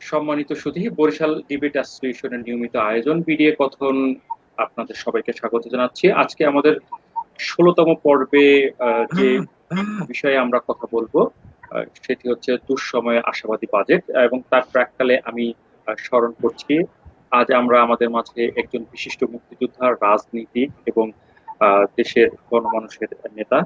সম্মানিত সুধী, বরিশাল ডিবেট অ্যাসোসিয়েশনের নিয়মিত আয়োজন বিডিএ কথন আপনাদের সবাইকে স্বাগত জানাচ্ছি। আজকে আমাদের 16তম পর্বে যে বিষয়ে আমরা কথা বলবো সেটি হচ্ছে দুঃসময়ে আশাবাদী বাজেট, এবং তার প্রাক্কালে আমি স্মরণ করছি আজ আমরা আমাদের মাঝে একজন বিশিষ্ট মুক্তিযোদ্ধা, রাজনীতিক এবং দেশের গণমানুষের নেতা,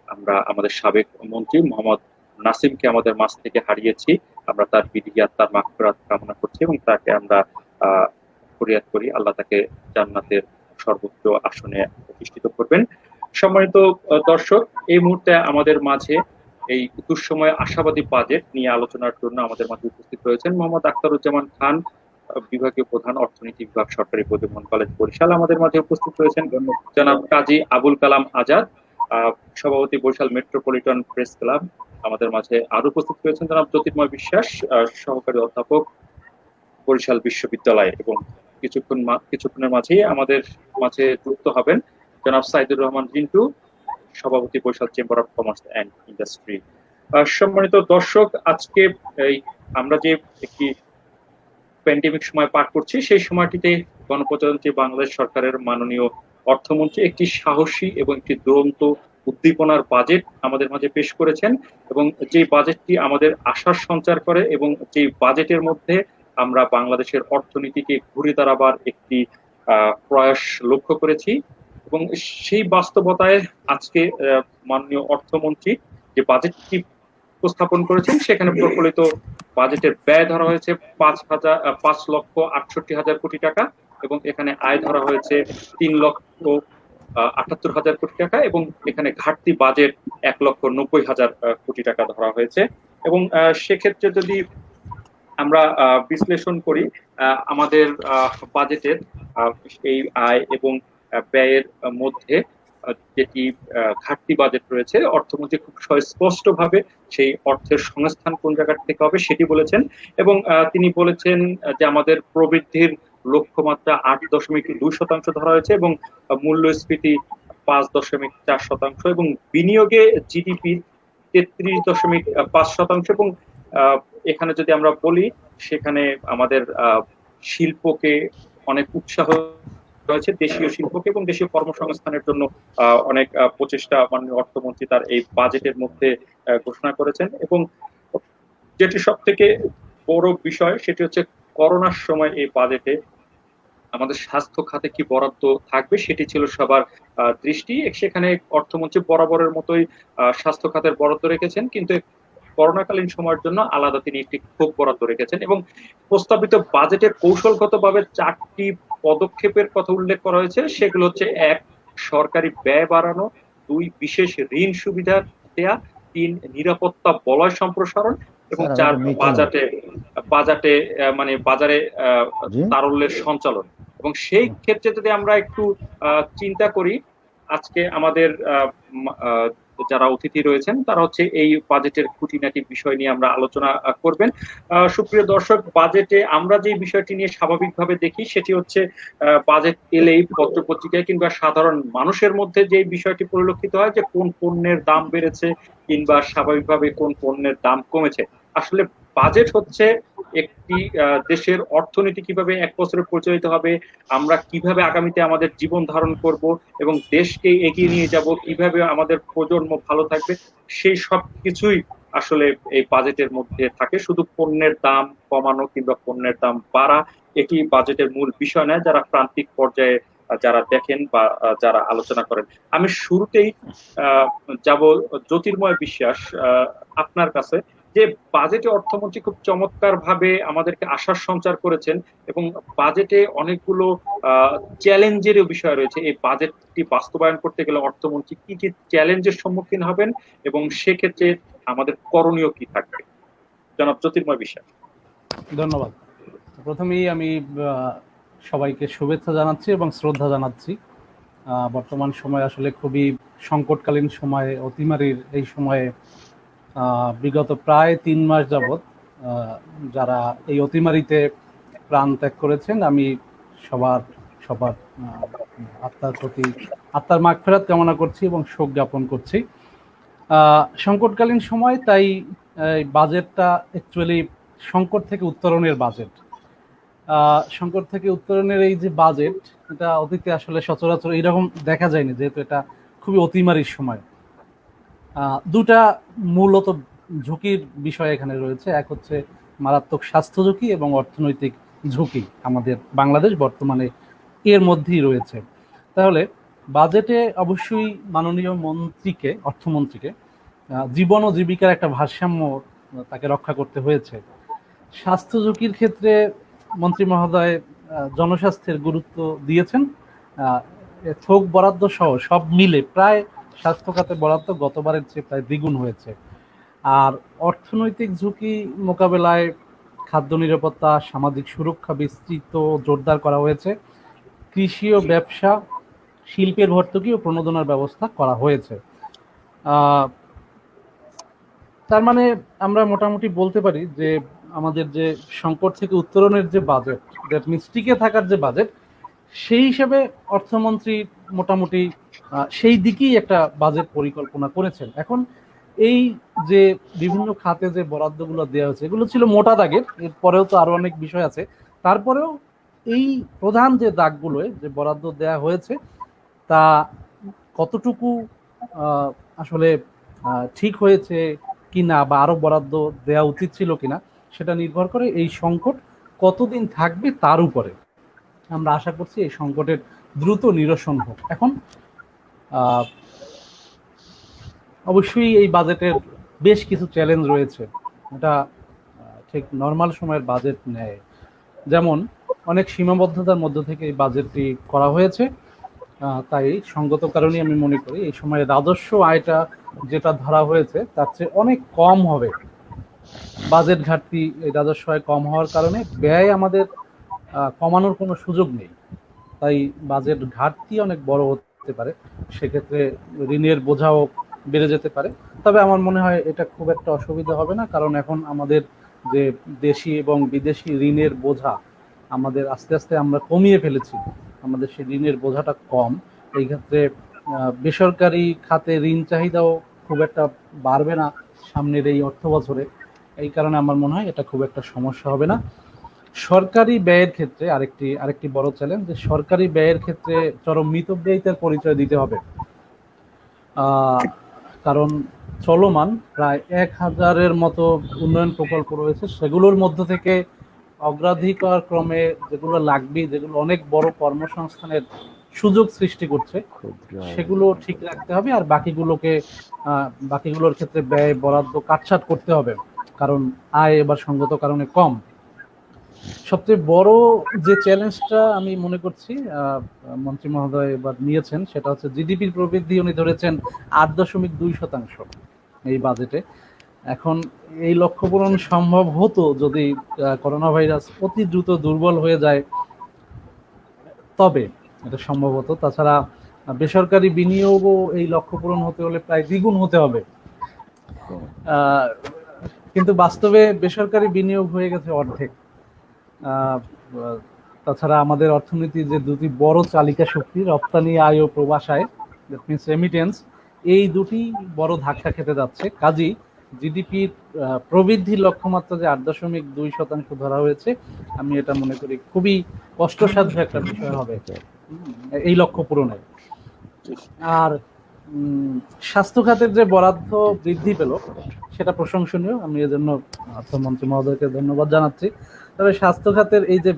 আমরা আমাদের সাবেক মন্ত্রী মোহাম্মদ নাসিমকে আমাদের মাঝ থেকে হারিয়েছি। আমরা তার বিদিয়া, তার মাগফিরাত কামনা করছি এবং তাকে আমরা আহ ফরিয়াদ করি আল্লাহ তাকে জান্নাতের সর্বোচ্চ আসনে প্রতিষ্ঠিত করবেন। সম্মানিত দর্শক, এই মুহূর্তে আমাদের মাঝে এই দুঃসময়ে আশাবাদী বাজেট নিয়ে আলোচনার জন্য আমাদের মাঝে উপস্থিত রয়েছেন মোহাম্মদ আখতারুজ্জামান খান, বিভাগীয় প্রধান, অর্থনীতি বিভাগ, সরকারি প্রতিমন কলেজ বরিশাল। আমাদের মাঝে উপস্থিত রয়েছেন জনাব কাজী আবুল কালাম আজাদ, আহ সভাপতি বরিশাল মেট্রোপলিটন প্রেস ক্লাব। আমাদের মাঝে আরো উপস্থিত রয়েছেন জনাব জ্যোতির্ময় বিশ্বাস, সহকারী অধ্যাপক, বরিশাল বিশ্ববিদ্যালয়। এবং কিছুক্ষণের মাঝেই আমাদের মাঝে যুক্ত হবেন জনাব সাইদুর রহমান জিন্টু, সভাপতি Barishal chamber of commerce and industry. সম্মানিত দর্শক, আজকে এই আমরা যে একটি প্যান্ডেমিক সময় পার করছি, সেই সময়টিতে গণপ্রজাতন্ত্রী বাংলাদেশ সরকারের মাননীয় অর্থমন্ত্রী একটি সাহসী এবং একটি দুরন্ত উদ্দীপনার বাজেট আমাদের মাঝে পেশ করেছেন, এবং যে বাজেটটি আমাদের আশার সঞ্চার করে এবং যে বাজেটের মধ্যে আমরা বাংলাদেশের অর্থনীতিকে ঘুরে দাঁড়াবার একটি প্রয়াস লক্ষ্য করেছি। এবং সেই বাস্তবতায় আজকে মাননীয় অর্থমন্ত্রী যে বাজেটটি উপস্থাপন করেছেন সেখানে প্রচলিত বাজেটের ব্যয় ধরা হয়েছে 5,68,000 কোটি টাকা, এবং এখানে আয় ধরা হয়েছে 3,78,000 কোটি টাকা, এবং এখানে ঘাটতি বাজেট 1,90,000 কোটি টাকা ধরা হয়েছে। এবং সেক্ষেত্রে যদি আমরা বিশ্লেষণ করি আমাদের বাজেটের এই আয় এবং ব্যয়ের মধ্যে যেটি ঘাটতি বাজেট রয়েছে, অর্থমন্ত্রী খুব স্পষ্ট ভাবে সেই অর্থের সংস্থান কোন জায়গা থেকে হবে সেটি বলেছেন। এবং তিনি বলেছেন যে আমাদের প্রবৃদ্ধির লক্ষ্যমাত্রা 8.2% ধরা হয়েছে, এবং মূল্যস্ফীতি 5.4%, এবং বিনিয়োগে জিডিপি 33.5%। এবং এখানে যদি আমরা বলি সেখানে আমাদের শিল্পকে অনেক উৎসাহ রয়েছে, দেশীয় শিল্পকে এবং দেশীয় কর্মসংস্থানের জন্য অনেক প্রচেষ্টা মাননীয় অর্থমন্ত্রী তার এই বাজেটের মধ্যে ঘোষণা করেছেন। এবং যেটি সব থেকে বড় বিষয় সেটি হচ্ছে করোনার সময় এই বাজেটে আমাদের স্বাস্থ্য খাতে কি বরাদ্দ থাকবে সেটি ছিল সবার দৃষ্টি। সেখানে অর্থমন্ত্রী বরাবরের মতোই স্বাস্থ্য খাতের বরাদ্দ রেখেছেন, কিন্তু করোনাকালীন সময়ের জন্য আলাদা তিনি একটি ক্ষোভ বরাদ্দ রেখেছেন। এবং প্রস্তাবিত বাজেটে কৌশলগতভাবে 4টি পদক্ষেপের কথা উল্লেখ করা হয়েছে। সেগুলো হচ্ছে: 1, সরকারি ব্যয় বাড়ানো; 2, বিশেষ ঋণ সুবিধা দেয়া; 3, নিরাপত্তা বলয় সম্প্রসারণ; এবং 4, বাজেটে মানে বাজারে তারল্যের সঞ্চালন। এবং সেই ক্ষেত্রে যদি আমরা একটু চিন্তা করি, আজকে আমাদের যারা অতিথি রয়েছেন তারা হচ্ছে এই বাজেটের খুঁটিনাটি বিষয় নিয়ে আমরা আলোচনা করবেন। সুপ্রিয় দর্শক, বাজেটে আমরা যে বিষয়টি নিয়ে স্বাভাবিকভাবে দেখি সেটি হচ্ছে বাজেট এলেই পত্রপত্রিকায় কিংবা সাধারণ মানুষের মধ্যে যে বিষয়টি পরিলক্ষিত হয় যে কোন পণ্যের দাম বেড়েছে কিংবা স্বাভাবিকভাবে কোন পণ্যের দাম কমেছে। আসলে বাজেট হচ্ছে একটি দেশের অর্থনীতি কিভাবে এক বছরে পরিচালিত হবে, আমরা কিভাবে আগামীতে আমাদের জীবন ধারণ করব এবং দেশকে এগিয়ে নিয়ে যাব, কিভাবে আমাদের প্রজন্ম ভালো থাকবে, সেই সব কিছুই আসলে এই বাজেটের মধ্যে থাকে। শুধু পণ্যের দাম কমানো কিংবা পণ্যের দাম বাড়া এটি বাজেটের মূল বিষয় নয়, যারা প্রান্তিক পর্যায়ে যারা দেখেন বা যারা আলোচনা করেন। আমি শুরুতেই যাব জ্যোতির্ময় বিশ্বাস আপনার কাছে, যে বাজেটে অর্থমন্ত্রী খুব চমৎকার ভাবে আমাদেরকে আশার সঞ্চার করেছেন এবং বাজেটে অনেকগুলো চ্যালেঞ্জেরও বিষয় রয়েছে। এই বাজেটটি বাস্তবায়ন করতে গেলে অর্থমন্ত্রী কি কি চ্যালেঞ্জের সম্মুখীন হবেন এবং সেক্ষেত্রে আমাদের করণীয় কি থাকবে? জনাব জ্যোতির্ময় বিশ্বাস। ধন্যবাদ। প্রথমেই আমি সবাইকে শুভেচ্ছা জানাচ্ছি এবং শ্রদ্ধা জানাচ্ছি। বর্তমান সময় আসলে খুবই সংকটকালীন সময়ে, অতিমারির এই সময়ে বিগত প্রায় 3 মাস যাবৎ যারা এই অতিমারিতে প্রাণ ত্যাগ করেছেন, আমি সবার আত্মার প্রতি আত্মার মাগফিরাত কামনা করছি এবং শোক জ্ঞাপন করছি। সংকটকালীন সময়, তাই বাজেটটা অ্যাকচুয়ালি সংকট থেকে উত্তরণের বাজেট। সংকট থেকে উত্তরণের এই যে বাজেট, এটা অতীতে আসলে সচরাচর এইরকম দেখা যায়নি, যেহেতু এটা খুবই অতিমারির সময়। দুটা মূলত ঝুঁকির বিষয় এখানে রয়েছে। এক হচ্ছে মারাত্মক স্বাস্থ্য ঝুঁকি এবং অর্থনৈতিক ঝুঁকি। আমাদের বাংলাদেশ বর্তমানে এর মধ্যেই রয়েছে। তাহলে বাজেটে অবশ্যই মাননীয় মন্ত্রীকে, অর্থমন্ত্রীকে জীবন ও জীবিকার একটা ভারসাম্য তাকে রক্ষা করতে হয়েছে। স্বাস্থ্য ঝুঁকির ক্ষেত্রে মন্ত্রী মহোদয় জনস্বাস্থ্যের গুরুত্ব দিয়েছেন। থোক বরাদ্দ সহ সব মিলে প্রায় স্বাস্থ্য খাতে বরাদ্দ গতবারের চেয়ে প্রায় দ্বিগুণ হয়েছে। আর অর্থনৈতিক ঝুঁকি মোকাবেলায় খাদ্য নিরাপত্তা, সামাজিক সুরক্ষা বিস্তৃত জোরদার করা হয়েছে। কৃষি ও ব্যবসা, শিল্পের ভর্তুকি ও প্রণোদনার ব্যবস্থা করা হয়েছে। তার মানে আমরা মোটামুটি বলতে পারি যে আমাদের যে সংকট থেকে উত্তরণের যে বাজেট, দ্যাট মিনস টিকে থাকার যে বাজেট, সেই হিসেবে অর্থমন্ত্রী মোটামুটি সেই দিকেই একটা বাজেট পরিকল্পনা করেছেন। এখন এই যে বিভিন্ন খাতে যে বরাদ্দগুলো দেওয়া হয়েছে, এগুলো ছিল মোটা দাগের, এরপরেও তো আরো অনেক বিষয় আছে। তারপরেও এই প্রধান যে দাগগুলো যে বরাদ্দ দেওয়া হয়েছে, তা কতটুকু আসলে ঠিক হয়েছে কিনা বা আরো বরাদ্দ দেওয়া উচিত ছিল কিনা, সেটা নির্ভর করে এই সংকট কতদিন থাকবে তার উপরে। আমরা আশা করছি এই সংকটের দ্রুত নিরসন হোক। এখন অবশ্যই এই বাজেটের বেশ কিছু চ্যালেঞ্জ রয়েছে। এটা ঠিক নর্মাল সময়ের বাজেট নেয়, যেমন অনেক সীমাবদ্ধতার মধ্য থেকে এই বাজেটটি করা হয়েছে। তাই সঙ্গত কারণেই আমি মনে করি এই সময় রাজস্ব আয়টা যেটা ধরা হয়েছে তার চেয়ে অনেক কম হবে। বাজেট ঘাটতি, এই রাজস্ব আয় কম হওয়ার কারণে ব্যয় আমাদের কমানোর কোনো সুযোগ নেই। তাই বাজেট ঘাটতি অনেক বড় হতে পারে, সেক্ষেত্রে ঋণের বোঝাও বেড়ে যেতে পারে। তবে আমার মনে হয় এটা খুব একটা অসুবিধা হবে না, কারণ এখন আমাদের যে দেশি এবং বিদেশি ঋণের বোঝা আমাদের আস্তে আস্তে আমরা কমিয়ে ফেলেছি, আমাদের সেই ঋণের বোঝাটা কম। এই ক্ষেত্রে বেসরকারি খাতে ঋণ চাহিদাও খুব একটা বাড়বে না সামনের এই অর্থ বছরে। এই কারণে আমার মনে হয় এটা খুব একটা সমস্যা হবে না। সরকারি ব্যয়ের ক্ষেত্রে আরেকটি বড় চ্যালেঞ্জ, যে সরকারি ব্যয়ের ক্ষেত্রে চরম মিতব্যয়িতার পরিচয় দিতে হবে। কারণ চলমান প্রায় 1000-এর মতো উন্নয়ন প্রকল্প রয়েছে, সেগুলোর মধ্য থেকে অগ্রাধিকার ক্রমে যেগুলো লাগবে, যেগুলো অনেক বড় কর্মসংস্থানের সুযোগ সৃষ্টি করছে, সেগুলো ঠিক রাখতে হবে। আর বাকিগুলোর ক্ষেত্রে ব্যয় বরাদ্দ কাটছাট করতে হবে, কারণ আয় এবার সঙ্গত কারণে কম। সবচেয়ে বড় যে চ্যালেঞ্জটা আমি মনে করছি মন্ত্রী মহোদয় এবার নিয়েছেন, সেটা হচ্ছে জিডিপির প্রবৃদ্ধি উনি ধরেছেন 8.2% এই বাজেটে। এখন এই লক্ষ্য পূরণ সম্ভব হতো যদি করোনা ভাইরাস অতি দ্রুত দুর্বল হয়ে যায়, তবে এটা সম্ভব হতো। তাছাড়া বেসরকারি বিনিয়োগও এই লক্ষ্য পূরণ হতে হলে প্রায় দ্বিগুণ হতে হবে। কিন্তু বাস্তবে বেসরকারি বিনিয়োগ হয়ে গেছে অর্ধেক। তাছাড়া আমাদের অর্থনীতির যে দুটি বড় চালিকা শক্তি, রপ্তানি আয় ও প্রবাস আয়, দ্যাট মিনস রেমিটেন্স, এই দুটি বড় ধাক্কা খেতে যাচ্ছে। কাজেই জিডিপির প্রবৃদ্ধির লক্ষ্যমাত্রা যে 8.2% ধরা হয়েছে, আমি এটা মনে করি খুবই কষ্টসাধ্য একটা বিষয় হবে এই লক্ষ্য পূরণে। আর স্বাস্থ্য খাতের যে বরাদ্দ বৃদ্ধি পেল, সেটা প্রশংসনীয়, আমি এজন্য অর্থমন্ত্রী মহোদয়কে ধন্যবাদ জানাচ্ছি। তবে স্বাস্থ্য খাতের এই যে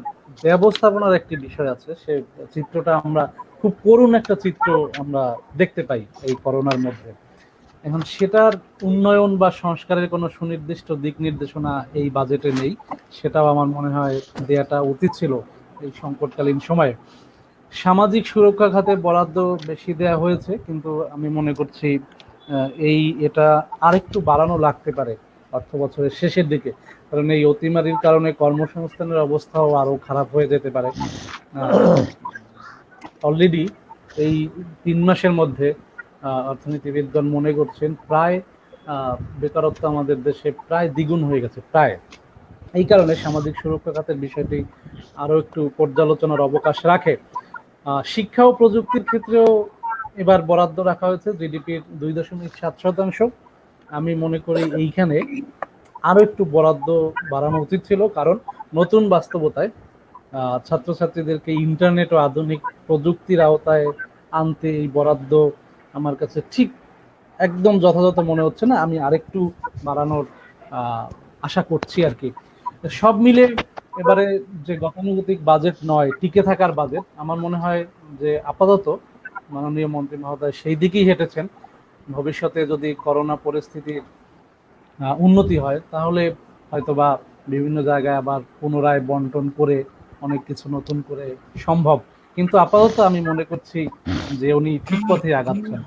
ব্যবস্থাপনার একটি বিষয় আছে, সে চিত্রটা আমরা খুব করুণ একটা চিত্র আমরা দেখতে পাই এই করোনার মধ্যে। এখন সেটার উন্নয়ন বা সংস্কারের কোনো সুনির্দিষ্ট দিক নির্দেশনা এই বাজেটে নেই, সেটাও আমার মনে হয় দেয়াটা উচিত ছিল এই সংকটকালীন সময়ে। সামাজিক সুরক্ষা খাতে বরাদ্দ বেশি দেয়া হয়েছে, কিন্তু আমি মনে করছি এটা আরেকটু বাড়ানো লাগতে পারে অর্থ বছরের শেষের দিকে, কারণ এই অতিমারির কারণে কর্মসংস্থানের অবস্থাও আরো খারাপ হয়ে যেতে পারে। অলরেডি এই 3 মাসের মধ্যে অর্থনীতিবিদগণ মনে করছেন প্রায় বেকারত্ব আমাদের দেশে প্রায় দ্বিগুণ হয়ে গেছে প্রায়। এই কারণে সামাজিক সুরক্ষা খাতের বিষয়টি আরো একটু পর্যালোচনার অবকাশ রাখে। শিক্ষা ও প্রযুক্তির ক্ষেত্রেও এবার বরাদ্দ রাখা হয়েছে জিডিপির 2.7%। আমি মনে করি এইখানে আরো একটু বরাদ্দ বাড়ানো উচিত ছিল, কারণ নতুন বাস্তবতায় ছাত্রছাত্রীদেরকে ইন্টারনেট ও আধুনিক প্রযুক্তির আওতায় আনতে এই বরাদ্দ আমার কাছে ঠিক একদম যথাযথ মনে হচ্ছে না। আমি আরেকটু বাড়ানোর আশা করছি আর কি। সব মিলে এবারে যে গতানুগতিক বাজেট নয়, টিকে থাকার বাজেট, আমার মনে হয় যে আপাতত মাননীয় মন্ত্রী মহোদয় সেই দিকেই হেঁটেছেন। ভবিষ্যতে যদি করোনা পরিস্থিতির উন্নতি হয় তাহলে হয়তোবা বিভিন্ন জায়গায় আবার পুনরায় বন্টন করে অনেক কিছু নতুন করে সম্ভব। কিন্তু আপাতত আমি মনে করছি যে উনি ঠিক পথে আগাচ্ছেন।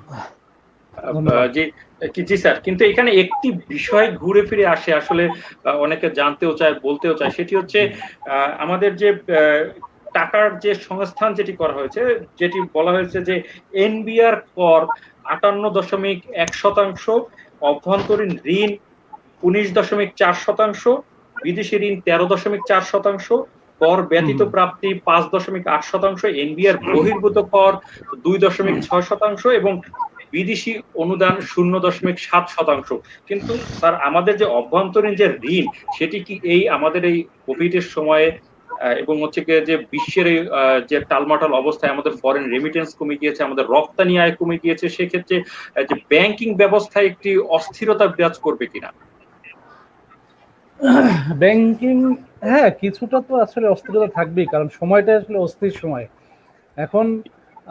ধন্যবাদ। জি, জি স্যার, কিন্তু এখানে একটি বিষয় ঘুরে ফিরে আসে আসলে, অনেকে জানতেও চায়, বলতেও চায়, সেটি হচ্ছে আমাদের যে টাকার যে সংস্থান যেটি করা হয়েছে, যেটি বলা হয়েছে যে এনবিআর কর 58.1%, অভ্যন্তরীণ ঋণ 19.4%, বিদেশি ঋণ 13.4%, কর ব্যতীত প্রাপ্তি 5.8%, এনবিআর বহির্ভূত কর 2.6%, এবং বিদেশি অনুদান 0.7%। কিন্তু স্যার, আমাদের যে অভ্যন্তরীণ যে ঋণ, সেটি কি এই আমাদের এই কোভিড এর সময়ে এবং হচ্ছে গিয়ে যে বিশ্বের যে টালমাটাল অবস্থায় আমাদের ফরেন রেমিটেন্স কমে গিয়েছে, আমাদের রপ্তানি আয় কমে গিয়েছে, সেক্ষেত্রে যে ব্যাংকিং ব্যবস্থায় একটি অস্থিরতা বিরাজ করবে কিনা? ব্যাংকিং, হ্যাঁ কিছুটা তো আসলে অস্থিরতা থাকবেই, কারণ সময়টা আসলে অস্থির সময় এখন।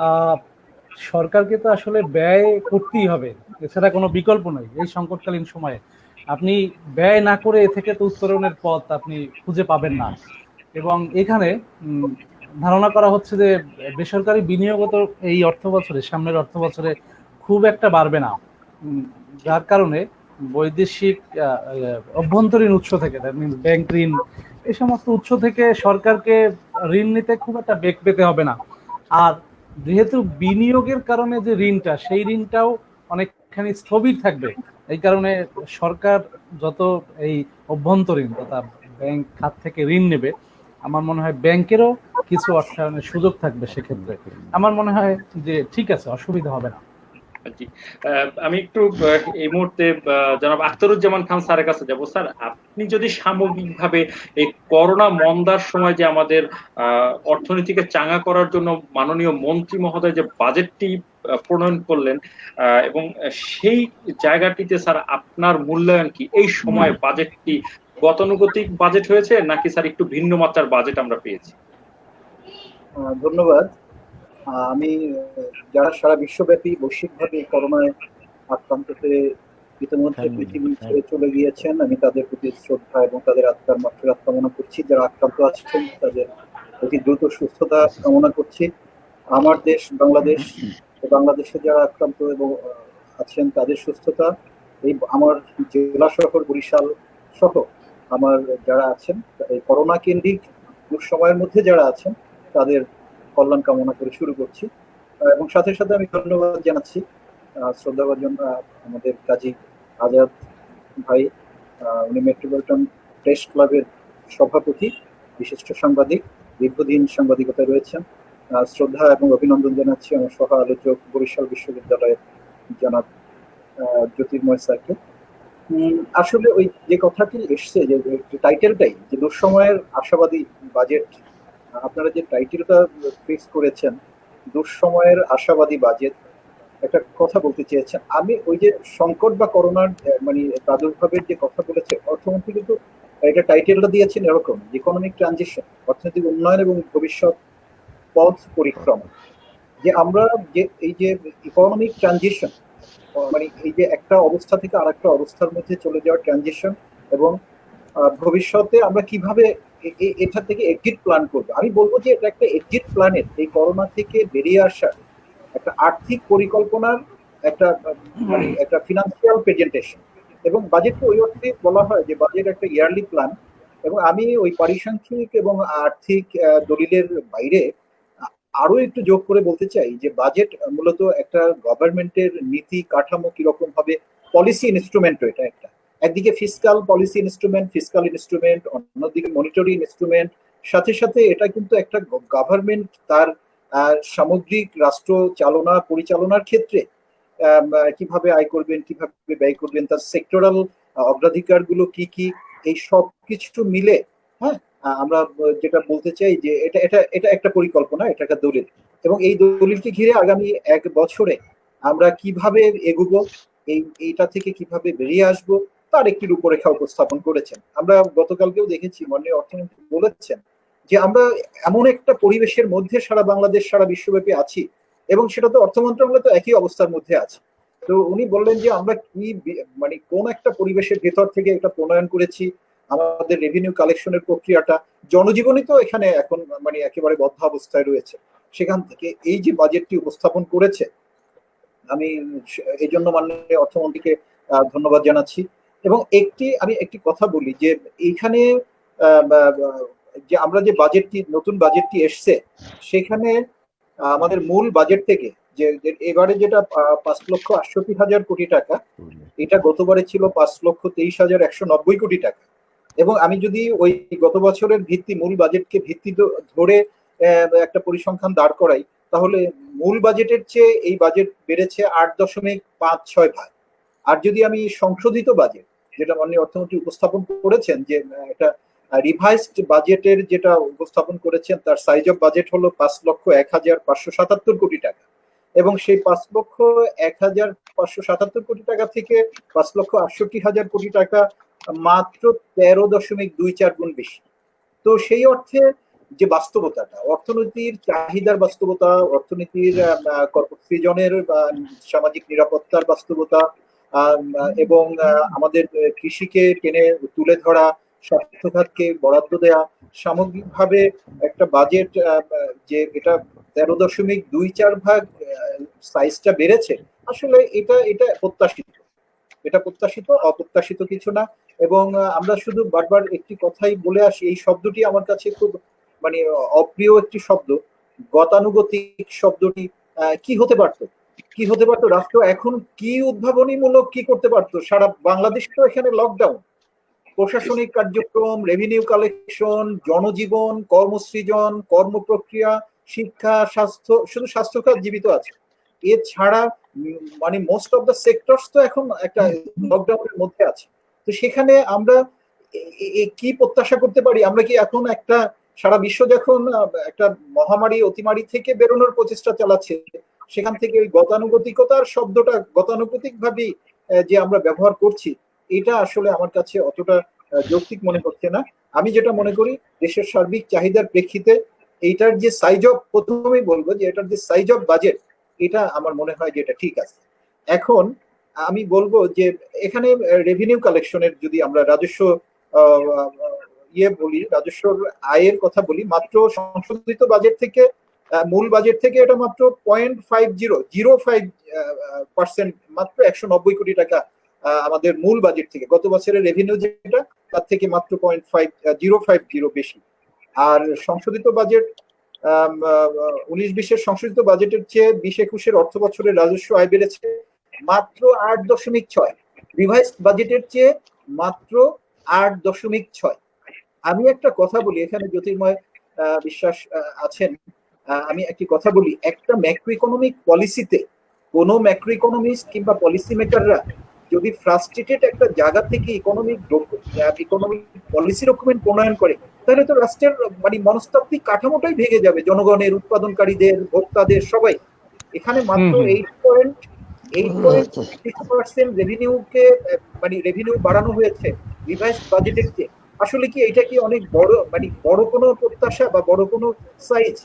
আহ, সরকারকে তো আসলে ব্যয় করতেই হবে, এছাড়া কোনো বিকল্প নেই এই সংকটকালীন সময়ে। আপনি ব্যয় না করে এ থেকে তো উত্তরণের পথ আপনি খুঁজে পাবেন না। এবং এখানে ধারণা করা হচ্ছে যে বেসরকারি বিনিয়োগও তো এই অর্থ বছরে, সামনের অর্থ বছরে খুব একটা বাড়বে না। যার কারণে বৈদেশিক অভ্যন্তরীণ উৎস থেকে, ব্যাংক ঋণ, এই সমস্ত উৎস থেকে সরকারকে ঋণ নিতে খুব একটা বেগ পেতে হবে না। আর যেহেতু বিনিয়োগের কারণে যে ঋণটা, সেই ঋণটাও অনেকখানি স্থবির থাকবে। এই কারণে সরকার যত এই অভ্যন্তরীণ তথা ব্যাংক খাত থেকে ঋণ নেবে, আমার মনে হয় ব্যাংকেরও কিছু অর্থায়নের সুযোগ থাকবে সেক্ষেত্রে। আমার মনে হয় যে ঠিক আছে, অসুবিধা হবে না। জি, আমি একটু এই মুহূর্তে জনাব আখতারুজ্জামান খান স্যারের কাছে যাব। স্যার, আপনি যদি সামগ্রিকভাবে এই করোনা মন্দার সময় যে আমাদের অর্থনীতিকে চাঙ্গা করার জন্য মাননীয় মন্ত্রী মহোদয় যে বাজেটটি প্রণয়ন করলেন, এবং সেই জায়গাটিতে স্যার আপনার মূল্যায়ন কি? এই সময় বাজেটটি গতানুগতিক বাজেট হয়েছে, নাকি স্যার একটু ভিন্ন মাত্রার বাজেট আমরা পেয়েছি? ধন্যবাদ। আমি যারা সারা বিশ্বব্যাপী বৈশ্বিকভাবে করোনায় আক্রান্ত হয়ে ইতিমধ্যে পৃথিবী ছেড়ে চলে গিয়েছেন, আমি তাদের প্রতি শ্রদ্ধা এবং তাদের আত্মার মাগফিরাত কামনা করছি। যারা আক্রান্ত আছেন তাদের অতি দ্রুত সুস্থতা কামনা করছি। আমার দেশ বাংলাদেশ, বাংলাদেশে যারা আক্রান্ত এবং আছেন তাদের সুস্থতা, এই আমার জেলা শহর বরিশাল সহ আমার যারা আছেন এই করোনা কেন্দ্রিক দুঃসময়ের মধ্যে যারা আছেন তাদের কল্যাণ কামনা করে শুরু করছি। এবং সাথে সাথে আমি ধন্যবাদ জানাচ্ছি শ্রদ্ধাভাজন আমাদের কাজী আজাদ ভাই, উনি মেট্রোপলিটন প্রেস ক্লাবের সভাপতি, বিশিষ্ট সাংবাদিক, দীর্ঘদিন সাংবাদিকতায় রয়েছেন। শ্রদ্ধা এবং অভিনন্দন জানাচ্ছি আমার সহ আলোচক বরিশাল বিশ্ববিদ্যালয়ের জনাব জ্যোতির্ময় স্যারকে। আসলে ওই যে কথাটি এসছে, যে টাইটেলটাই যে দুঃসময়ের আশাবাদী বাজেট, আপনারা যে টাইটেলটা ফিক্স করেছেন দুঃসময়ের আশাবাদী বাজেট, একটা কথা বলতে চেয়েছেন। আমি ওই যে সংকট বা করোনার মানে প্রাদুর্ভাবের যে কথা বলেছে অর্থমন্ত্রী, কিন্তু এটা টাইটেলটা দিয়েছেন এরকম, ইকোনমিক ট্রানজিশন, অর্থনৈতিক উন্নয়ন এবং ভবিষ্যৎ পথ পরিক্রমা। যে আমরা যে এই যে ইকোনমিক ট্রানজিশন, মানে এই যে একটা অবস্থা থেকে আর একটা অবস্থার মধ্যে চলে যাওয়ার ট্রানজিশন, এবং ভবিষ্যতে আমরা কিভাবে এটা থেকে এক্সিট প্ল্যান করবো, আমি বলবো যে এটা একটা এক্সিট প্ল্যানের, এই করোনা থেকে বেরিয়ে আসার একটা আর্থিক পরিকল্পনার একটা মানে একটা ফিনান্সিয়াল প্রেজেন্টেশন। এবং বাজেটকে ওই অর্থে বলা হয় যে বাজেট একটা ইয়ারলি প্ল্যান। এবং আমি ওই পরিসংখ্যিক এবং আর্থিক দলিলের বাইরে আরো একটু যোগ করে বলতে চাই যে বাজেট মূলত একটা গভর্নমেন্টের নীতি কাঠামো কিরকম হবে, পলিসি ইনস্ট্রুমেন্ট। এটা একটা একদিকে fiscal policy instrument, fiscal instrument, অন্যদিকে মনিটরি ইনস্ট্রুমেন্ট। সাথে সাথে এটা কিন্তু একটা গভর্নমেন্ট তার সামগ্রিক রাষ্ট্র পরিচালনার ক্ষেত্রে কিভাবে আয় করবেন, কিভাবে ব্যয় করবেন, তার সেক্টরাল অগ্রাধিকারগুলো কি কি, এই সব কিছু মিলে, হ্যাঁ, আমরা যেটা বলতে চাই যে এটা এটা এটা একটা পরিকল্পনা, এটা একটা দলিল, এবং এই দলিলকে ঘিরে আগামী 1 বছরে আমরা কিভাবে এগুবো, এইটা থেকে কিভাবে বেরিয়ে আসবো তার একটি রূপরেখা উপস্থাপন করেছেন। আমরা গতকালকেও দেখেছি মাননীয় অর্থমন্ত্রী বলেছেন যে আমরা এমন একটা পরিবেশের মধ্যে সারা বাংলাদেশ সারা বিশ্বব্যাপী আছি, এবং সেটা তো অর্থ মন্ত্রণালয় তো একই অবস্থার মধ্যে আছে। তো উনি বললেন যে আমরা কি মানে কোন একটা পরিবেশের ভেতর থেকে এটা প্রণয়ন করেছি, আমাদের রেভিনিউ কালেকশনের প্রক্রিয়াটা, জনজীবনই তো এখানে এখন মানে একেবারে বদ্ধ অবস্থায় রয়েছে। সেখান থেকে এই যে বাজেটটি উপস্থাপন করেছে, আমি এই জন্য মাননীয় অর্থমন্ত্রীকে ধন্যবাদ জানাচ্ছি। এবং আমি একটি কথা বলি যে এইখানে যে আমরা যে বাজেটটি নতুন বাজেটটি এসছে, সেখানে আমাদের মূল বাজেট থেকে যে এবারে যেটা 5,68,000 কোটি টাকা, এটা গতবারে ছিল 5,23,190 কোটি টাকা। এবং আমি যদি ওই গত বছরের মূল বাজেটকে ভিত্তি ধরে একটা পরিসংখ্যান দাঁড় করাই, তাহলে মূল বাজেটের চেয়ে এই বাজেট বেড়েছে 8.56 ভাগ। আর যদি আমি সংশোধিত বাজেট, যেটা মাননীয় অর্থমন্ত্রী উপস্থাপন করেছেন, যে একটা রিভাইজড বাজেটের যেটা উপস্থাপন করেছেন, তার সাইজ অফ বাজেট হলো 5,01,577 কোটি টাকা, এবং সেই 5,01,577 কোটি টাকা থেকে 5,68,000 কোটি টাকা মাত্র 13.24 গুণ বেশি। তো সেই অর্থে যে বাস্তবতাটা, অর্থনীতির চাহিদার বাস্তবতা, অর্থনীতির কর্মসৃজনের সামাজিক নিরাপত্তার বাস্তবতা, এবং আমাদের কৃষিকে টেনে তুলে ধরা, স্বাস্থ্য খাতকে বরাদ্দ দেয়া, সামগ্রিকভাবে একটা বাজেট যে এটা 13.24 ভাগ সাইজটা বেড়েছে, আসলে এটা এটা প্রত্যাশিত, এটা প্রত্যাশিত, অপ্রত্যাশিত কিছু না। এবং আমরা শুধু বারবার একটি কথাই বলে আসি, এই শব্দটি আমার কাছে খুব মানে অপ্রিয় একটি শব্দ, গতানুগতিক শব্দটি। কি হতে পারতো, কি হতে পারতো, রাষ্ট্র এখন কি উদ্ভাবনীমূলক কি করতে পারতো? সারা বাংলাদেশ তো এখানে লকডাউন, প্রশাসনিক কার্যক্রম, রেভিনিউ কালেকশন, জনজীবন, কর্মসৃজন, কর্মপ্রক্রিয়া, শিক্ষা, স্বাস্থ্য, শুধু স্বাস্থ্য খাত জীবিত আছে। এছাড়া মানে মোস্ট অফ দ্য সেক্টরস তো এখন একটা লকডাউনের মধ্যে আছে। তো সেখানে আমরা কি প্রত্যাশা করতে পারি? আমরা কি এখন একটা সারা বিশ্ব যখন একটা মহামারী অতিমারী থেকে বেরোনোর প্রচেষ্টা চালাচ্ছে, সেখান থেকে ওই গতানুগতিকতার শব্দটা গতানুগতিক ভাবে যে আমরা ব্যবহার করছি, এটা আসলে আমার কাছে অতটা যৌক্তিক মনে হচ্ছে না। আমি যেটা মনে করি, দেশের সার্বিক চাহিদার প্রেক্ষিতে এইটার যে সাইজ অফ, প্রথমেই বলবো যে এটার যে সাইজ অফ বাজেট, এটা আমার মনে হয় যে এটা ঠিক আছে। এখন আমি বলবো যে এখানে রেভিনিউ কালেকশনের যদি আমরা রাজস্ব বলি, রাজস্ব আয়ের কথা বলি, মাত্র সংশোধিত বাজেট থেকে মূল বাজেট থেকে এটা মাত্র 0.5005%, মাত্র 190 কোটি টাকা আমাদের মূল বাজেট থেকে, গত বছরের রেভিনিউ যেটা তার থেকে মাত্র 0.5050 বেশি। আর সংশোধিত বাজেট 19-20 সংশোধিত বাজেটের চেয়ে 20-21 অর্থ বছরের রাজস্ব আয় বেড়েছে মাত্র 8.6, রিভাইজড বাজেটের চেয়ে মাত্র 8.6। আমি একটা কথা বলি, এখানে জ্যোতির্ময় বিশ্বাস আছেন, আমি একটি কথা বলি, একটা ম্যাক্রো ইকোনমিক পলিসিতে কোন ম্যাক্রো ইকোনমিস্ট কিংবা পলিসি মেকাররা যদি ফ্রাস্ট্রেটেড একটা জায়গা থেকে ইকোনমিক পলিসি ডকুমেন্ট প্রণয়ন করে, তাহলে তো রাষ্ট্রের মানে মনস্তাত্ত্বিক কাঠামোটাই ভেঙে যাবে, জনগণের, উৎপাদনকারীদের, ভোক্তাদের, সবাই। এখানে মাত্র 8.6% রেভিনিউকে মানে রেভিনিউ বাড়ানো হয়েছে রিভাইজ বাজেটের চেয়ে। আসলে কি এটা কি অনেক বড় মানে বড় কোনো প্রত্যাশা বা বড় কোনো সাইজ?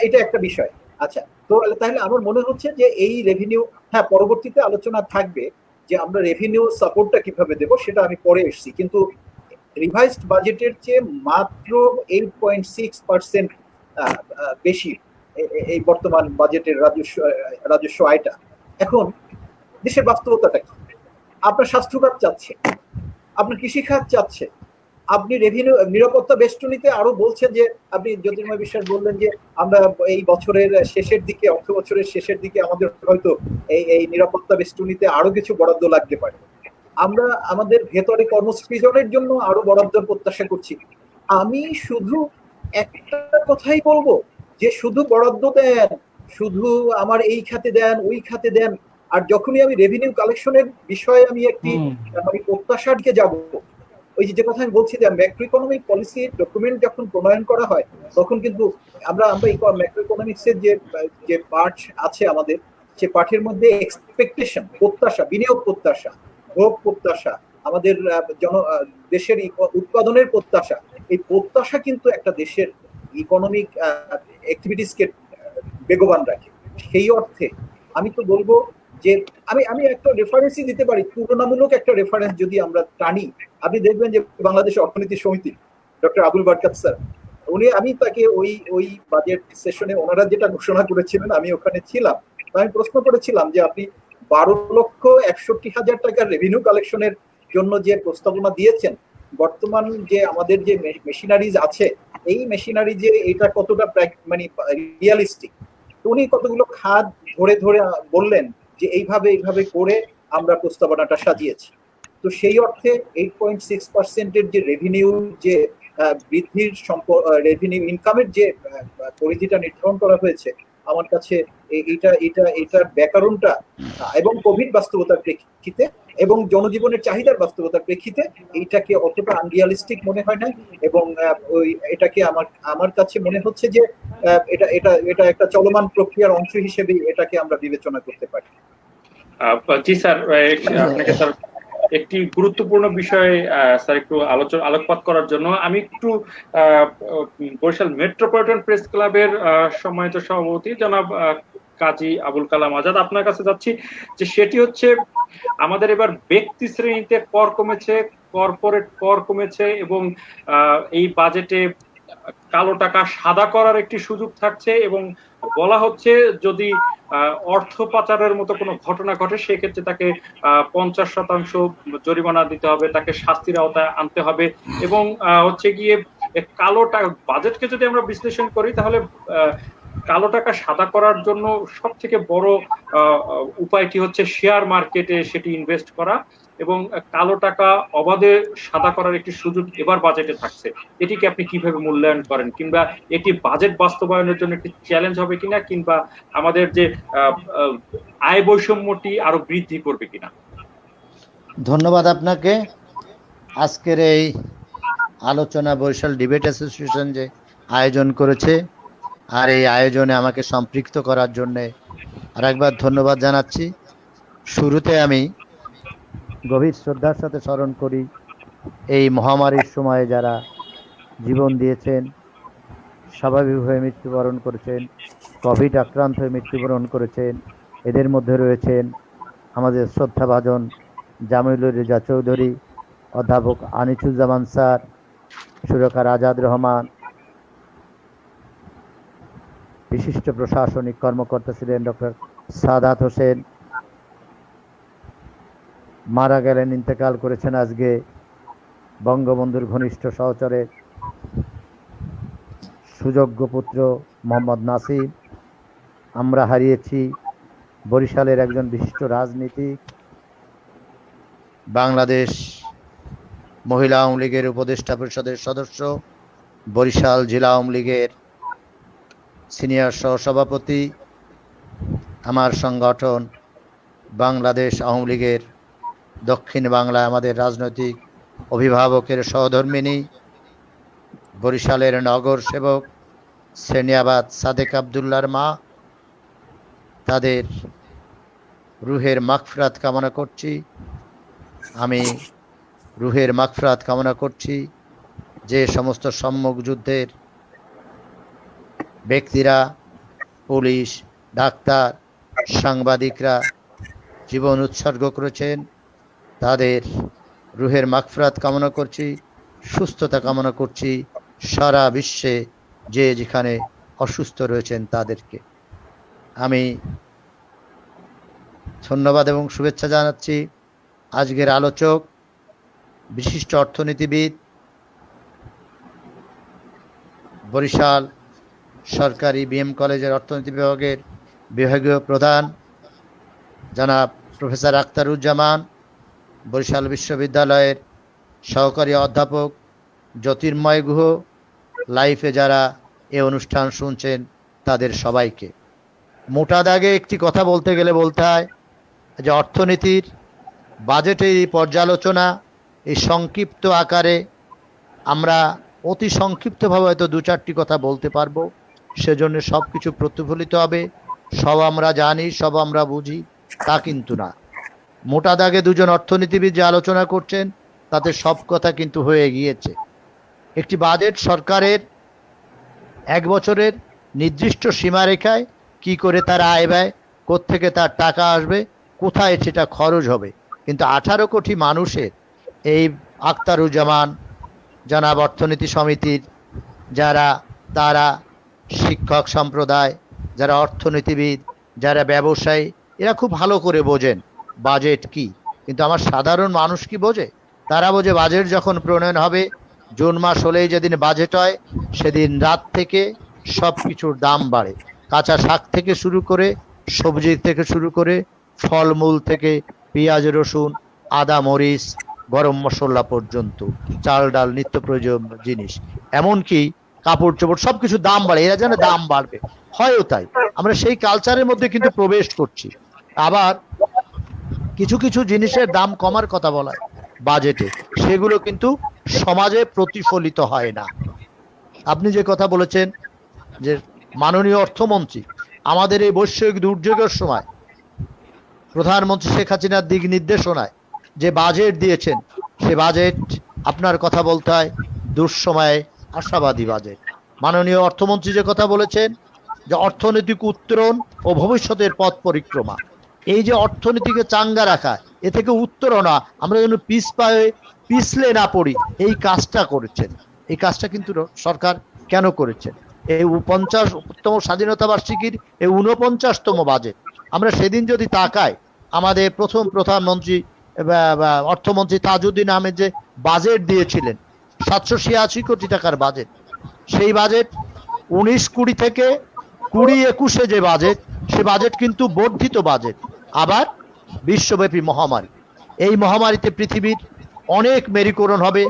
এটা একটা বিষয়। আচ্ছা, তো তাহলে আমার মনে হচ্ছে যে এই রেভিনিউ, হ্যাঁ, পরবর্তীতে আলোচনা থাকবে যে আমরা রেভিনিউ সাপোর্টটা কিভাবে দেব, সেটা আমি পরে এসেছি, কিন্তু রিভাইজড বাজেটের চেয়ে মাত্র 8.6% বেশি এই বর্তমান বাজেটের রাজস্ব আয়টা। এখন দেশের বাস্তবতাটা কি? আপনার স্বাস্থ্য খাত চাচ্ছে, আপনার কৃষি খাত চাচ্ছে, আপনি রেভিনিউ নিরাপত্তা বেষ্টনীতে আরো বলছেন যে, আপনি জ্যোতির্ময় বিশ্বাস বললেন যে আমরা এই বছরের শেষের দিকে, অর্থ বছরের শেষের দিকে আমাদের হয়তো এই নিরাপত্তা বেষ্টনীতে আরো কিছু বরাদ্দ লাগতে পারে। আমরা আমাদের ভেতরে কর্মসৃজনের জন্য আরো বরাদ্দের প্রত্যাশা করছি। আমি শুধু একটা কথাই বলবো যে শুধু বরাদ্দ দেন, শুধু আমার এই খাতে দেন, ওই খাতে দেন, আর যখনই আমি রেভিনিউ কালেকশনের বিষয়ে আমি একটি মানে প্রত্যাশার দিকে যাব, ওই যে কথা আমি বলছি যে ম্যাক্রো ইকোনমিক পলিসি ডকুমেন্ট যখন প্রণয়ন করা হয় তখন কিন্তু আমরা ম্যাক্রো ইকোনমিক্স এর যে পার্ট আছে আমাদের, সে পাঠের মধ্যে এক্সপেকটেশন, প্রত্যাশা, বিনিয়োগ প্রত্যাশা, ভোগ প্রত্যাশা, আমাদের দেশের উৎপাদনের প্রত্যাশা, এই প্রত্যাশা কিন্তু একটা দেশের ইকোনমিক অ্যাক্টিভিটিসকে বেগবান রাখে। সেই অর্থে আমি তো বলবো যে আমি একটা রেফারেন্সই দিতে পারি, তুলনামূলক একটা রেফারেন্স যদি আমরা টানি, আপনি দেখবেন যে বাংলাদেশ অর্থনীতি সমিতি ডক্টর আবুল বারকাত স্যার, আমি তাকে ওই বাজেট সেশনে ওনারা যেটা ঘোষণা করেছিলেন আমি ওখানে ছিলাম, আমি প্রশ্ন করেছিলাম যে আপনি 12,61,000 টাকার রেভিনিউ কালেকশনের জন্য যে প্রস্তাবনা দিয়েছেন, বর্তমান যে আমাদের যে মেশিনারিজ আছে, এই মেশিনারি যে এটা কতটা মানে রিয়ালিস্টিক, উনি কতগুলো খাত ধরে ধরে বললেন যে এইভাবে করে আমরা প্রস্তাবনাটা সাজিয়েছি। তো সেই অর্থে 8.6% যে রেভিনিউ যে বৃদ্ধির রেভিনিউ ইনকামের যে পরিধিটা নির্ধারণ করা হয়েছে, আমার কাছে এটার ব্যাকরণটা এবং কোভিড বাস্তবতার প্রেক্ষিতে এবং জনজীবনের চাহিদার বাস্তবতার প্রেক্ষিতে এইটাকে অতটা আনরিয়ালিস্টিক মনে হয় না, এবং এটাকে আমার কাছে মনে হচ্ছে যে এটা একটা চলমান প্রক্রিয়ার অংশ হিসেবে এটাকে আমরা বিবেচনা করতে পারি। জি স্যার, আপনাকে স্যার একটি গুরুত্বপূর্ণ বিষয়ে স্যার একটু আলোকপাত করার জন্য আমি একটু বরিশাল মেট্রোপলিটন প্রেস ক্লাবের সম্মানিত সভাপতি জনাব কাজী আবুল কালাম আজাদ আপনার কাছে যাচ্ছি, যে সেটি হচ্ছে আমাদের এবার ব্যক্তি শ্রেণীতে কর কমেছে, কর্পোরেট কর কমেছে, এবং এই বাজেটে কালো টাকা সাদা করার একটি সুযোগ থাকছে, এবং বলা হচ্ছে যদি অর্থ পাচারের মতো কোনো ঘটনা ঘটে সেক্ষেত্রে তাকে 50% জরিমানা দিতে হবে, তাকে শাস্তির আওতায় আনতে হবে, এবং হচ্ছে গিয়ে কালো টাকা বাজেটকে যদি আমরা বিশ্লেষণ করি তাহলে কালো টাকা সাদা করার জন্য সব থেকে বড় উপায়টি হচ্ছে শেয়ার মার্কেটে সেটি ইনভেস্ট করা, এবং কালো টাকা অবাধে সাদা করার একটি সুযোগ এবার বাজেটে থাকছে। এটিকে আপনি কিভাবে মূল্যায়ন করেন, কিংবা এটি বাজেট বাস্তবায়নের জন্য একটি চ্যালেঞ্জ হবে কিনা, কিংবা আমাদের যে আয় বৈষম্যটি আরো বৃদ্ধি করবে কিনা? ধন্যবাদ আপনাকে। আজকের এই আলোচনা বরিশাল ডিবেট অ্যাসোসিয়েশন যে আয়োজন করেছে, আর এই আয়োজনে আমাকে সম্পৃক্ত করার জন্য আরেকবার ধন্যবাদ জানাচ্ছি। শুরুতে আমি গভীর শ্রদ্ধার সাথে স্মরণ করি এই মহামারীর সময়ে যারা জীবন দিয়েছেন, স্বাভাবিকভাবে মৃত্যুবরণ করেছেন, কোভিড আক্রান্ত হয়ে মৃত্যুবরণ করেছেন। এদের মধ্যে রয়েছেন আমাদের শ্রদ্ধাভাজন জামিলুর রেজা চৌধুরী, অধ্যাপক আনিসুজ্জামান স্যার, সুরকার আজাদ রহমান, বিশিষ্ট প্রশাসনিক কর্মকর্তা ছিলেন ডক্টর সাদাত হোসেন, মারা গেলেন, ইন্তেকাল করেছেন আজকে বঙ্গবন্ধুর ঘনিষ্ঠ সহচরে সুযোগ্য পুত্র মোহাম্মদ নাসিম। আমরা হারিয়েছি বরিশালের একজন বিশিষ্ট রাজনীতিক, বাংলাদেশ মহিলা আওয়ামী লীগের উপদেষ্টা পরিষদের সদস্য, বরিশাল জেলা আওয়ামী লীগের সিনিয়র সহসভাপতি, আমার সংগঠন বাংলাদেশ আওয়ামী লীগের দক্ষিণ বাংলায় আমাদের রাজনৈতিক অভিভাবকের সহধর্মিনী, বরিশালের নগর সেবক শ্রেণিয়াবাদ সাদেক আবদুল্লার মা, তাদের রুহের মাগফিরাত কামনা করছি। আমি রুহের মাগফিরাত কামনা করছি যে সমস্ত সম্মুখ যুদ্ধের ব্যক্তিরা, পুলিশ, ডাক্তার, সাংবাদিকরা জীবন উৎসর্গ করেছেন, তাদের রুহের মাগফিরাত কামনা করছি, সুস্থতা কামনা করছি। সারা বিশ্বে যে যেখানে অসুস্থ রয়েছেন তাদেরকে আমি ধন্যবাদ এবং শুভেচ্ছা জানাচ্ছি। আজকের আলোচক বিশিষ্ট অর্থনীতিবিদ, বরিশাল সরকারি বিএম কলেজের অর্থনীতি বিভাগের বিভাগীয় প্রধান জনাব প্রফেসর আখতারুজ্জামান, বরিশাল বিশ্ববিদ্যালয়ের সহকারী অধ্যাপক জ্যোতির্ময় গুহ, লাইফে যারা এ অনুষ্ঠান শুনছেন তাদের সবাইকে। মোটা দাগে একটি কথা বলতে গেলে বলতে হয়, যে অর্থনীতির বাজেটের এই পর্যালোচনা এই সংক্ষিপ্ত আকারে আমরা অতি সংক্ষিপ্তভাবে হয়তো দু চারটি কথা বলতে পারবো, সেজন্য সব কিছু প্রতিফলিত হবে, সব আমরা জানি, সব আমরা বুঝি তা কিন্তু না। মোটা দাগে দুজন অর্থনীতিবিদ যে আলোচনা করছেন তাতে সব কথা কিন্তু হয়ে গিয়েছে। একটি বাজেট সরকারের এক বছরের নির্দিষ্ট সীমারেখায় কি করে তার আয় ব্যয়, কোত্থেকে তার টাকা আসবে, কোথায় সেটা খরচ হবে। কিন্তু 18 কোটি মানুষের এই আখতারুজ্জামান জনাব অর্থনীতি সমিতির যারা, তারা শিক্ষক সম্প্রদায়, যারা অর্থনীতিবিদ, যারা ব্যবসায়ী, এরা খুব ভালো করে বোঝেন বাজেট কি। কিন্তু আমার সাধারণ মানুষ কি বোঝে? তারা বোঝে বাজেট যখন প্রণয়ন হবে, জুন মাস হলেই যেদিন বাজেট হয় সেদিন রাত থেকে সব কিছুর দাম বাড়ে। কাঁচা শাক থেকে শুরু করে, সবজি থেকে শুরু করে, ফলমূল থেকে পেঁয়াজ রসুন আদা মরিচ গরম মশলা পর্যন্ত, চাল ডাল নিত্য প্রয়োজনীয় জিনিস, এমনকি কাপড় চোপড় সবকিছু দাম বাড়ে। এরা জানে দাম বাড়বে, হয়ও তাই। আমরা সেই কালচারের মধ্যে কিন্তু প্রবেশ করছি। আবার কিছু কিছু জিনিসের দাম কমার কথা বলা হয় বাজেটে, সেগুলো কিন্তু সমাজে প্রতিফলিত হয় না। আপনি যে কথা বলেছেন যে মাননীয় অর্থমন্ত্রী আমাদের এই বৈশ্বিক দুর্যোগের সময় প্রধানমন্ত্রী শেখ হাসিনার দিক নির্দেশনায় যে বাজেট দিয়েছেন, সে বাজেট আপনার কথা বলতে হয় দুঃসময়ে আশাবাদী বাজেট। মাননীয় অর্থমন্ত্রী যে কথা বলেছেন যে অর্থনৈতিক উত্তরণ ও ভবিষ্যতের পথ পরিক্রমা, এই যে অর্থনীতিকে চাঙ্গা রাখা, এ থেকে উত্তরণ আমরা যেন পিছলে না পড়ি, এই কাজটা করেছেন। এই কাজটা কিন্তু সরকার কেন করেছেন? এই 50তম স্বাধীনতা বার্ষিকীর এই 49তম বাজেট, আমরা সেদিন যদি তাকাই, আমাদের প্রধানমন্ত্রী অর্থমন্ত্রী তাজউদ্দিন আহমেদ যে বাজেট দিয়েছিলেন 786 কোটি টাকার বাজেট, সেই বাজেট 19-20 থেকে 20-21 যে বাজেট, সে বাজেট কিন্তু বর্ধিত বাজেট। আবার বিশ্বব্যাপী মহামারী, এই মহামারীতে পৃথিবীর অনেক মেরুকরণ হবে,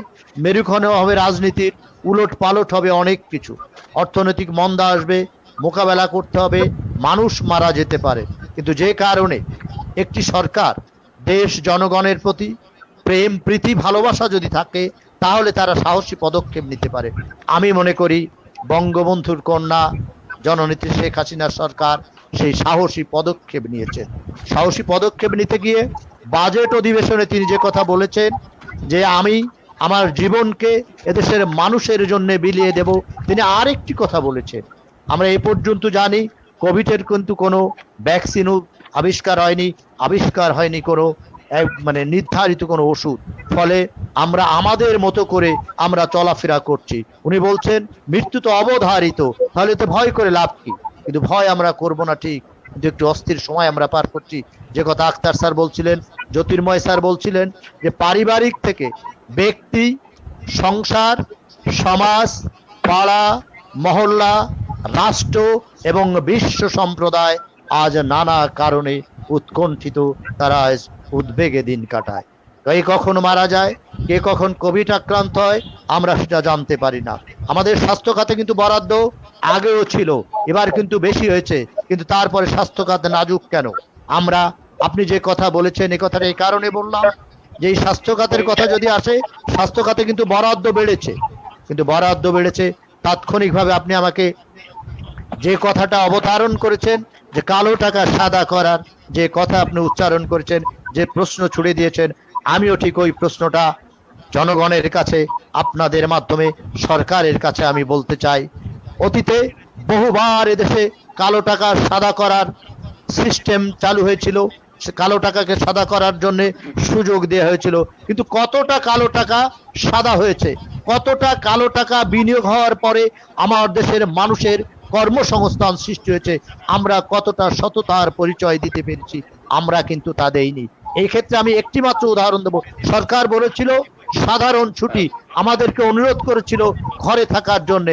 মেরুকরণ হবে রাজনীতির, উলট পালট হবে অনেক কিছু, অর্থনৈতিক মন্দা আসবে, মোকাবেলা করতে হবে, মানুষ মারা যেতে পারে। কিন্তু যে কারণে একটি সরকার দেশ জনগণের প্রতি প্রেম প্রীতি ভালোবাসা যদি থাকে, তাহলে তারা সাহসী পদক্ষেপ নিতে পারে। আমি মনে করি বঙ্গবন্ধুর কন্যা জননেত্রী শেখ হাসিনার সরকার সেই সাহসী পদক্ষেপ নিয়েছেন। সাহসী পদক্ষেপ নিতে গিয়ে বাজেট অধিবেশনে তিনি যে কথা বলেছেন যে আমি আমার জীবনকে এদেশের মানুষের জন্য বিলিয়ে দেব, তিনি আরেকটি কথা বলেছেন, আমরা এ পর্যন্ত জানি কোভিডের কিন্তু কোনো ভ্যাকসিনও আবিষ্কার হয়নি কোনো নির্ধারিত কোনো ওষুধ, ফলে আমরা আমাদের মতো করে আমরা চলাফেরা করছি। উনি বলছেন মৃত্যু তো অবধারিত, তাহলে তো ভয় করে লাভ কি? কিন্তু ভয় আমরা করব না ঠিক, কিন্তু একটু অস্থির সময় আমরা পার করছি। যে কথা আখতার স্যার বলছিলেন, জ্যোতির্ময় স্যার বলছিলেন যে পারিবারিক থেকে ব্যক্তি, সংসার, সমাজ, পাড়া, মহল্লা, রাষ্ট্র এবং বিশ্ব সম্প্রদায় আজ নানা কারণে উৎকণ্ঠিত, তারা উদ্বেগে দিন কাটায়। কে কখন মারা যায়, কে কখন কোভিড আক্রান্ত হয়, আমরা সেটা জানতে পারি না। আমাদের স্বাস্থ্য খাতে কিন্তু বরাদ্দ আগেও ছিল, এবার কিন্তু বেশি হয়েছে, কিন্তু তারপরে স্বাস্থ্য খাতে নাজুক কেন? আপনি যে কথা বলেছেন, এই কথাটা এই কারণে বললাম যে এই স্বাস্থ্য খাতের কথা যদি আসে, স্বাস্থ্য খাতে কিন্তু বরাদ্দ বেড়েছে, কিন্তু বরাদ্দ বেড়েছে তাৎক্ষণিকভাবে আপনি আমাকে যে কথাটা অবতারণ করেছেন যে কালো টাকা সাদা করার যে কথা আপনি উচ্চারণ করেছেন, যে প্রশ্ন ছুড়ে দিয়েছেন, আমিও ঠিক ওই প্রশ্নটা জনগণের কাছে আপনাদের মাধ্যমে সরকারের কাছে আমি বলতে চাই। অতীতে বহুবার এদেশে কালো টাকা সাদা করার সিস্টেম চালু হয়েছিল, কালো টাকাকে সাদা করার জন্য সুযোগ দেওয়া হয়েছিল, কিন্তু কতটা কালো টাকা সাদা হয়েছে, কতটা কালো টাকা বিনিয়োগ হওয়ার পরে আমার দেশের মানুষের কর্মসংস্থান সৃষ্টি হয়েছে, আমরা কতটা সততার পরিচয় দিতে পেরেছি, আমরা কিন্তু তা দেইনি। এই ক্ষেত্রে আমি একটি মাত্র উদাহরণ দেব। সরকার বলেছিল সাধারণ ছুটি, আমাদেরকে অনুরোধ করেছিল ঘরে থাকার জন্য,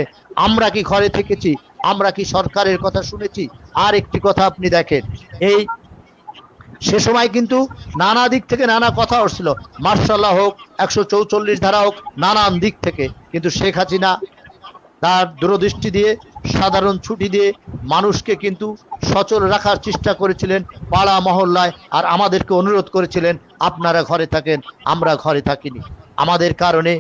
আমরা কি ঘরে থেকেছি? আমরা কি সরকারের কথা শুনেছি? আর একটি কথা আপনি দেখেন, সে সময় কিন্তু নানা দিক থেকে নানা কথা উঠছিল, মার্শাল হোক, 144 ধারা হোক, নানান দিক থেকে, কিন্তু শেখ হাসিনা তার দূরদৃষ্টি দিয়ে, সাধারণ ছুটি দিয়ে মানুষকে কিন্তু সচল রাখার চেষ্টা করেছিলেন পাড়া মহল্লায়, আর আমাদেরকে অনুরোধ করেছিলেন আপনারা ঘরে থাকেন, আমরা ঘরে থাকিনি। আমাদের কারণে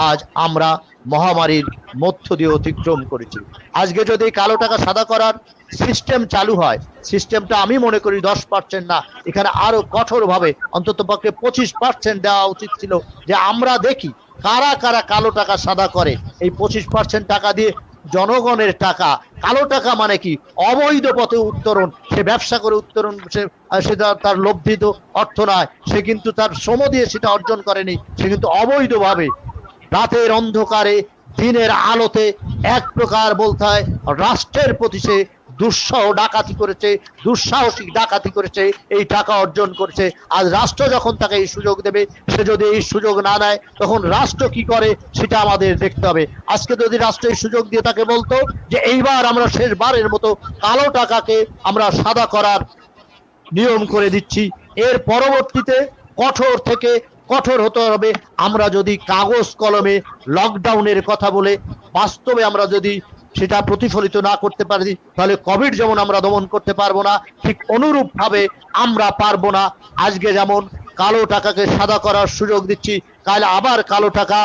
আজ আমরা মহামারীর মধ্য দিয়ে অতিক্রম করেছি। আজকে যদি কালো টাকা সাদা করার সিস্টেম চালু হয়, সিস্টেমটা আমি মনে করি 10% না, এখানে আরো কঠোরভাবে অন্তত পক্ষে 25% দেওয়া উচিত ছিল, যে আমরা দেখি কারা কারা কালো টাকা সাদা করে। এই 25% টাকা দিয়ে জনগণের টাকা, কালো টাকা মানে কি অবৈধ পথে উত্তরণ, সে ব্যবসা করে উত্তরণ, সেটা তার লব্ধিত অর্থ নয়, সে কিন্তু তার শ্রম দিয়ে সেটা অর্জন করেনি, সে কিন্তু অবৈধভাবে রাতের অন্ধকারে দিনের আলোতে এক প্রকার বলতে হয় রাষ্ট্রের প্রতি সে দুঃসাহসিক ডাকাতি করেছে, এই টাকা অর্জন করেছে। আজ রাষ্ট্র যখন তাকে এই সুযোগ দেবে, সে যদি এই সুযোগ না নেয় তখন রাষ্ট্র কি করে সেটা আমাদের দেখতে হবে। আজকে যদি রাষ্ট্র এই সুযোগ দিয়ে তাকে বলতো যে এইবার আমরা শেষবারের মতো কালো টাকাকে আমরা সাদা করার নিয়ম করে দিচ্ছি, এর পরবর্তীতে কঠোর থেকে কঠোর হতে হবে। আমরা যদি কাগজ কলমে লকডাউনের কথা বলে বাস্তবে আমরা যদি সেটা প্রতিফলিত না করতে পারি, তাহলে কোভিড যেমন আমরা দমন করতে পারবো না, ঠিক অনুরূপ ভাবে আমরা পারবো না। আজকে যেমন কালো টাকাকে সাদা করার সুযোগ দিচ্ছি, কাল আবার কালো টাকা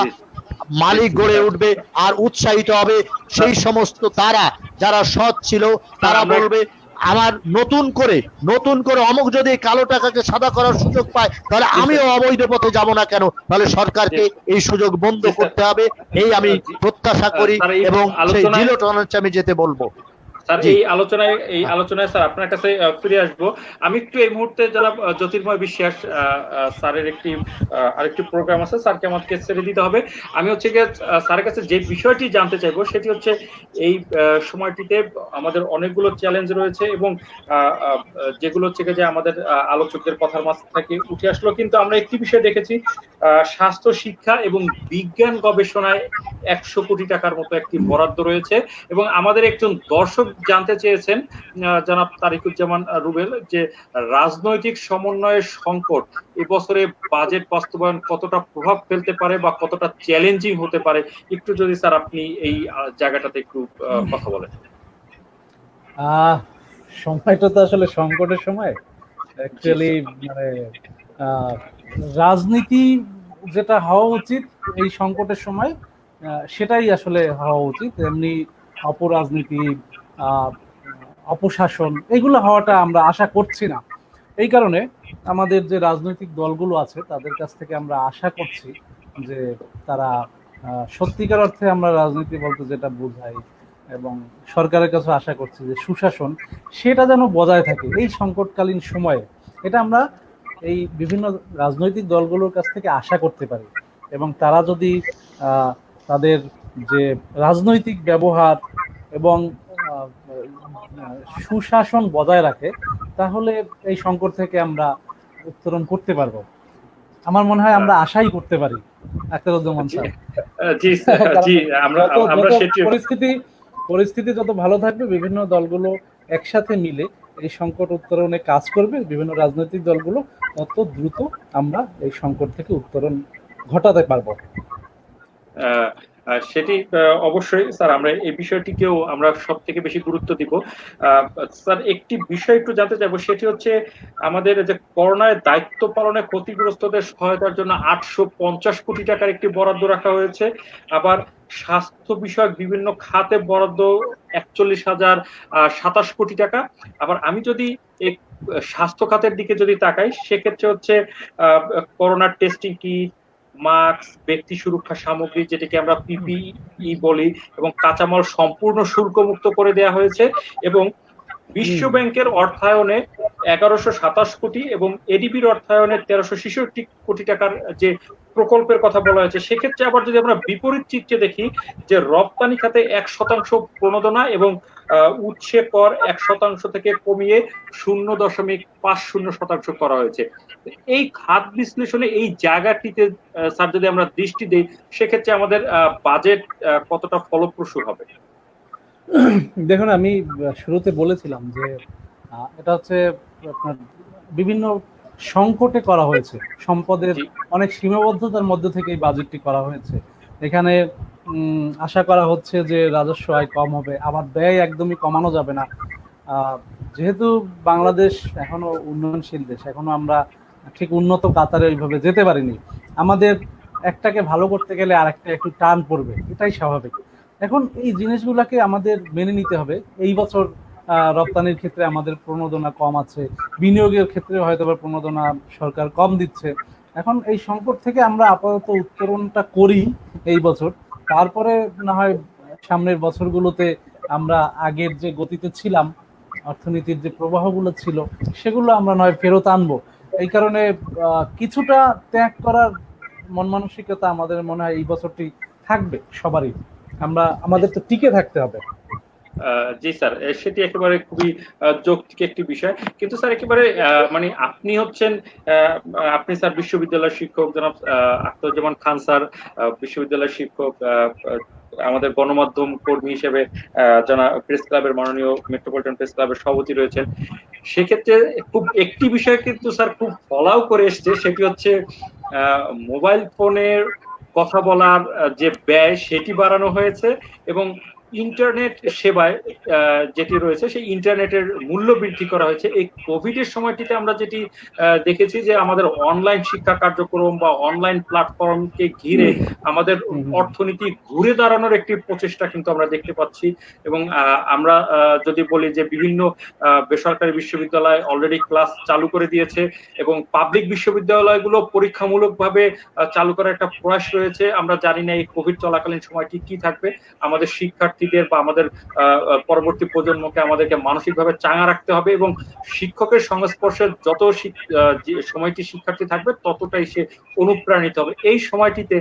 মালিক গড়ে উঠবে আর উৎসাহিত হবে সেই সমস্ত তারা যারা সৎ ছিল, তারা বলবে আমার নতুন করে অমুক যদি কালো টাকাকে সাদা করার সুযোগ পায়, তাহলে আমিও অবৈধ পথে যাব না কেন? তাহলে সরকারকে এই সুযোগ বন্ধ করতে হবে, এই আমি প্রত্যাশা করি এবং সেই জিরো টলারেন্স আমি যেতে বলবো। স্যার এই আলোচনায় স্যার আপনার কাছে ফিরে আসবো। আমি একটু এই মুহূর্তে জনাব জ্যোতির্ময় বিশ্বাস স্যারের আরেকটি প্রোগ্রাম আছে, স্যারকে আমাকে ছেড়ে দিতে হবে। আমি হচ্ছে গিয়ে স্যারের কাছে যে বিষয়টি জানতে চাইবো সেটি হচ্ছে এই সময়টিতে আমাদের অনেকগুলো চ্যালেঞ্জ রয়েছে এবং যেগুলো হচ্ছে যে আমাদের আলোচকদের কথার মাঝ থেকে উঠে আসলো, কিন্তু আমরা একটি বিষয় দেখেছি, স্বাস্থ্য শিক্ষা এবং বিজ্ঞান গবেষণায় 100 কোটি টাকার মতো একটি বরাদ্দ রয়েছে। এবং আমাদের একজন দর্শক জানতে চেয়েছেন, জনাব তারিকুজ্জামান রুবেল, যে রাজনৈতিক সমন্বয়ের সংকট এবছরে বাজেট বাস্তবায়ন কতটা প্রভাব ফেলতে পারে বা কতটা চ্যালেঞ্জিং হতে পারে, একটু যদি স্যার আপনি এই জায়গাটাতে একটু কথা বলেন। সময়টা তো আসলে সংকটের সময়, অ্যাকচুয়ালি মানে রাজনীতি যেটা হওয়া উচিত এই সংকটের সময় সেটাই আসলে হওয়া উচিত। এমনি অপরাজনীতি, অপশাসন এগুলো হওয়াটা আমরা আশা করছি না। এই কারণে আমাদের যে রাজনৈতিক দলগুলো আছে তাদের কাছ থেকে আমরা আশা করছি যে তারা সত্যিকার অর্থে আমরা রাজনীতি বলতে যেটা বোঝাই, এবং সরকারের কাছে আশা করছি যে সুশাসন সেটা যেন বজায় থাকে এই সংকটকালীন সময়ে। এটা আমরা এই বিভিন্ন রাজনৈতিক দলগুলোর কাছ থেকে আশা করতে পারি, এবং তারা যদি তাদের যে রাজনৈতিক ব্যবহার এবং সুশাসন বজায় রাখে, তাহলে এই সংকট থেকে আমরা উত্তরণ করতে পারবো। আমার মনে হয় আমরা আশাই করতে পারি আখতারুজ্জামান স্যার। পরিস্থিতি যত ভালো থাকবে, বিভিন্ন দলগুলো একসাথে মিলে এই সংকট উত্তরণে কাজ করবে, বিভিন্ন রাজনৈতিক দলগুলো তত দ্রুত আমরা এই সংকট থেকে উত্তরণ ঘটাতে পারবো। সেটি অবশ্যই স্যার, আমরা এই বিষয়টিকেও আমরা সব থেকে বেশি গুরুত্ব দিব। স্যার একটি বিষয় একটু জানতে চাইবো, সেটি হচ্ছে আমাদের যে করোনায় দায়িত্ব পালনে ক্ষতিগ্রস্তদের সহায়তার জন্য 850 কোটি টাকার একটি বরাদ্দ রাখা হয়েছে। আবার স্বাস্থ্য বিষয়ক বিভিন্ন খাতে বরাদ্দ 41,027 কোটি টাকা। আবার আমি যদি এই স্বাস্থ্য খাতের দিকে যদি তাকাই, সেক্ষেত্রে হচ্ছে করোনার টেস্টিং কিট, মাস্ক, ব্যক্তি সুরক্ষা সামগ্রী যেটাকে আমরা পিপিই বলি, এবং কাঁচামাল সম্পূর্ণ শুল্কমুক্ত করে দেওয়া হয়েছে। এবং বিশ্ব ব্যাংকের অর্থায়নে 1127 কোটি এবং এডিবির অর্থায়নে 1366 কোটি টাকার যে প্রকল্পের কথা বলা হয়েছে। সেক্ষেত্রে আবার যদি আমরা বিপরীত চিত্রে দেখি, যে রপ্তানি খাতে 1% প্রণোদনা এবং উৎসে কর 1% থেকে কমিয়ে 0.50% করা হয়েছে। এই খাত বিশ্লেষণে এই জায়গাটিতে স্যার যদি আমরা দৃষ্টি দিই, সেক্ষেত্রে আমাদের বাজেট কতটা ফলপ্রসূ হবে? দেখুন, আমি শুরুতে বলেছিলাম যে এটা হচ্ছে আপনার বিভিন্ন সংকটে করা হয়েছে, সম্পদের অনেক সীমাবদ্ধতার মধ্যে থেকে এই বাজেটটি করা হয়েছে। এখানে আশা করা হচ্ছে যে রাজস্ব আয় কম হবে, আবার ব্যয় একদমই কমানো যাবে না। যেহেতু বাংলাদেশ এখনো উন্নয়নশীল দেশ, এখনো আমরা ঠিক উন্নত কাতারে ওইভাবে যেতে পারিনি। আমাদের একটাকে ভালো করতে গেলে আরেকটা একটু টান পড়বে, এটাই স্বাভাবিক। এখন এই জিনিসগুলোকে আমাদের মেনে নিতে হবে। এই বছর রপ্তানির ক্ষেত্রে আমাদের প্রণোদনা কম আছে, বিনিয়োগের ক্ষেত্রে হয়তো বা প্রণোদনা সরকার কম দিচ্ছে। এখন এই সংকট থেকে আমরা আপাতত উত্তরণটা করি এই বছর, তারপরে না হয় সামনের বছরগুলোতে আমরা আগের যে গতিতে ছিলাম, অর্থনীতির যে প্রবাহগুলো ছিল সেগুলো আমরা নয় ফেরত আনবো। এই কারণে কিছুটা ত্যাগ করার মন মানসিকতা আমাদের মনে হয় এই বছরটি থাকবে সবারই। আমাদের তো টিকে থাকতে হবে। জি স্যার, সেটি একেবারে খুবই যৌক্তিক একটি বিষয়। কিন্তু স্যার একেবারে মানে আপনি হচ্ছেন আপনি স্যার বিশ্ববিদ্যালয়ের শিক্ষক জনাব আখতারুজ্জামান খান স্যার, বিশ্ববিদ্যালয়ের শিক্ষক, আমাদের গণমাধ্যম কর্মী হিসেবে যারা প্রেস ক্লাবের মাননীয় মেট্রোপলিটন প্রেস ক্লাবের সভাপতি রয়েছেন। সেক্ষেত্রে খুব একটি বিষয় কিন্তু স্যার খুব ফলাও করে এসছে, সেটি হচ্ছে মোবাইল ফোনের কথা বলার যে ব্যয় সেটি বাড়ানো হয়েছে, এবং ইন্টারনেট সেবায় যেটি রয়েছে সেই ইন্টারনেটের মূল্য বৃদ্ধি করা হয়েছে। এই কোভিড এর সময়টিতে আমরা যেটি দেখেছি যে আমাদের অনলাইন শিক্ষা কার্যক্রম বা অনলাইন প্ল্যাটফর্মকে ঘিরে আমাদের অর্থনীতি ঘুরে দাঁড়ানোর একটি প্রচেষ্টা কিন্তু আমরা দেখতে পাচ্ছি। এবং আমরা যদি বলি যে বিভিন্ন বেসরকারি বিশ্ববিদ্যালয় অলরেডি ক্লাস চালু করে দিয়েছে, এবং পাবলিক বিশ্ববিদ্যালয়গুলো পরীক্ষামূলকভাবে চালু করার একটা প্রয়াস রয়েছে। আমরা জানি না এই কোভিড চলাকালীন সময়টি কি থাকবে। আমাদের শিক্ষার্থীদের বা আমাদের পরবর্তী প্রজন্মকে আমাদেরকে মানসিকভাবে চাঙ্গা রাখতে হবে, এবং শিক্ষকের সংস্পর্শে যত সময়টি শিক্ষার্থী থাকবে ততটাই সে অনুপ্রাণিত হবে। এই সময়টিতে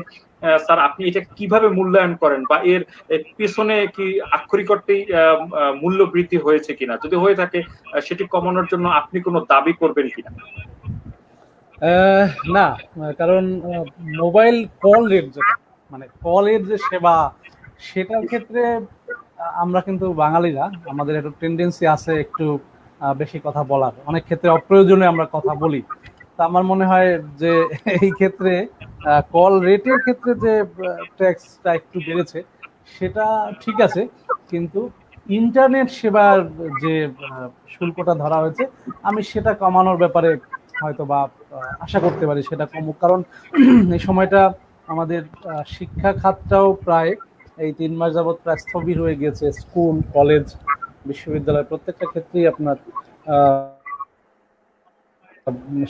স্যার আপনি এটা কিভাবে মূল্যায়ন করেন, বা এর পেছনে কি আক্ষরিক অর্থেই মূল্য বৃদ্ধি হয়েছে কিনা, যদি হয়ে থাকে সেটি কমানোর জন্য আপনি কোনো দাবি করবেন কিনা? না, কারণ মোবাইল কল রেট যেটা, মানে কলের যে সেবা, সেটার ক্ষেত্রে আমরা কিন্তু বাঙালিরা আমাদের একটু টেন্ডেন্সি আছে একটু বেশি কথা বলার, অনেক ক্ষেত্রে অপ্রয়োজনে আমরা কথা বলি। তা আমার মনে হয় যে এই ক্ষেত্রে কল রেটের ক্ষেত্রে যে ট্যাক্সটা একটু বেড়েছে সেটা ঠিক আছে, কিন্তু ইন্টারনেট সেবার যে শুল্কটা ধরা হয়েছে আমি সেটা কমানোর ব্যাপারে হয়তো বা আশা করতে পারি সেটা কমুক। কারণ এই সময়টা আমাদের শিক্ষা খাতটাও প্রায় এই 3 মাস যাবৎ প্রায় স্থবির হয়ে গিয়েছে। স্কুল, কলেজ, বিশ্ববিদ্যালয় প্রত্যেকটা ক্ষেত্রেই আপনার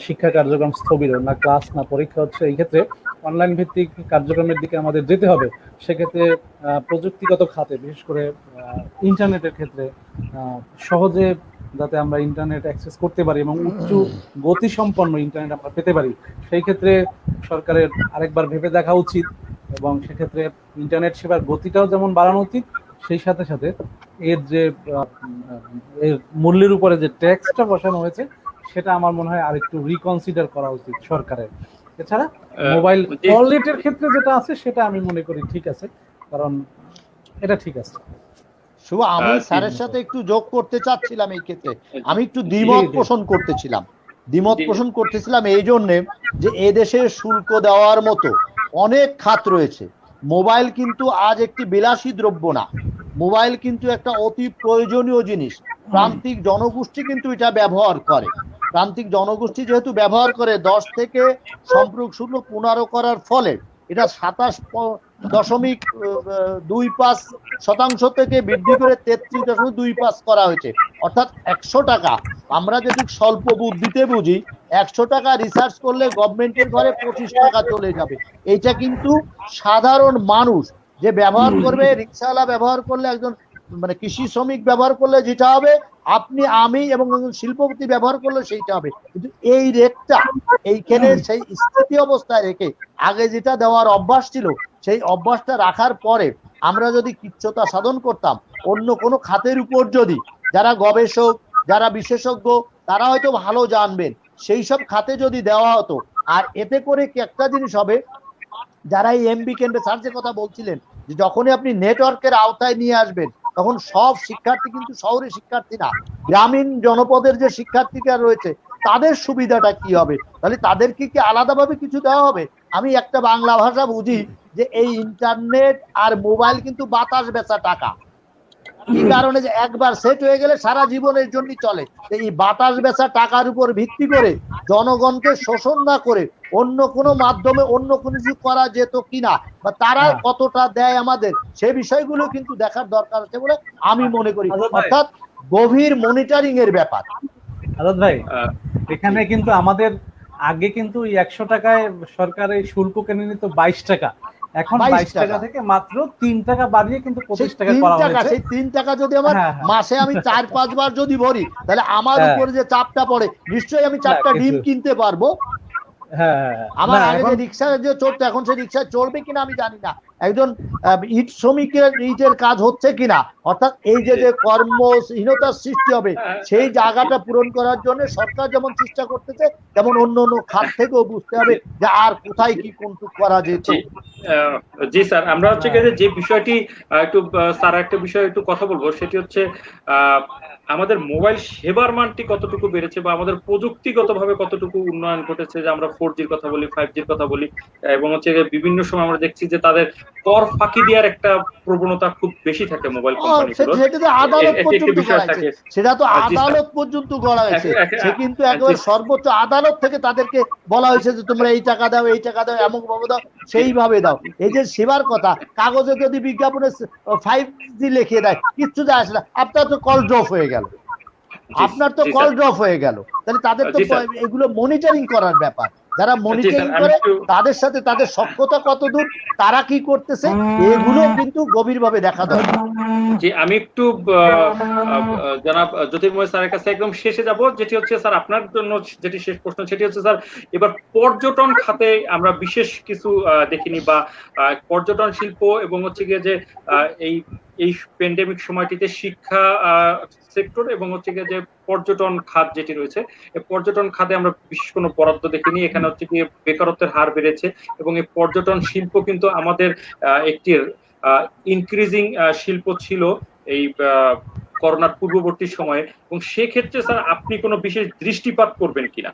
শিক্ষা কার্যক্রম স্থবির, না ক্লাস না পরীক্ষা হচ্ছে। এই ক্ষেত্রে অনলাইন ভিত্তিক কার্যক্রমের দিকে আমাদের যেতে হবে। সেক্ষেত্রে প্রযুক্তিগত খাতে, বিশেষ করে ইন্টারনেটের ক্ষেত্রে সহজে যাতে আমরা ইন্টারনেট অ্যাক্সেস করতে পারি এবং উচ্চ গতিসম্পন্ন ইন্টারনেট আমরা পেতে পারি, সেই ক্ষেত্রে সরকারের আরেকবার ভেবে দেখা উচিত। এবং সেক্ষেত্রে ইন্টারনেট সেবার গতিটাও যেমন বাড়ানো উচিত, সেই সাথে সাথে এর যে এর মূল্যের উপরে যে ট্যাক্সটা বসানো হয়েছে সেটা আমার মনে হয় আরেকটু রিকনসিডার করা উচিত সরকারের। এছাড়া মোবাইল কল রেটের ক্ষেত্রে যেটা আছে সেটা আমি মনে করি ঠিক আছে, কারণ এটা ঠিক আছে। শুভ, আমি স্যারের সাথে একটু যোগ করতে চাচ্ছিলাম এই ক্ষেত্রে। আমি একটু দ্বিমত পোষণ করতেছিলাম এই জন্যে যে এদেশে শুল্ক দেওয়ার মতো অনেক খাত রয়েছে। মোবাইল কিন্তু আজ একটি বিলাসী দ্রব্য না, মোবাইল কিন্তু একটা অতি প্রয়োজনীয় জিনিস। প্রান্তিক জনগোষ্ঠী কিন্তু এটা ব্যবহার করে। প্রান্তিক জনগোষ্ঠী যেহেতু ব্যবহার করে, 10 থেকে সম্পর্ক শুল্ক 15 করার ফলে এটা 27.25% থেকে বৃদ্ধি করে 33.25 করা হয়েছে। অর্থাৎ 100 টাকা, আমরা যদি স্বল্প বুদ্ধিতে বুঝি, 100 টাকা রিসার্চ করলে গভর্নমেন্টের ঘরে 25 টাকা চলে যাবে। এইটা কিন্তু সাধারণ মানুষ যে ব্যবহার করবে, রিক্সাওয়ালা ব্যবহার করলে, একজন মানে কৃষি শ্রমিক ব্যবহার করলে যেটা হবে, আপনি, আমি এবং একজন শিল্পপতি ব্যবহার করলে সেইটা হবে। কিন্তু এই রেটটা এইখানে সেই স্থিতি অবস্থায় রেখে আগে যেটা দেওয়ার অভ্যাস ছিল, সেই অভ্যাসটা রাখার পরে আমরা যদি কিচ্ছতা সাধন করতাম, অন্য কোনো খাতের উপর যদি যারা গবেষক, যারা বিশেষজ্ঞ, তারা হয়তো ভালো জানবেন, সেই সব খাতে যদি দেওয়া হতো। আর এতে করে কি একটা জিনিস হবে, যারা এই এমবি কেন্দ্রে স্যার যে কথা বলছিলেন, যে যখনই আপনি নেটওয়ার্কের আওতায় নিয়ে আসবেন, তখন সব শিক্ষার্থী কিন্তু শহরের শিক্ষার্থী না, গ্রামীণ জনপদের যে শিক্ষার্থীরা রয়েছে তাদের সুবিধাটা কি হবে? তাহলে তাদেরকে কি আলাদাভাবে কিছু দেওয়া হবে? আমি একটা বাংলা ভাষা বুঝি যে এই ইন্টারনেট আর মোবাইল কিন্তু বাতাস বেচা টাকা। এই কারণে যে একবার সেট হয়ে গেলে সারা জীবনের জন্য চলে। এই বাতাস বেচা টাকার উপর ভিত্তি করে জনগণকে শোষণ না করে অন্য কোনো মাধ্যমে অন্য কোনো কিছু করা যেত কিনা, বা তারা কতটা দেয় আমাদের, সে বিষয়গুলো কিন্তু দেখার দরকার আছে বলে আমি মনে করি। অর্থাৎ গভীর মনিটরিং এর ব্যাপার। আজাদ ভাই, এখানে কিন্তু আমাদের আগে কিন্তু 100 টাকায় সরকার এই শুল্ক কিনে নিত 22 টাকা, এখন 22 টাকা থেকে মাত্র 3 টাকা বাড়িয়ে কিন্তু 25 টাকা করা হয়েছে। সেই 3 টাকা যদি আমার মাসে আমি 4-5 বার যদি ভরি, তাহলে আমার উপরে যে চাপটা পড়ে, নিশ্চয়ই আমি 4টা ডিম কিনতে পারবো। আমার আগে যে রিক্সা যে চলতো, এখন সে রিক্সা চলবে কিনা আমি জানি না, একজন ইট শ্রমিকের ইটের কাজ হচ্ছে কিনা। অর্থাৎ এই যে কর্মহীনতার সৃষ্টি হবে, সেই জায়গাটা পূরণ করার জন্য সরকার যেমন চেষ্টা করতেছে, তেমন অন্য অন্য খাত থেকেও বুঝতে হবে যে আর কোথায় কি কোনটুকু করা যেত। জি স্যার, আমরা হচ্ছে যে বিষয়টি একটু স্যার একটা বিষয় একটু কথা বলবো, সেটি হচ্ছে আমাদের মোবাইল সেবার মানটি কতটুকু বেড়েছে বা আমাদের প্রযুক্তিগতভাবে কতটুকু উন্নয়ন ঘটেছে। যে আমরা 4G কথা বলি, 5G কথা বলি, এবং হচ্ছে বিভিন্ন সময় আমরা দেখছি যে তাদের কর ফাঁকি দেওয়ার একটা প্রবণতা খুব বেশি থাকে মোবাইল কোম্পানিগুলোর। সেটা তো আদালত পর্যন্ত গড়া হয়েছে। সে কিন্তু একেবারে সর্বোচ্চ আদালত থেকে তাদেরকে বলা হয়েছে যে তোমরা এই টাকা দাও, এই টাকা দাও, এমন ভাবে দাও, সেইভাবে দাও। এই যে সেবার কথা, কাগজে যদি বিজ্ঞাপনে 5G লিখে দেয়, কিচ্ছু যায় আসে না, আপনার তো কল ড্রপ হয়ে গেল, তাহলে তাদের তো এগুলো মনিটরিং করার ব্যাপার। যারা মনিটরিং করে তাদের সাথে তাদের সক্ষমতা কতদূর, তারা কি করতেছে, এগুলো কিন্তু গভীরভাবে দেখা দরকার। জি, আমি একটু জনাব জ্যোতির্ময় স্যারের কাছে একদম শেষে যাব, যেটি হচ্ছে স্যার আপনার জন্য যেটি শেষ প্রশ্ন, সেটি হচ্ছে স্যার এবার পর্যটন খাতে আমরা বিশেষ কিছু দেখিনি, বা পর্যটন শিল্প এবং হচ্ছে গিয়ে যে এই প্যান্ডেমিক সময়টিতে শিক্ষা সেক্টর এবং হচ্ছে গিয়ে যে পর্যটন খাত যেটি রয়েছে, এই পর্যটন খাতে আমরা বিশেষ কোনো বরাদ্দ দেখিনি। এখানে হচ্ছে গিয়ে বেকারত্বের হার বেড়েছে, এবং এই পর্যটন শিল্প কিন্তু আমাদের একটি ইনক্রিজিং শিল্প ছিল এই করোনার পূর্ববর্তী সময়ে, এবং সেক্ষেত্রে স্যার আপনি কোনো বিশেষ দৃষ্টিপাত করবেন কিনা?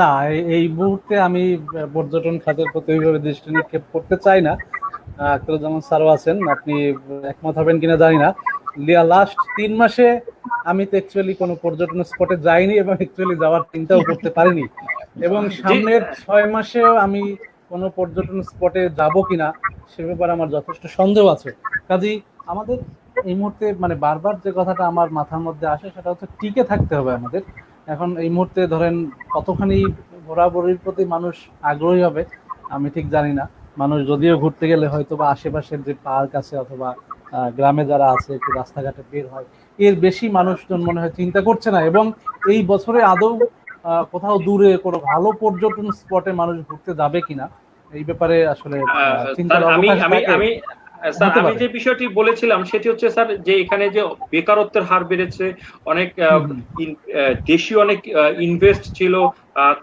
না, এই মুহূর্তে আমি পর্যটন খাতের প্রতি ওইভাবে দৃষ্টি নিক্ষেপ করতে চাই না। যেমন স্যারও আছেন, আপনি একমত হবেন কিনা জানি না। লাস্ট 3 মাসে আমি তো অ্যাকচুয়ালি কোনো পর্যটন স্পটে যাইনি, এবং অ্যাকচুয়ালি যাওয়ার চিন্তাও করতে পারিনি, এবং সামনের 6 মাসেও আমি কোনো পর্যটন স্পটে যাব কিনা সে ব্যাপারে আমার যথেষ্ট সন্দেহ আছে। কাজেই আমাদের এই মুহূর্তে মানে বারবার যে কথাটা আমার মাথার মধ্যে আসে সেটা হচ্ছে টিকে থাকতে হবে আমাদের। এখন এই মুহূর্তে ধরেন কতখানি ঘোরাঘুরির প্রতি মানুষ আগ্রহী হবে আমি ঠিক জানি না। মানুষ যদিও ঘুরতে গেলে হয়তো বা আশেপাশের যে পার্ক আছে অথবা গ্রামে যারা আছে একটু রাস্তাঘাটে বের হয়, এর বেশি মানুষজন মনে হয় চিন্তা করছে না। এবং এই বছরে আদৌ কোথাও দূরে কোনো ভালো পর্যটন স্পটে মানুষ ঘুরতে যাবে কিনা এই ব্যাপারে আসলে চিন্তার অবকাশ থাকে। স্যার আমি যে বিষয়টি বলেছিলাম সেটি হচ্ছে স্যার যে এখানে যে বেকারত্বের হার বেড়েছে, অনেক দেশীয় অনেক ইনভেস্ট ছিল,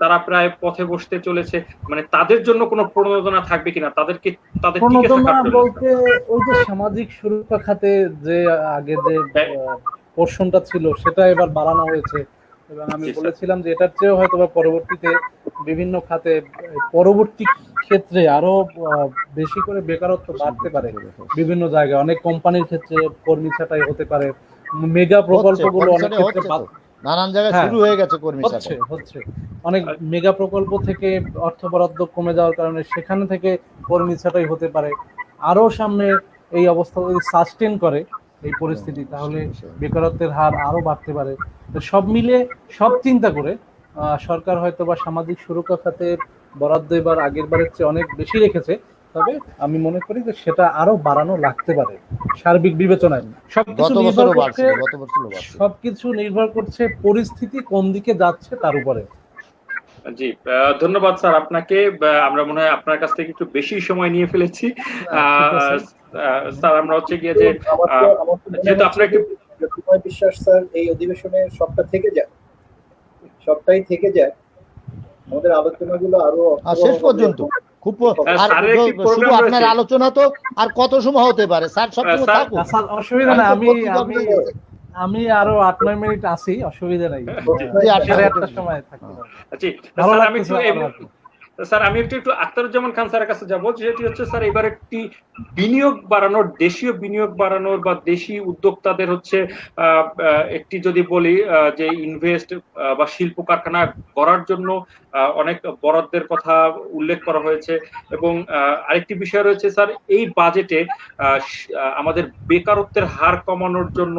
তারা প্রায় পথে বসতে চলেছে, মানে তাদের জন্য কোনো প্রণোদনা থাকবে কিনা, তাদের প্রণোদনা বলতে ওই যে সামাজিক সুরক্ষা খাতে যে আগে যে পোর্শনটা ছিল সেটা এবার বাড়ানো হয়েছে, এবং আমি বলেছিলাম যে এটার চেয়েও হয়তো বা পরবর্তীতে বিভিন্ন খাতে পরবর্তী ক্ষেত্রে আরো বেশি করে বেকারত্ব বাড়তে পারে। বিভিন্ন জায়গায় অনেক কোম্পানির ক্ষেত্রে কর্মী ছাঁটাই হতে পারে, মেগা প্রকল্পগুলো অনেক ক্ষেত্রে নানান জায়গায় শুরু হয়ে গেছে কর্মী ছাঁটাই হচ্ছে। অনেক মেগা প্রকল্প থেকে অর্থ বরাদ্দ কমে যাওয়ার কারণে সেখানে থেকে কর্মী ছাঁটাই হতে পারে। আরো সামনে এই অবস্থা যদি সাস্টেন করে এই পরিস্থিতি, তাহলে বেকারত্বের হার আরো বাড়তে পারে। তো সব মিলে সব চিন্তা করে সরকার হয়তো বা সামাজিক সুরক্ষা খাতে বরাদ্দ এবার আগের বারের চেয়ে অনেক বেশি রেখেছে, তবে আমি মনে করি যে সেটা আরো বাড়ানো লাগতে পারে সার্বিক বিবেচনায়। সবকিছু নির্ভর করছে পরিস্থিতি কোন দিকে যাচ্ছে তার উপরে। জি, ধন্যবাদ স্যার আপনাকে। আমরা মনে হয় আপনার কাছ থেকে একটু বেশি সময় নিয়ে ফেলেছি। স্যার আমরা হচ্ছে গিয়ে যে যেহেতু আপনার একটু বিশ্বাস স্যার এই অধিবেশনে সবটাই থেকে যায়, আমাদের আলোচনাগুলো আরো শেষ পর্যন্ত খুব শুধু আপনার আলোচনা তো আর কত সময় হতে পারে স্যার, সবসময় থাকুন, অসুবিধা না। আমি আরো 8-9 মিনিট আছি, অসুবিধা নাই। জি, জি, 8 সাড়ে মিনিট। 8টার সময় থাকতে পারবো। জি ভালো স্যার, লাগতেছে আমারও আর কি। স্যার আমি একটু আখতারুজ্জামান খান স্যারের কাছে যাব, যেটি হচ্ছে স্যার এবার একটি বিনিয়োগ বাড়ানোর, দেশীয় বিনিয়োগ বাড়ানোর বা দেশি উদ্যোক্তাদের হচ্ছে একটি যদি বলি যে ইনভেস্ট বা শিল্প কারখানা করার জন্য অনেক বরাদ্দের কথা উল্লেখ করা হয়েছে, এবং আরেকটি বিষয় রয়েছে স্যার এই বাজেটে আমাদের বেকারত্বের হার কমানোর জন্য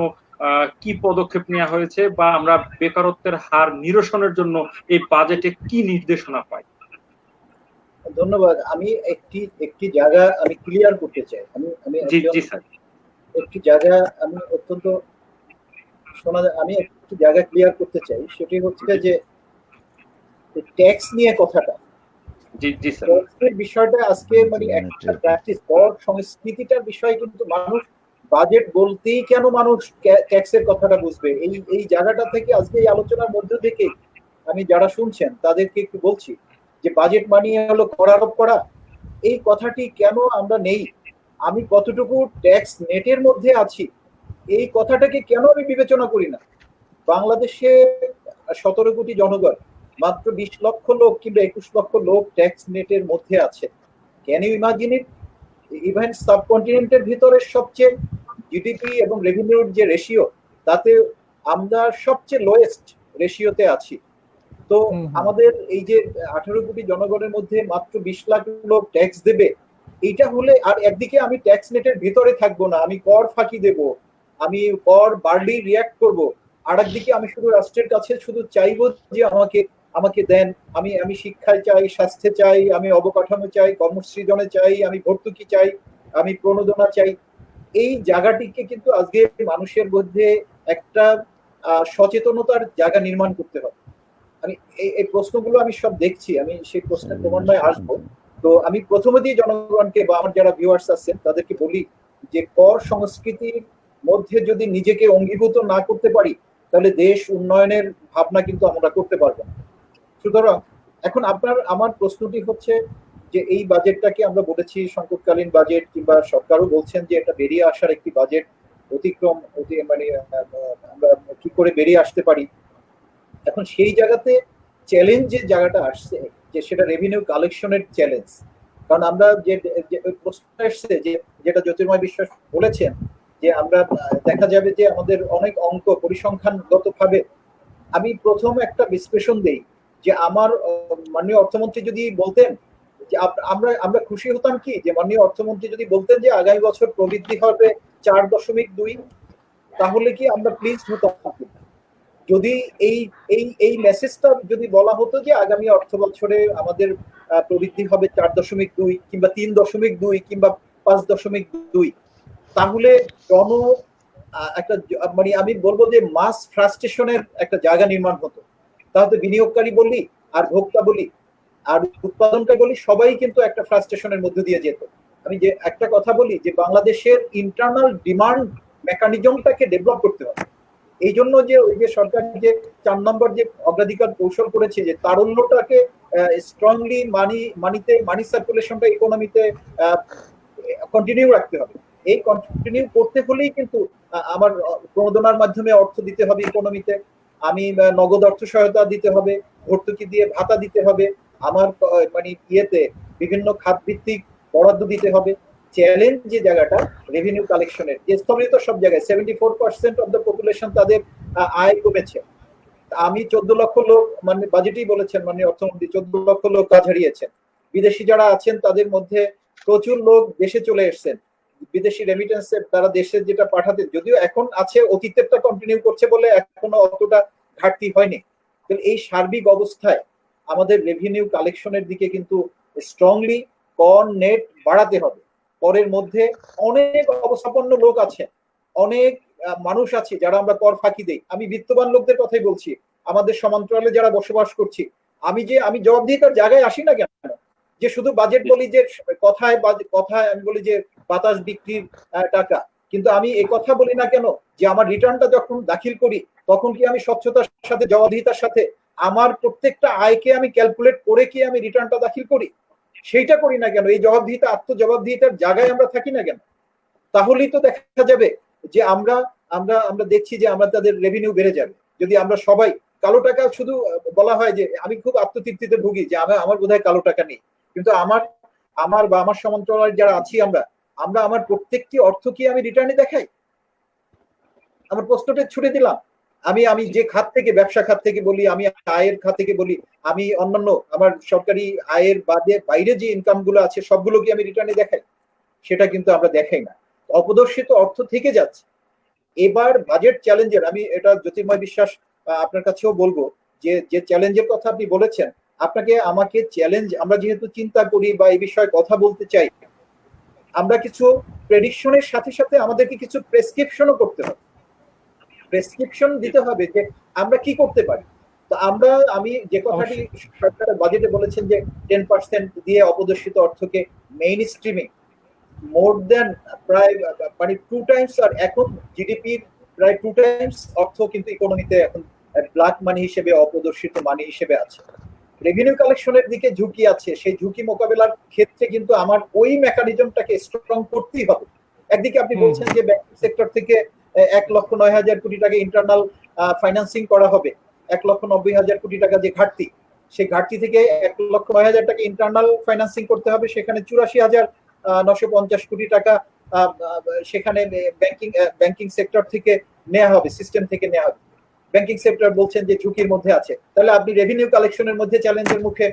কি পদক্ষেপ নেওয়া হয়েছে, বা আমরা বেকারত্বের হার নিরসনের জন্য এই বাজেটে কি নির্দেশনা পাই? ধন্যবাদ। আমি একটি জায়গা আমি ক্লিয়ার করতে চাই। আমি আমি জি একজন জি স্যার। একটি জায়গা আমি অত্যন্ত আমি একটি জায়গা ক্লিয়ার করতে চাই, সেটি হচ্ছে যে ট্যাক্স নিয়ে কথাটা, জি জি স্যার। ট্যাক্সের বিষয়টা আজকে মানে একটা প্র্যাকটিস কর সংস্কৃতিটার বিষয়, কিন্তু মানুষ বাজেট বলতেই কেন মানুষ ট্যাক্সের কথাটা বুঝবে, এই জায়গাটা থেকে আজকে এই আলোচনার মধ্য থেকে আমি যারা শুনছেন তাদেরকে একটু বলছি যে বাজেট মানিয়ে হলো কর আরোপ করা, এই কথাটি কেন আমরা নেই, আমি কতটুকু ট্যাক্স নেটের মধ্যে আছি, এই কথাটাকে কেন আমি বিবেচনা করি না। বাংলাদেশে 17 কোটি জনগণ, মাত্র 20 লক্ষ লোক কিংবা 21 লক্ষ লোক ট্যাক্স নেটের মধ্যে আছে। Can you imagine it? Even সাবকন্টিনেন্টের ভিতরে সবচেয়ে জিডিপি এবং রেভিনিউর যে রেশিও, তাতে আমরা সবচেয়ে লোয়েস্ট রেশিওতে আছি। তো আমাদের এই যে 18 কোটি জনগণের মধ্যে মাত্র 20 লাখ লোক ট্যাক্স দেবে, এইটা হলে আর একদিকে আমি ট্যাক্স নেটের ভিতরে থাকবো না, আমি কর ফাঁকি দেব, আমি কর বাড়লেই রিয়াক্ট করব, আর একদিকে আমি শুধু রাষ্ট্রের কাছে শুধু চাইবো যে আমাকে আমাকে দেন, আমি শিক্ষায় চাই, স্বাস্থ্যে চাই, আমি অবকাঠামো চাই, কর্মসৃজনে চাই, আমি ভর্তুকি চাই, আমি প্রণোদনা চাই। এই জায়গাটিকে কিন্তু আজকে মানুষের মধ্যে একটা সচেতনতার জায়গা নির্মাণ করতে হবে। আমি এই প্রশ্নগুলো আমি সব দেখছি, আমি সেই প্রশ্নের ক্রমান্বয়ে আসবো। তো আমি প্রথমে দিয়ে জনগণকে বা আমার যারা ভিউয়ার্স আছেন তাদেরকে বলি যে কর সংস্কৃতির মধ্যে যদি নিজেকে অঙ্গীভূত না করতে পারি, তাহলে দেশ উন্নয়নের ভাবনা কিন্তু আমরা করতে পারবো না। সুতরাং এখন আমার প্রশ্নটি হচ্ছে যে এই বাজেটটাকে আমরা বলেছি সংকটকালীন বাজেট, কিংবা সরকারও বলছেন যে এটা বেরিয়ে আসার একটি বাজেট, অতিক্রম মানে আমরা কি করে বেরিয়ে আসতে পারি। এখন সেই জায়গাতে চ্যালেঞ্জ যে জায়গাটা আসছে, যে সেটা রেভিনিউ কালেকশনের চ্যালেঞ্জ। কারণ আমরা যে প্রশ্ন আসছে যে যেটা জ্যোতির্ময় বিশ্বাস বলেছেন যে আমরা দেখা যাবে যে আমাদের অনেক অঙ্ক পরিসংখ্যানগত ভাবে, আমি প্রথম একটা বিশ্লেষণ দেই যে আমার মাননীয় অর্থমন্ত্রী যদি বলতেন যে আমরা আমরা খুশি হতাম কি, যে মাননীয় অর্থমন্ত্রী যদি বলতেন যে আগামী বছর প্রবৃদ্ধি হবে 4.2, তাহলে কি আমরা প্লিজ হতাম। যদি এই এই এই মেসেজটা যদি বলা হতো যে আগামী অর্থ বছরে আমাদের প্রবৃদ্ধি হবে 4.2 কিংবা 3.2 কিংবা 5.2, তাহলে জন একটা মানে আমি বলবো যে মাস ফ্রাস্ট্রেশনের একটা জায়গা নির্মাণ হতো। তাহলে বিনিয়োগকারী বলি আর ভোক্তা বলি আর উৎপাদনকারী বলি, সবাই কিন্তু একটা ফ্রাস্ট্রেশনের মধ্যে দিয়ে যেত। আমি যে একটা কথা বলি যে বাংলাদেশের ইন্টারনাল ডিমান্ড মেকানিজমটাকে ডেভেলপ করতে হবে। এই জন্য যে ওই যে সরকার যে 4 নম্বর যে অগ্রাধিকার কৌশল করেছে যে তারল্যটাকে স্ট্রংলি মানি সার্কুলেশনটা ইকোনমিতে কন্টিনিউ রাখতে হবে। এই কন্টিনিউ করতে হলেই কিন্তু আমার প্রণোদনার মাধ্যমে অর্থ দিতে হবে ইকোনমিতে, আমি নগদ অর্থ সহায়তা দিতে হবে, ভর্তুকি দিয়ে ভাতা দিতে হবে, আমার মানে ইয়েতে বিভিন্ন খাত ভিত্তিক বরাদ্দ দিতে হবে। চ্যালেঞ্জ যে জায়গাটা রেভিনিউ কালেকশনের, যে স্থগিত সব জায়গায় 74% অফ দ্য পপুলেশন তাদের আয় কমেছে। আমি 14 লক্ষ লোক মানে বাজেটেই বলেছেন মানে অর্থমন্ত্রী 14 লক্ষ লোক কাজ হারিয়েছেন। বিদেশি যারা আছেন তাদের মধ্যে প্রচুর লোক দেশে চলে এসেছেন, বিদেশি রেমিটেন্সে তারা দেশে যেটা পাঠাতে, যদিও এখন আছে অতীতেরটা কন্টিনিউ করছে বলে এখনো অতটা ঘাটতি হয়নি। এই সার্বিক অবস্থায় আমাদের রেভিনিউ কালেকশনের দিকে কিন্তু স্ট্রংলি কর নেট বাড়াতে হবে। করের মধ্যে অনেক অবস্থাপন্ন লোক আছে, অনেক মানুষ আছে যারা আমরা কর ফাঁকি দেই। আমি বিত্তবান লোকদের কথাই বলছি, আমাদের সমান্তরালে যারা বসবাস করছি। আমি জবাবদিহিতার জায়গায় আসি না কেন, যে শুধু বাজেট বলি যে কথায় আমি বলি যে বাতাস বিক্রির টাকা, কিন্তু আমি এ কথা বলি না কেন যে আমার রিটার্নটা যখন দাখিল করি তখন কি আমি স্বচ্ছতার সাথে জবাবদিহিতার সাথে আমার প্রত্যেকটা আয়কে আমি ক্যালকুলেট করে কি আমি রিটার্নটা দাখিল করি, সেইটা করি না কেন, এই জবাবদিহিতা আত্মজবাবদিহিতার জায়গায় আমরা থাকি না কেন। তাহলেই তো দেখা যাবে যে আমরা আমরা আমরা দেখছি যে আমরা তাদের রেভিনিউ বেড়ে যাবে যদি আমরা সবাই কালো টাকা শুধু বলা হয় যে আমি খুব আত্মতৃপ্তিতে ভুগি যে আমার বোধহয় কালো টাকা নেই, কিন্তু আমার আমার বা আমার সমান্তরাল যারা আছি আমরা আমরা আমার প্রত্যেকটি অর্থ কি আমি রিটার্নে দেখাই? আমার প্রশ্নটা ছুড়ে দিলাম। আমি আমি যে খাত থেকে ব্যবসা খাত থেকে বলি, আমি আয়ের খাত থেকে বলি, আমি অন্যান্য আমার সরকারি আয়ের বাদে বাইরে যে ইনকাম গুলো আছে সবগুলো কি আমি রিটার্নে দেখাই? সেটা কিন্তু আমরা দেখাই না, অপদর্শিত অর্থ থেকে যাচ্ছে। এবার বাজেট চ্যালেঞ্জের আমি এটা জ্যোতির্ময় বিশ্বাস আপনার কাছেও বলবো যে যে চ্যালেঞ্জের কথা আপনি বলেছেন, আপনাকে আমাকে চ্যালেঞ্জ, আমরা যেহেতু চিন্তা করি বা এই বিষয়ে কথা বলতে চাই, আমরা কিছু প্রেডিকশনের সাথে সাথে আমাদেরকে কিছু প্রেসক্রিপশনও করতে হবে, প্রেসক্রিপশন দিতে হবে যে আমরা কি করতে পারি। তো আমরা আমি যে কথাটি সরকারের বাজেটে বলেছেন যে 10% দিয়ে অপদর্শিত অর্থকে মেইন স্ট্রিমিং মোর দেন প্রায় মানে 2 টাইমস, আর এখন জিডিপির প্রায় 2 টাইমস অর্থ কিন্তু ইকোনমিতে এখন ব্ল্যাক মানি হিসেবে, অপদর্শিত মানি হিসেবে আছে। রেভিনিউ কালেকশনের দিকে ঝুঁকি আছে, সেই ঝুঁকি মোকাবেলার ক্ষেত্রে কিন্তু আমার ওই মেকানিজমটাকে স্ট্রং করতেই হবে। একদিকে আপনি বলছেন যে ব্যাংকিং সেক্টর থেকে 1,09,000 কোটি টাকা ইন্টারনাল ফাইন্যান্সিং করা হবে, 1,90,000 কোটি টাকা যে ঘাটতি, সেই ঘাটতি থেকে 1,09,000 টাকা ইন্টারনাল ফাইন্যান্সিং করতে হবে, সেখানে 84,950 কোটি টাকা সেখানে ব্যাংকিং সেক্টর থেকে নেওয়া হবে, সিস্টেম থেকে নেওয়া হবে। ব্যাংকিং সেক্টর বলছেন যে ঝুঁকির মধ্যে আছে, তাহলে আপনি রেভিনিউ কালেকশনের মধ্যে চ্যালেঞ্জের মুখে,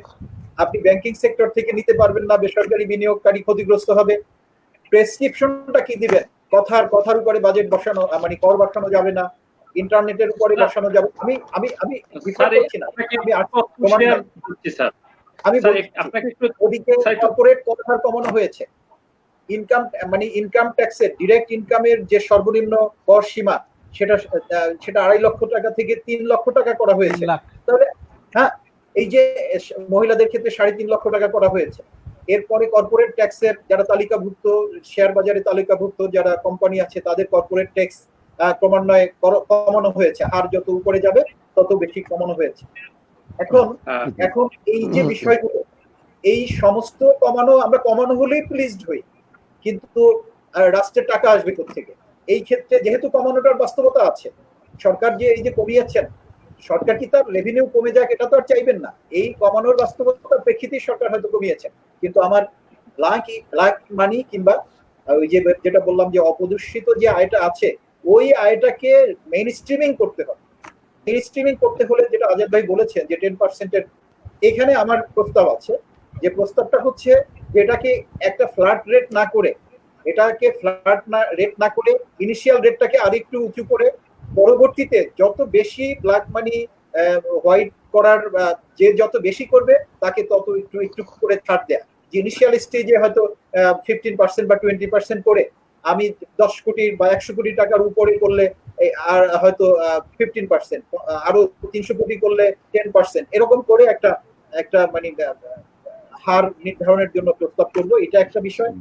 আপনি ব্যাংকিং সেক্টর থেকে নিতে পারবেন না, বেসরকারি বিনিয়োগকারী ক্ষতিগ্রস্ত হবে। প্রেসক্রিপশনটা কি দিবেন? কথার উপরে বাজেট বসানো মানে কর বসানো যাবে না, ইন্টারনেটের উপরে বসানো যাবে। আমি আমি আমি ডিফার করছি না, আমি আপনাকে ওদিকে কর্পোরেট কর কমানো হয়েছে, ইনকাম মানে ইনকাম ট্যাক্সের ডিরেক্ট ইনকামের যে সর্বনিম্ন কর সীমা সেটা 2.5 লক্ষ টাকা থেকে 3 লক্ষ টাকা করা হয়েছে। তাহলে হ্যাঁ, এই যে মহিলাদের ক্ষেত্রে 3.5 লক্ষ টাকা করা হয়েছে। এরপরে কর্পোরেট ট্যাক্সের যারা তালিকাভুক্ত, শেয়ার বাজারে তালিকাভুক্ত যারা কোম্পানি আছে তাদের কর্পোরেট ট্যাক্স ক্রমান্বয়ে কমানো হয়েছে, আর যত উপরে যাবে তত বেশি কমানো হয়েছে। এখন এই যে বিষয়গুলো, এই সমস্ত কমানো, আমরা কমানো হলেই প্লিজড হই, কিন্তু রাষ্ট্রের টাকা আসবে কোত্থেকে? এই ক্ষেত্রে যেহেতু কমানোটার বাস্তবতা আছে, সরকার যে এই যে কমিয়েছেন, সরকার কি তার রেভিনিউ কমে যাক এটা তো আর চাইবেন না, এই কমানোর বাস্তবতার প্রেক্ষিতেই সরকার হয়তো কমিয়েছেন, কিন্তু আমার ব্ল্যাক মানি কিংবা ওই যে যেটা বললাম যে অপদর্শিত যে আয়টা আছে, ওই আয়টাকে মেইন স্ট্রিমিং করতে হবে। মেইন স্ট্রিমিং করতে হলে যেটা আজাদ ভাই বলেছেন যে 10%-এর, এখানে আমার প্রস্তাব আছে, যে প্রস্তাবটা হচ্ছে যে এটাকে একটা ফ্ল্যাট রেট না করে, এটাকে ফ্ল্যাট না রেট না করে ইনিশিয়াল রেটটাকে আরেকটু উঁচু করে পরবর্তীতে যত বেশি ব্ল্যাক মানি হোয়াইট করার যে যত বেশি করবে তাকে তত একটু একটু করে ছাড় দেয়া। ইনিশিয়াল স্টেজে হয়তো 15% বা 20% করে আমি 10 কোটি বা 100 কোটি টাকার উপরে করলে আর হয়তো 15%, আরো 300 কোটি করলে 10%, এরকম করে একটা মানে হার নির্ধারণের জন্য প্রস্তাব করব। এটা একটা বিষয়।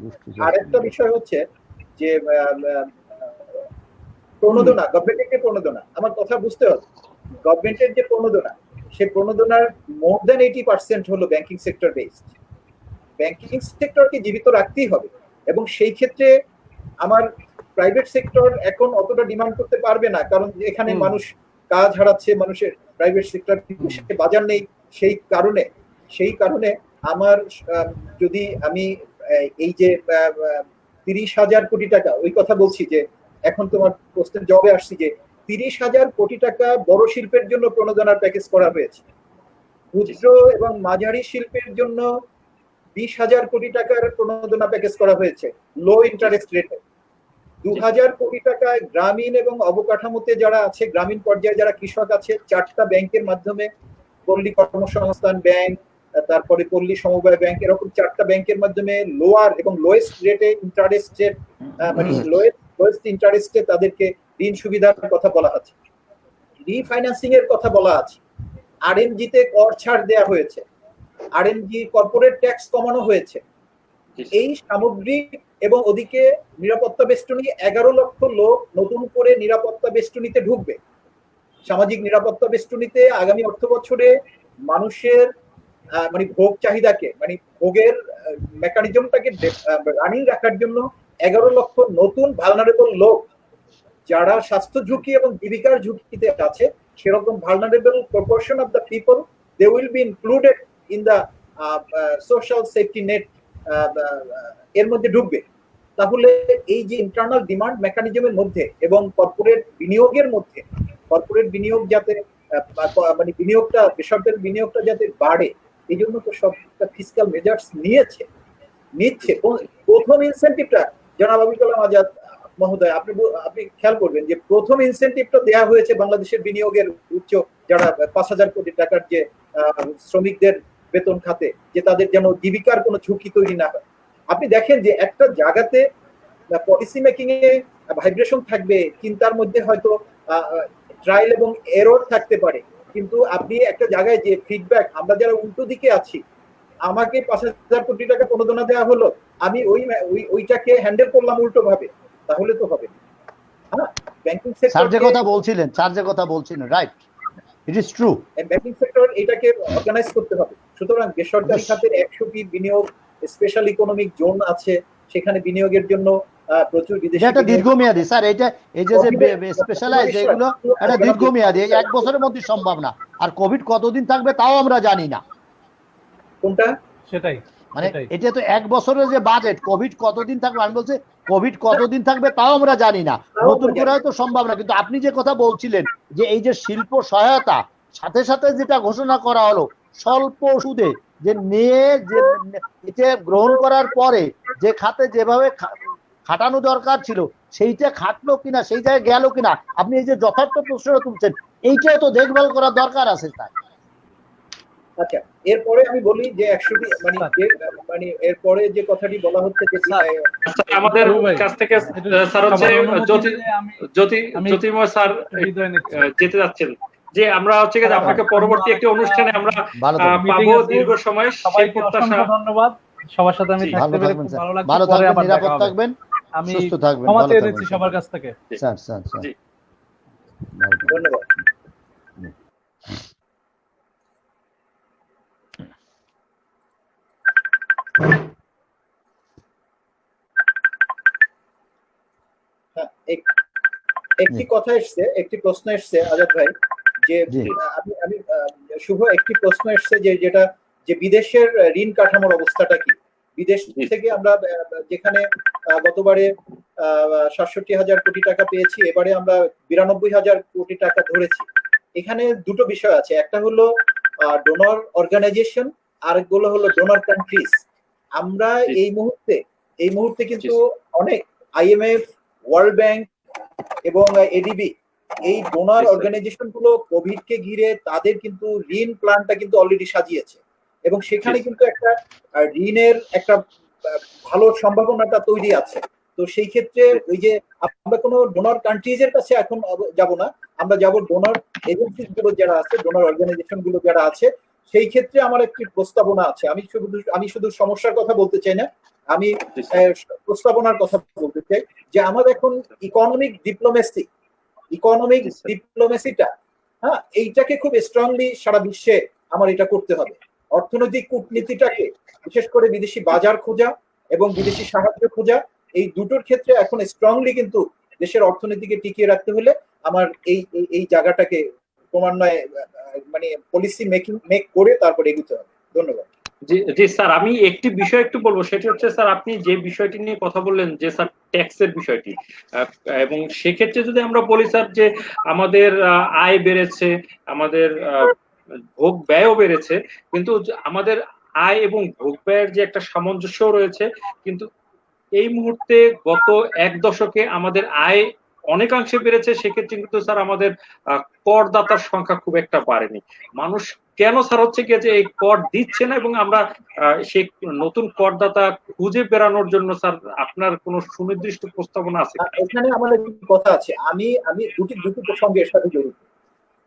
আর একটা বিষয় হচ্ছে যে প্রণোদনা, গভর্নমেন্টের যে প্রণোদনা, আমার কথা বুঝতে হবে, গভর্নমেন্টের যে প্রণোদনা, সেই প্রণোদনার মোর দেন 80% হলো ব্যাংকিং সেক্টর বেসড। ব্যাংকিং সেক্টরকে জীবিত রাখতেই হবে, এবং সেই ক্ষেত্রে আমার প্রাইভেট সেক্টর এখন অতটা ডিমান্ড করতে পারবে না, কারণ এখানে মানুষ কাজ হারাচ্ছে, মানুষের প্রাইভেট সেক্টর বাজার নেই। সেই কারণে আমার যদি আমি এই যে 30,000 কোটি টাকা, ওই কথা বলছি যে এখন তোমার প্রশ্নের জবাবে আসছি যে 30,000 কোটি টাকা বড় শিল্পের জন্য প্রণোদনার প্যাকেজ করা হয়েছে, ক্ষুদ্র এবং মাঝারি শিল্পের জন্য 20,000 কোটি টাকার প্রণোদনা প্যাকেজ করা হয়েছে লো ইন্টারেস্ট রেটে। 2,000 কোটি টাকায় গ্রামীণ এবং অবকাঠামোতে যারা আছে, গ্রামীণ পর্যায়ে যারা কৃষক আছে, 4টা ব্যাংকের মাধ্যমে, পল্লী কর্মসংস্থান ব্যাংক, তারপরে পল্লী সমবায় ব্যাংক, এরকম 4টা ব্যাংকের মাধ্যমে লোয়ার এবং লোয়েস্ট রেটে ইন্টারেস্টের মানে লোয়েস্ট ইন্টারেস্টে তাদেরকে ঋণ সুবিধার কথা বলা আছে, রিফাইন্যান্সিং এর কথা বলা আছে, আরএমজি তে কর ছাড় দেওয়া হয়েছে, আরএমজি কর্পোরেট ট্যাক্স কমানো হয়েছে। এই সামগ্রিক, এবং ওদিকে নিরাপত্তা বেষ্টনী, 11 লক্ষ লোক নতুন করে নিরাপত্তা বেষ্টনীতে ঢুকবে। সামাজিক নিরাপত্তা বেষ্টনীতে আগামী অর্থ বছরে মানুষের মানে ভোগ চাহিদাকে, মানে ভোগের মেকানিজমটাকে রানিং রাখার জন্য 11 লক্ষ নতুন ভালনারেবল লোক যারা স্বাস্থ্য ঝুঁকি এবং জীবিকার ঝুঁকিতে আছে সেরকম vulnerable proportion of the people they will be included in the social safety net এর মধ্যে ঢুকবে। তাহলে এই যে ইন্টারনাল ডিমান্ড মেকানিজমের মধ্যে এবং কর্পোরেট বিনিয়োগের মধ্যে, কর্পোরেট বিনিয়োগ যাতে মানে বিনিয়োগটা, বেসরকারি বিনিয়োগটা যাতে বাড়ে, এই জন্য তো সব ফিসকাল মেজার্স নিচ্ছে। প্রথম ইনসেন্টিভটা জনাব আবুল কালাম আজাদ মহোদয়, আপনি খেয়াল করবেন যে প্রথম ইনসেন্টিভটা দেওয়া হয়েছে বাংলাদেশের বিনিয়োগের উচ্চ, যারা 5,000 কোটি টাকার যে শ্রমিকদের বেতন খাতে, যে তাদের যেন জীবিকার কোনো ঝুঁকি তৈরি না হয়। আপনি দেখেন যে একটা জায়গাতে পলিসি মেকিং এ ভাইব্রেশন থাকবে, চিন্তার মধ্যে হয়তো ট্রায়াল এবং এরর থাকতে পারে, কিন্তু আপনি একটা জায়গায় যে ফিডব্যাক, আমরা যারা উল্টো দিকে আছি, আমাকে 5,000 কোটি টাকা প্রণোদনা দেওয়া হলো, আমি ওইটাকে হ্যান্ডেল করলাম উল্টো ভাবে, তাহলে তো হবে না। হ্যাঁ, ব্যাংকিং সেক্টর স্যার যে কথা বলছিলেন right, it is true. Banking sector এটাকে অর্গানাইজ করতে হবে। সুতরাং বেসরকারি খাতের 100টি বিনিয়োগ স্পেশাল ইকোনমিক জোন আছে, সেখানে বিনিয়োগের জন্য প্রচুর বিদেশি, এটা দীর্ঘমেয়াদী স্যার, এই যে স্পেশালাইজ এগুলো এটা দীর্ঘমেয়াদী, 1 বছরের মধ্যে সম্ভব না। আর কোভিড কতদিন থাকবে তাও আমরা জানি না। কোনটা? সেটাই, মানে এটা তো 1 বছরের যে বাজেট, কোভিড কতদিন থাকবে, আমি বলছি কোভিড কতদিন থাকবে তাও আমরা জানি না, নতুন করে হয়তো সম্ভব না। কিন্তু আপনি যে কথা বলছিলেন যে এই যে শিল্প সহায়তা, সাথে সাথে যেটা ঘোষণা করা হলো স্বল্প সুদে, যে নিয়ে যে গ্রহণ করার পরে যে খাতে যেভাবে খাটানো দরকার ছিল সেইটা খাটলো কিনা, সেই জায়গায় গেল কিনা, আপনি এই যে যথার্থ প্রশ্নটা তুলছেন, এইটাও তো দেখভাল করার দরকার আছে স্যার। আচ্ছা, এরপরে আমি বলি যে 100টি মানে এরপরে যে কথাটি বলা হচ্ছে যে আমাদের কাছ থেকে স্যার হচ্ছে জ্যোতির্ময় স্যার যেতে যাচ্ছেন, যে আমরা হচ্ছে যে আপনাকে পরবর্তী একটি অনুষ্ঠানে আমরা পাবো দীর্ঘ সময়। সেই প্রত্যাশা। ধন্যবাদ। সবার সাথে আমি থাকতে পেরে খুব ভালো লাগছে। ভালো থাকবেন, নিরাপদ থাকবেন, আমি সুস্থ থাকবেন, ক্ষমা ভালো চেয়ে থাকবেন নিচ্ছি সবার কাছ থেকে। স্যার। জি, ধন্যবাদ। একটি কথা এসছে, একটি প্রশ্ন এসছে আজাদ ভাই, যে আমি শুভ, একটি প্রশ্ন এসছে যেটা যে বিদেশের ঋণ কাঠামোর অবস্থাটা কি। বিদেশ থেকে আমরা যেখানে গতবারে 67,000 কোটি টাকা পেয়েছি, এবারে আমরা 92,000 কোটি টাকা ধরেছি। এখানে দুটো বিষয় আছে, একটা হলো ডোনর অর্গানাইজেশন, আরেকগুলো হলো ডোনর কান্ট্রিজ। আমরা এই মুহূর্তে কিন্তু অনেক IMF, ওয়ার্ল্ড ব্যাংক এবং এডিবি, এই ডোনার অর্গানাইজেশন গুলো কোভিড কে ঘিরে তাদের কিন্তু ঋণ প্ল্যানটা কিন্তু অলরেডি সাজিয়েছে, এবং সেখানে কিন্তু একটা ঋণের একটা ভালো সম্ভাবনাটা তৈরি আছে। তো সেই ক্ষেত্রে ওই যে আমরা কোনো ডোনার কান্ট্রিজ এর কাছে এখন যাব না, আমরা যাব ডোনার এজেন্সি গুলো যারা আছে, ডোনার অর্গানাইজেশন গুলো যারা আছে। সেই ক্ষেত্রে আমার একটি প্রস্তাবনা আছে, আমি শুধু সমস্যার কথা বলতে চাই না, আমি প্রস্তাবনার কথা বলতে চাই, যে আমাদের এখন ইকোনমিক ডিপ্লোমেসিটা, হ্যাঁ, এইটাকে খুব স্ট্রংলি সারা বিশ্বে আমার এটা করতে হবে। অর্থনৈতিক কূটনীতিটাকে, বিশেষ করে বিদেশি বাজার খোঁজা এবং বিদেশি সাহায্য খোঁজা, এই দুটোর ক্ষেত্রে এখন স্ট্রংলি কিন্তু দেশের অর্থনীতিকে টিকিয়ে রাখতে হলে আমার এই জায়গাটাকে ক্রমান্বয়ে মানে পলিসি মেক করে তারপরে এগোতে হবে। ধন্যবাদ। জি স্যার, আমি একটি বিষয় একটু বলবো, সেটা হচ্ছে স্যার আপনি যে বিষয়টি নিয়ে কথা বললেন যে স্যার ট্যাক্সের বিষয়টি, এবং সেক্ষেত্রে যদি আমরা বলি স্যার যে আমাদের আয় বেড়েছে, আমাদের ভোগ ব্যয়ও বেড়েছে, কিন্তু আমাদের আয় এবং ভোগ ব্যয়ের যে একটা সামঞ্জস্য রয়েছে, কিন্তু এই মুহূর্তে গত 1 দশকে আমাদের আয় অনেকাংশে বেড়েছে, সেক্ষেত্রে কিন্তু স্যার আমাদের করদাতার সংখ্যা খুব একটা বাড়েনি। মানুষ কেন স্যার হচ্ছে কি যে এই কর দিচ্ছে না, এবং আমরা সেই নতুন করদাতা খুঁজে বেড়ানোর জন্য স্যার আপনার কোনো সুনির্দিষ্ট প্রস্তাবনা আছে? এখানে আমার একটি কথা আছে, আমি দুটি প্রসঙ্গে এর সাথে জড়িত।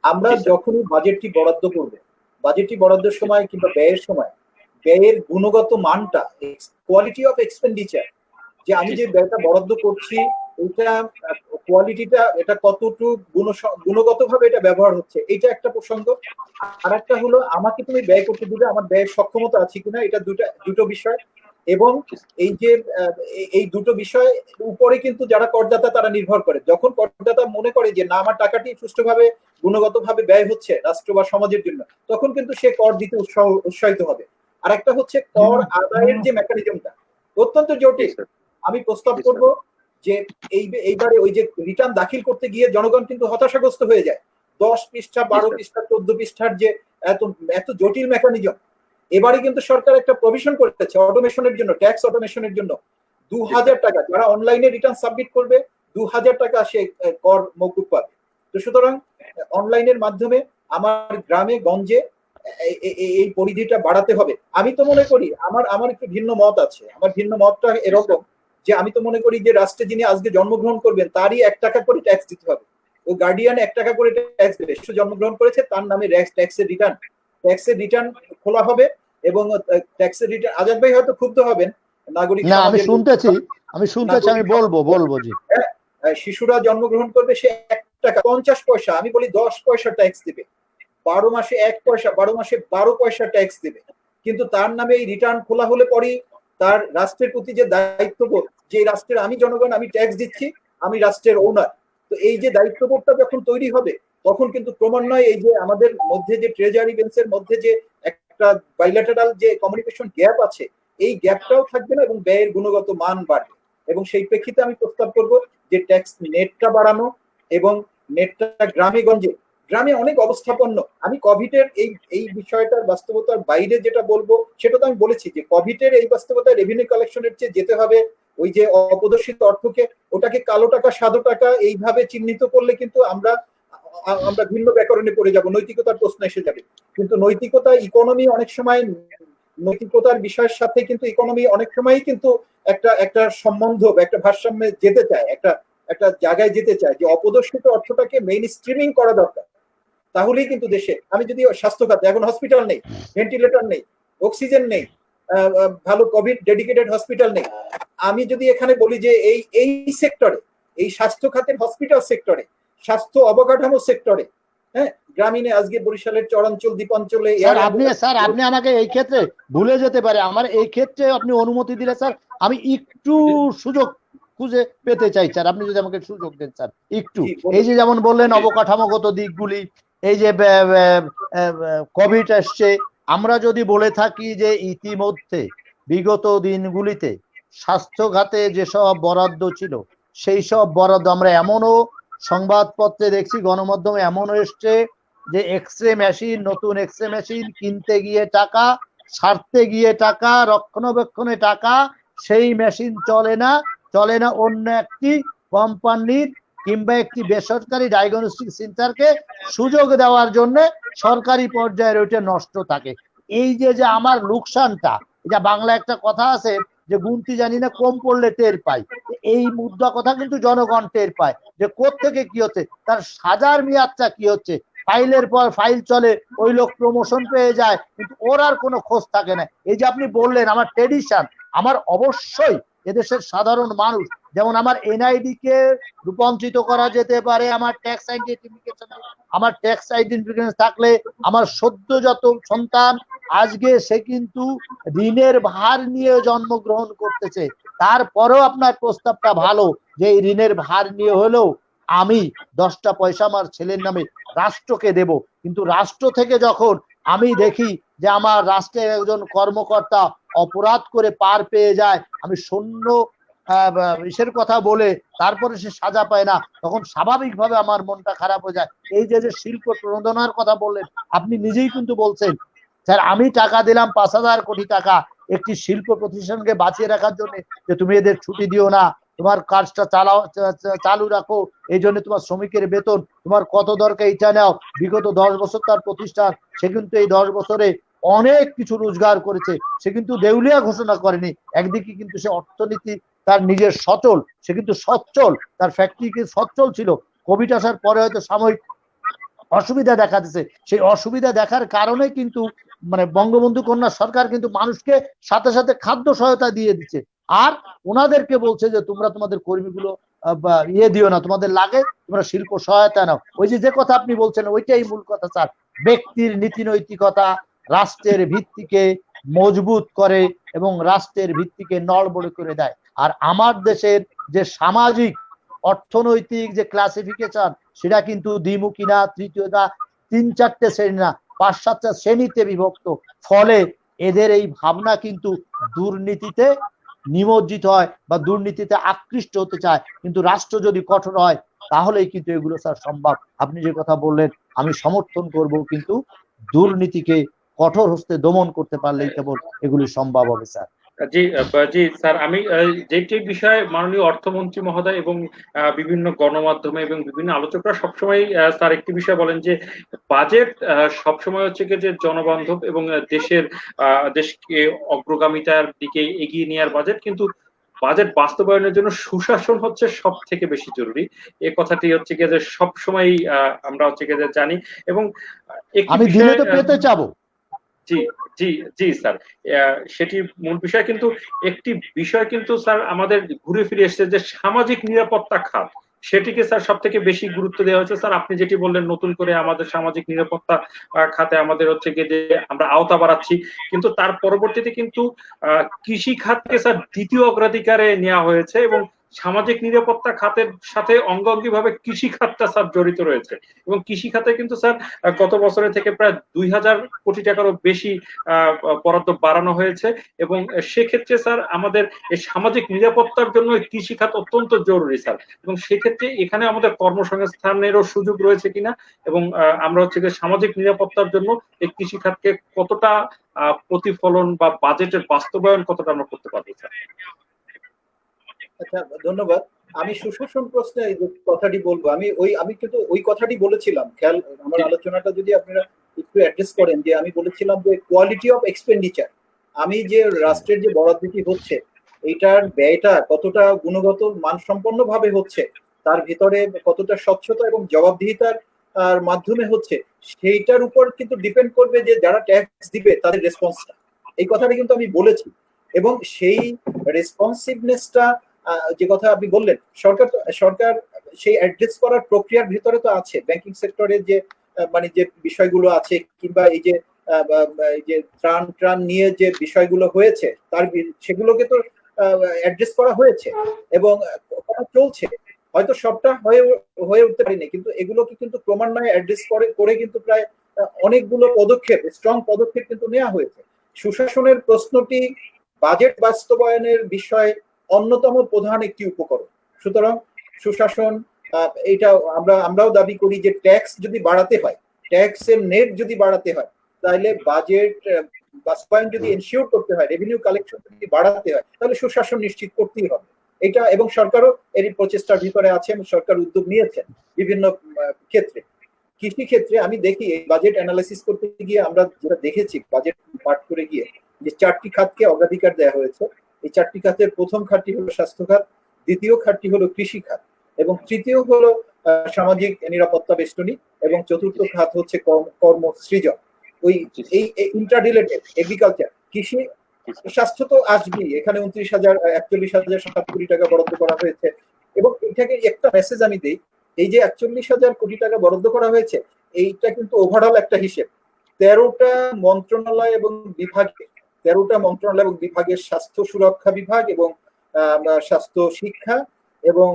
আমরা যখনই বাজেটটি বরাদ্দ করব, বাজেটটি বরাদ্দের সময় কিংবা ব্যয়ের সময়, ব্যয়ের গুণগত মানটা, কোয়ালিটি অফ এক্সপেন্ডিচার, যে আমি যে ব্যয়টা বরাদ্দ করছি এটা কোয়ালিটিটা, এটা কতটুকু গুণগতভাবে এটা ব্যবহার হচ্ছে, এটা একটা প্রসঙ্গ। আর একটা হলো আমাকে তুমি ব্যয় করতে দিবে, আমার ব্যয়ের সক্ষমতা আছে কিনা, এটা দুটো বিষয়। এবং এই যে এই দুটো বিষয় উপরে কিন্তু যারা করদাতা তারা নির্ভর করে। যখন করদাতা মনে করে যে না আমার টাকাটি সুষ্ঠুভাবে গুণগতভাবে ব্যয় হচ্ছে রাষ্ট্র বা সমাজের জন্য, তখন কিন্তু সে কর দিতে উৎসাহিত হবে। আর একটা হচ্ছে কর আদায়ের যে মেকানিজমটা অত্যন্ত জটিল। আমি প্রস্তাব করব যে এইবারে ওই যে রিটার্ন দাখিল করতে গিয়ে জনগণ কিন্তু হতাশাগ্রস্ত হয়ে যায়। 10 পৃষ্ঠা 12 পৃষ্ঠা 14 পৃষ্ঠার যে এত জটিল মেকানিজম, এবারে কিন্তু সরকার একটা প্রভিশন করেছে অটোমেশনের জন্য, ট্যাক্স অটোমেশনের জন্য। 2000 টাকা যারা অনলাইনে রিটার্ন সাবমিট করবে 2000 টাকা সে কর মওকুফ পাবে। তো সুতরাং অনলাইনের মাধ্যমে আমার গ্রামে গঞ্জে এই পরিধিটা বাড়াতে হবে। আমি তো মনে করি আমার একটু ভিন্ন মত আছে। আমার ভিন্ন মতটা এরকম যে আমি তো মনে করি যে রাষ্ট্রে যিনি আজকে জন্মগ্রহণ করবেন তারই 1 টাকা করে ট্যাক্স দিতে হবে। ও গার্ডিয়ান 1 টাকা করে ট্যাক্স দেবে, সে জন্মগ্রহণ করেছে তার নামে ট্যাক্সের রিটার্ন খোলা হবে এবং ট্যাক্সের রিটার্ন। আজাদ ভাই হয়তো ক্ষুব্ধ হবেন, নাগরিক না আমি শুনতেছি আমি বলবো জি। শিশুরা জন্মগ্রহণ করবে, সে 1 টাকা 50 পয়সা, আমি বলি 10 পয়সা ট্যাক্স দিবে। 12 মাসে 1 পয়সা, 12 মাসে 12 পয়সা ট্যাক্স দিবে। কিন্তু তার নামে এই রিটার্ন খোলা হলে পরেই তার রাষ্ট্রের প্রতি যে দায়িত্ববোধ, যে রাষ্ট্রের আমি জনগণ, আমি ট্যাক্স দিচ্ছি, আমি রাষ্ট্রের ওনার, তো এই যে দায়িত্ববোধটা যখন তৈরি হবে তখন কিন্তু ক্রমান্বয়ে এই যে আমাদের মধ্যে যে ট্রেজারি বেঞ্চের মধ্যে যে একটা বাইল্যাটারাল যে কমিউনিকেশন গ্যাপ আছে, এই গ্যাপটাও থাকবে না এবং ব্যয়ের গুণগত মান বাড়বে। এবং সেই প্রেক্ষিতে আমি প্রস্তাব করব যে ট্যাক্স নেটটা বাড়ানো এবং নেটটা গ্রামে অনেক অবস্থাপন্ন। আমি কোভিডের এই বিষয়টার বাস্তবতার বাইরে যেটা বলবো সেটা তো আমি বলেছি যে কোভিডের এই বাস্তবতায় রেভিনিউ কালেকশনের চেয়ে যেতে হবে ওই যে অপ্রদর্শিত অর্থকে, ওটাকে কালো টাকা সাদা টাকা এইভাবে চিহ্নিত করলে কিন্তু আমরা ভিন্ন ব্যাকরণে পড়ে যাব, নৈতিকতার প্রশ্ন এসে যাবে। কিন্তু নৈতিকতা ইকোনমি অনেক সময়, নৈতিকতার বিষয়ের সাথে কিন্তু ইকোনমি অনেক সময়ই কিন্তু একটা সম্বন্ধ বা একটা ভারসাম্যে যেতে চায়, একটা জায়গায় যেতে চায় যে অপ্রদর্শিত অর্থটাকে মেইন স্ট্রিমিং করা দরকার। তাহলেই কিন্তু দেশে, আমি যদি স্বাস্থ্য খাতে, এখন হসপিটাল নেই, ভেন্টিলেটর নেই, অক্সিজেন নেই, ভালো কোভিড ডেডিকেটেড হসপিটাল নেই, আমি যদি এখানে বলি যে এই সেক্টরে, এই স্বাস্থ্য খাতের হসপিটাল সেক্টরে, স্বাস্থ্য অবকাঠামো সেক্টরে, হ্যাঁ, গ্রামীণে আজকে বরিশালের চরাঞ্চল দ্বীপাঞ্চলে আপনি আমাকে এই ক্ষেত্রে ভুলে যেতে পারে, আমার এই ক্ষেত্রে আপনি অনুমতি দিলে স্যার আমি একটু সুযোগ খুঁজে পেতে চাই স্যার, আপনি যদি আমাকে সুযোগ দেন স্যার একটু। এই যে যেমন বললেন অবকাঠামোগত দিকগুলি, এই যে কোভিড আসছে, আমরা যদি বলে থাকি যে ইতিমধ্যে বিগত দিনগুলিতে স্বাস্থ্য খাতে যেসব বরাদ্দ ছিল সেই সব বরাদ্দ আমরা এমনও সংবাদপত্রে দেখছি, গণমাধ্যমে এমনও এসছে যে এক্সরে মেশিন, নতুন এক্সরে মেশিন কিনতে গিয়ে টাকা, সারতে গিয়ে টাকা, রক্ষণাবেক্ষণে টাকা, সেই মেশিন চলে না অন্য একটি কোম্পানির কিংবা একটি বেসরকারি ডায়াগনস্টিক সেন্টারকে সুযোগ দেওয়ার জন্য সরকারি পর্যায়ে ওইটা নষ্ট থাকে। এই যে আমার লোকসানটা, এটা বাংলা একটা কথা আছে যে গুনতি জানি না কম পড়লে টের পাই, এই মুদ্রা কথা কিন্তু জনগণ টের পায় যে কোত্থেকে কি হচ্ছে, তার সাজার মেয়াদটা কি হচ্ছে, ফাইলের পর ফাইল চলে, ওই লোক প্রমোশন পেয়ে যায় কিন্তু ওর আর কোনো খোঁজ থাকে না। এই যে আপনি বললেন আমার ট্রেডিশন, আমার অবশ্যই এদেশের সাধারণ মানুষ, যেমন আমার এনআইডি কে রূপান্তরিত করা যেতে পারে আমার ট্যাক্স আইডেন্টিফিকেশন, আমার ট্যাক্স আইডেন্টিফিকেশন থাকলে আমার সদ্যজাত সন্তান আজকে সে কিন্তু ঋণের ভার নিয়ে জন্মগ্রহণ করতেছে, তারপরেও আপনার প্রস্তাবটা ভালো যে এই ঋণের ভার নিয়ে হলেও আমি 10টা পয়সা আমার ছেলের নামে রাষ্ট্রকে দেব। কিন্তু রাষ্ট্র থেকে যখন আমি দেখি যে আমার রাষ্ট্রের একজন কর্মকর্তা অপরাধ করে পার পেয়ে যায়, আমি শূন্য ইসের কথা বলে তারপরে সে সাজা পায় না, তখন স্বাভাবিকভাবে আমার মনটা খারাপ হয়ে যায়। এই যে শিল্প প্রণোদনার কথা বললেন, আপনি নিজেই কিন্তু বলছেন স্যার আমি টাকা দিলাম 5,000 কোটি টাকা একটি শিল্প প্রতিষ্ঠানকে বাঁচিয়ে রাখার জন্য, যে তুমি এদের ছুটি দিও না, তোমার কাজটা চালু রাখো, এই জন্য তোমার শ্রমিকের বেতন তোমার কত দরকার এটা নাও। বিগত 10 বছর তার প্রতিষ্ঠান, সে কিন্তু এই 10 বছরে অনেক কিছু রোজগার করেছে, সে কিন্তু দেউলিয়া ঘোষণা করেনি। একদিকে কিন্তু সে অর্থনীতি তার নিজের সচল, সে কিন্তু সচ্ছল, তার ফ্যাক্টরি সচ্ছল ছিল। কোভিড আসার পরে হয়তো সাময়িক অসুবিধা দেখা দিচ্ছে, সেই অসুবিধা দেখার কারণে কিন্তু মানে বঙ্গবন্ধু কন্যা সরকার কিন্তু মানুষকে সাথে সাথে খাদ্য সহায়তা দিয়ে দিচ্ছে, আর ওনাদেরকে বলছে যে তোমরা তোমাদের কর্মীগুলো দিও না, তোমাদের লাগে তোমরা শিল্প সহায়তা নাও। ওই যে কথা আপনি বলছেন ওইটাই মূল কথা স্যার, ব্যক্তির নীতি নৈতিকতা, রাষ্ট্রের ভিত্তিকে মজবুত করে এবং রাষ্ট্রের ভিত্তিকে নড়বড়ে করে দেয়। আর আমার দেশের যে সামাজিক অর্থনৈতিক যে ক্লাসিফিকেশন সেটা কিন্তু দ্বিমুখী না, তৃতীয়টা 3-4টে শ্রেণী না, 5-7টা শ্রেণীতে বিভক্ত। ফলে এদের এই ভাবনা কিন্তু দুর্নীতিতে নিমজ্জিত হয় বা দুর্নীতিতে আকৃষ্ট হতে চায়। কিন্তু রাষ্ট্র যদি কঠোর হয় তাহলেই কিন্তু এগুলো স্যার সম্ভব। আপনি যে কথা বললেন আমি সমর্থন করব, কিন্তু দুর্নীতিকে কঠোর হস্তে দমন করতে পারলেই কেবল এগুলি সম্ভব হবে স্যার। জি জি স্যার, আমি যেটি বিষয়ে মাননীয় অর্থমন্ত্রী মহোদয় এবং বিভিন্ন গণমাধ্যমে এবং বিভিন্ন আলোচকরা সবসময় স্যার একটি বিষয় বলেন যে বাজেট সবসময় হচ্ছে কি যে জনবান্ধব এবং দেশকে অগ্রগামিতার দিকে এগিয়ে নেওয়ার বাজেট, কিন্তু বাজেট বাস্তবায়নের জন্য সুশাসন হচ্ছে সব থেকে বেশি জরুরি। এই কথাটি হচ্ছে কি যে সবসময় আমরা হচ্ছে কি যে জানি। এবং একটি আমি দিলে তো পেতে চাবো। জি জি জি স্যার, সেটি মূল বিষয়। কিন্তু একটি বিষয় কিন্তু স্যার আমাদের ঘুরে ফিরে এসেছে যে সামাজিক নিরাপত্তা খাত, সেটিকে স্যার সব থেকে বেশি গুরুত্ব দেওয়া হয়েছে। স্যার আপনি যেটি বললেন নতুন করে আমাদের সামাজিক নিরাপত্তা খাতে আমাদের হচ্ছে গিয়ে যে আমরা আওতা বাড়াচ্ছি, কিন্তু তার পরবর্তীতে কিন্তু কৃষি খাতকে স্যার দ্বিতীয় অগ্রাধিকারে নেওয়া হয়েছে এবং সামাজিক নিরাপত্তা খাতের সাথে অঙ্গাঙ্গি ভাবে কৃষি খাতটা স্যার জড়িত রয়েছে। এবং কৃষি খাতে কিন্তু স্যার গত বছরের থেকে প্রায় 2000 কোটি টাকারও বেশি বরাদ্দ বাড়ানো হয়েছে। এবং সেক্ষেত্রে স্যার আমাদের এই সামাজিক নিরাপত্তার জন্য কৃষি খাত অত্যন্ত জরুরি স্যার। এবং সেক্ষেত্রে এখানে আমাদের কর্মসংস্থানেরও সুযোগ রয়েছে কিনা, এবং আমরা হচ্ছে যে সামাজিক নিরাপত্তার জন্য এই কৃষি খাতকে কতটা প্রতিফলন বা বাজেটের বাস্তবায়ন কতটা আমরা করতে পারবো স্যার। আচ্ছা, ধন্যবাদ। আমি সুশাসন প্রশ্নে এই যে কথাটি বলবো, আমি কিন্তু ওই কথাটি বলেছিলাম, খেয়াল আমার আলোচনাটা যদি আপনারা একটু অ্যাড্রেস করেন, যে আমি বলেছিলাম যে কোয়ালিটি অফ এক্সপেন্ডিচার, আমি যে রাষ্ট্রের যে বরাদ্দটি হচ্ছে এইটার ব্যয়টা কতটা গুণগত মানসম্পন্ন ভাবে হচ্ছে, তার ভিতরে কতটা স্বচ্ছতা এবং জবাবদিহিতার মাধ্যমে হচ্ছে, সেইটার উপর কিন্তু ডিপেন্ড করবে যে যারা ট্যাক্স দিবে তাদের রেসপন্সটা। এই কথাটা কিন্তু আমি বলেছি। এবং সেই রেসপন্সিভনেসটা যে কথা আপনি বললেন, সরকার সেই অ্যাড্রেস করার প্রক্রিয়ার ভিতরে তো আছে। ব্যাংকিং সেক্টরের যে মানে যে বিষয়গুলো আছে, কিংবা এই যে ত্রাণ নিয়ে যে বিষয়গুলো হয়েছে সেগুলোকে তো অ্যাড্রেস করা হয়েছে এবং চলছে। হয়তো সবটা হয়ে উঠতে পারিনি, কিন্তু এগুলোকে কিন্তু ক্রমান্বয়ে অ্যাড্রেস করে কিন্তু প্রায় অনেকগুলো পদক্ষেপ, স্ট্রং পদক্ষেপ কিন্তু নেওয়া হয়েছে। সুশাসনের প্রশ্নটি বাজেট বাস্তবায়নের বিষয় অন্যতম প্রধান একটি উপকরণ। সুতরাং সুশাসন, এটা আমরাও দাবি করি যে ট্যাক্স যদি বাড়াতে হয়, ট্যাক্সের নেট যদি বাড়াতে হয়, তাহলে বাজেট বাস্তবায়ন যদি এনশিওর করতে হয়, রেভিনিউ কালেকশন যদি বাড়াতে হয়, তাহলে সুশাসন নিশ্চিত করতেই হবে। এটা এবং সরকারও এর প্রচেষ্টার ভিতরে আছে এবং সরকার উদ্যোগ নিয়েছেন বিভিন্ন ক্ষেত্রে। কৃষি ক্ষেত্রে আমি দেখি এই বাজেট অ্যানালাইসিস করতে গিয়ে আমরা যেটা দেখেছি, বাজেট পাঠ করে গিয়ে যে 4টি খাতকে অগ্রাধিকার দেওয়া হয়েছে। এই 4টি খাতের প্রথম খাতটি হলো স্বাস্থ্য খাত, দ্বিতীয় খাতটি হলো কৃষি খাত, এবং তৃতীয় হলো সামাজিক নিরাপত্তা বেষ্টনী, এবং চতুর্থ খাত হচ্ছে কর্মসৃজন। ওই এই ইন্টাররিলেটেড এগ্রিকালচার, কৃষি, স্বাস্থ্য তো আসবেই। এখানে 41,000 কোটি টাকা বরাদ্দ করা হয়েছে। এবং এটাকে একটা মেসেজ আমি দিই, এই যে 41,000 কোটি টাকা বরাদ্দ করা হয়েছে, এইটা কিন্তু ওভারঅল একটা হিসেব। 13টা মন্ত্রণালয় এবং বিভাগের স্বাস্থ্য সুরক্ষা বিভাগ এবং স্বাস্থ্য শিক্ষা এবং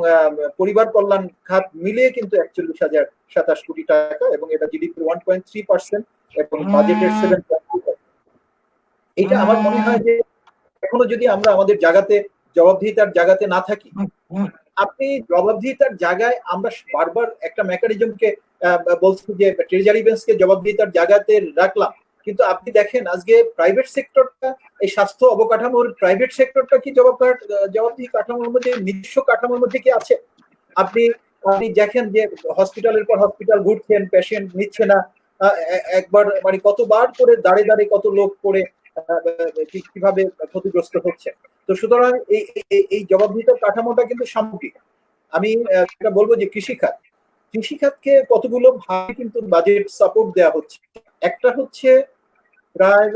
পরিবার কল্যাণ খাত মিলিয়ে কিন্তু 41,027 কোটি টাকা, এবং এটা জিডিপির 1.3% এবং বাজেটের 7%। এটা আমার মনে হয় যে এখনো যদি আমরা আমাদের জবাবদিহিতার জায়গাতে না থাকি, আপনি জবাবদিহিতার জায়গায় আমরা বারবার একটা মেকানিজমকে বলছি যে ট্রেজারি বেঞ্চকে জবাবদিহিতার জায়গাতে রাখলাম, কিন্তু আপনি দেখেন আজকে প্রাইভেট সেক্টরটা, এই স্বাস্থ্য অবকাঠামোর প্রাইভেট সেক্টরটা কি জবাবদিহি কাঠামোর মধ্যে, নিজস্ব কাঠামোর মধ্যে কি আছে? আপনি দেখেন যে হসপিটালের পর হসপিটাল ঘুরছেন, পেশেন্ট নিচ্ছে না, একবার মানে কতবার করে দাঁড়িয়ে কত লোক করে কিভাবে ক্ষতিগ্রস্ত হচ্ছে। তো সুতরাং এই জবাবদিহিতার কাঠামোটা কিন্তু সামগ্রিক। আমি এটা বলবো যে কৃষিখাতকে কতগুলো ভাবে কিন্তু বাজেট সাপোর্ট দেওয়া হচ্ছে। একটা হচ্ছে প্রায়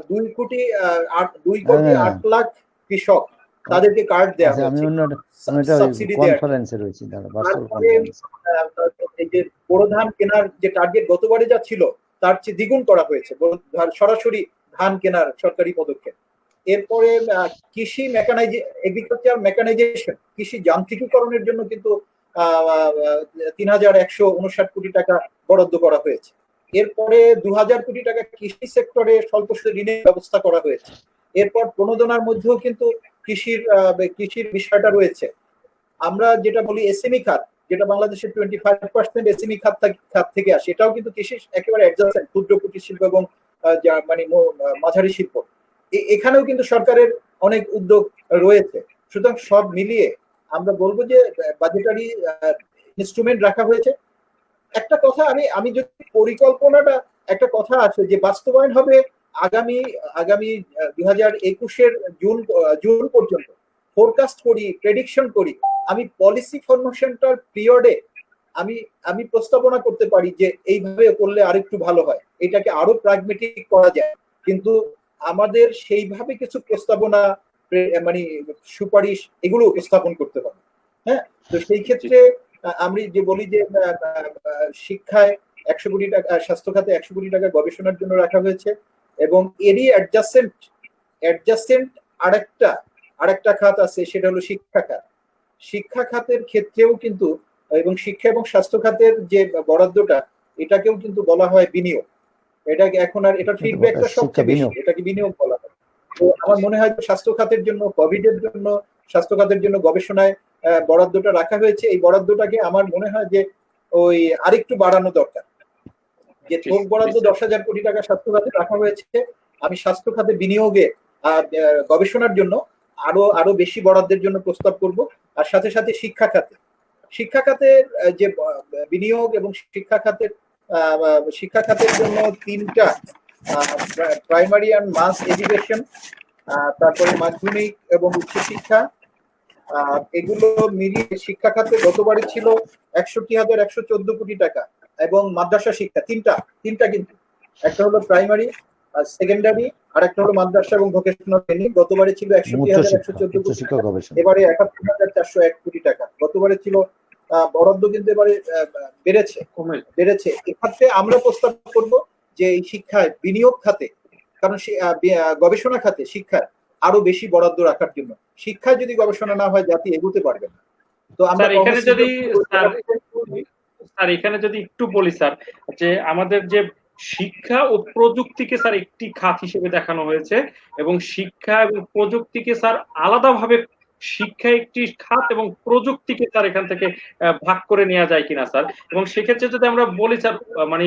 2,8 লাখ কৃষক, তাদেরকে কার্ড দেওয়া হচ্ছে, সাবসিডি দেওয়া। এই যে বোরো ধান কেনার যে টার্গেট গতবারে যা ছিল তার চেয়ে দ্বিগুণ করা হয়েছে, সরাসরি ধান কেনার সরকারি পদক্ষেপ। এরপরে কৃষি এগ্রিকালচার মেকানাইজেশন, কৃষি যান্ত্রিকীকরণের জন্য কিন্তু ৩,১৫৯ কোটি টাকা বরাদ্দ করা হয়েছে। এরপরে ২,০০০ কোটি টাকা কৃষি সেক্টরে স্বল্প সুদের ঋণের ব্যবস্থা করা হয়েছে। এরপর প্রণোদনার মধ্যেও কিন্তু কৃষির বিষয়টা রয়েছে। আমরা যেটা বলি এসএমই খাত, যেটা বাংলাদেশের 25% এসএমই খাত থেকে আসে, এটাও কিন্তু কৃষি একেবারে অ্যাডজাসেন্ট, ক্ষুদ্র কুটির শিল্প এবং মানে মাঝারি শিল্প, এখানেও কিন্তু সরকারের অনেক উদ্যোগ রয়েছে। সুতরাং সব মিলিয়ে আমরা বলবো যে বাজেটারি ইনস্ট্রুমেন্ট রাখা হয়েছে। একটা কথা আমি যদি পরিকল্পনাটা, একটা কথা আছে যে বাস্তবায়ন হবে আগামী 2021-এর জুন পর্যন্ত। ফোরকাস্ট করি, প্রেডিকশন করি, আমি পলিসি ফরমেশনটার পিরিয়ডে আমি প্রস্তাবনা করতে পারি যে এইভাবে করলে আরেকটু ভালো হয়, এটাকে আরো প্র্যাগমেটিক করা যায়। কিন্তু আমাদের সেইভাবে কিছু প্রস্তাবনা, মানে সুপারিশ, এগুলো উপস্থাপন করতে হবে। হ্যাঁ, তো সেই ক্ষেত্রে আমি যে বলি যে শিক্ষায় 100 কোটি টাকা, স্বাস্থ্য খাতে 100 কোটি টাকা গবেষণার জন্য রাখা হয়েছে, এবং এরই অ্যাডজাসেন্ট আরেকটা খাত আছে, সেটা হলো শিক্ষা খাত। শিক্ষা খাতের ক্ষেত্রেও কিন্তু, এবং শিক্ষা এবং স্বাস্থ্য খাতের যে বরাদ্দটা, এটাকেও কিন্তু বলা হয় বিনিয়োগ। এটাকে এখন আর এটা ফিডব্যাকটা সবচেয়ে বেশি, এটাকে বিনিয়োগ বলা হয়। তো আমার মনে হয় স্বাস্থ্য খাতের জন্য, কোভিডের জন্য স্বাস্থ্য খাতের জন্য গবেষণায় বরাদ্দটা রাখা হয়েছে। এই বরাদ্দটাকে আমার মনে হয় যে ওই আরেকটু বাড়ানো দরকার। যে থোক বরাদ্দ 10,000 কোটি টাকা স্বাস্থ্য খাতে রাখা হয়েছে, আমি স্বাস্থ্য খাতে বিনিয়োগে গবেষণার জন্য আরো বেশি বরাদ্দের জন্য প্রস্তাব করব। আর সাথে সাথে শিক্ষা খাতের যে বিনিয়োগ এবং শিক্ষা খাতের জন্য 3টা প্রাইমারি অ্যান্ড মাস এডুকেশন, তারপরে মাধ্যমিক এবং উচ্চশিক্ষা, এগুলো মিলিয়ে শিক্ষা খাতে গতবারে ছিল 61,114 কোটি টাকা। এবং মাদ্রাসা শিক্ষা তিনটা কিন্তু, একটা হলো প্রাইমারি, সেকেন্ডারি, আর একটা হলো মাদ্রাসা এবং ভোকেশনাল ট্রেনিং। গতবারে ছিল 61,114 কোটি টাকা, এবারে 71,401 কোটি টাকা। গতবারে ছিল বরাদ্দ, কিন্তু এবারে বেড়েছে। এক্ষেত্রে আমরা প্রস্তাব করব যে এই শিক্ষায় বিনিয়োগ খাতে, কারণ গবেষণা খাতে শিক্ষায় আরো বেশি বরাদ্দ রাখার জন্য। শিক্ষায় যদি গবেষণা না হয়, জাতি এগোতে পারবে না। তো আমরা এখানে যদি একটু বলি স্যার, যে আমাদের যে শিক্ষা ও প্রযুক্তিকে স্যার একটি খাত হিসেবে দেখানো হয়েছে, এবং শিক্ষা এবং প্রযুক্তিকে স্যার আলাদাভাবে, শিক্ষা একটি খাত এবং প্রযুক্তিকে স্যার এখান থেকে ভাগ করে নেওয়া যায় কিনা স্যার। এবং সেক্ষেত্রে যদি আমরা বলি স্যার, মানে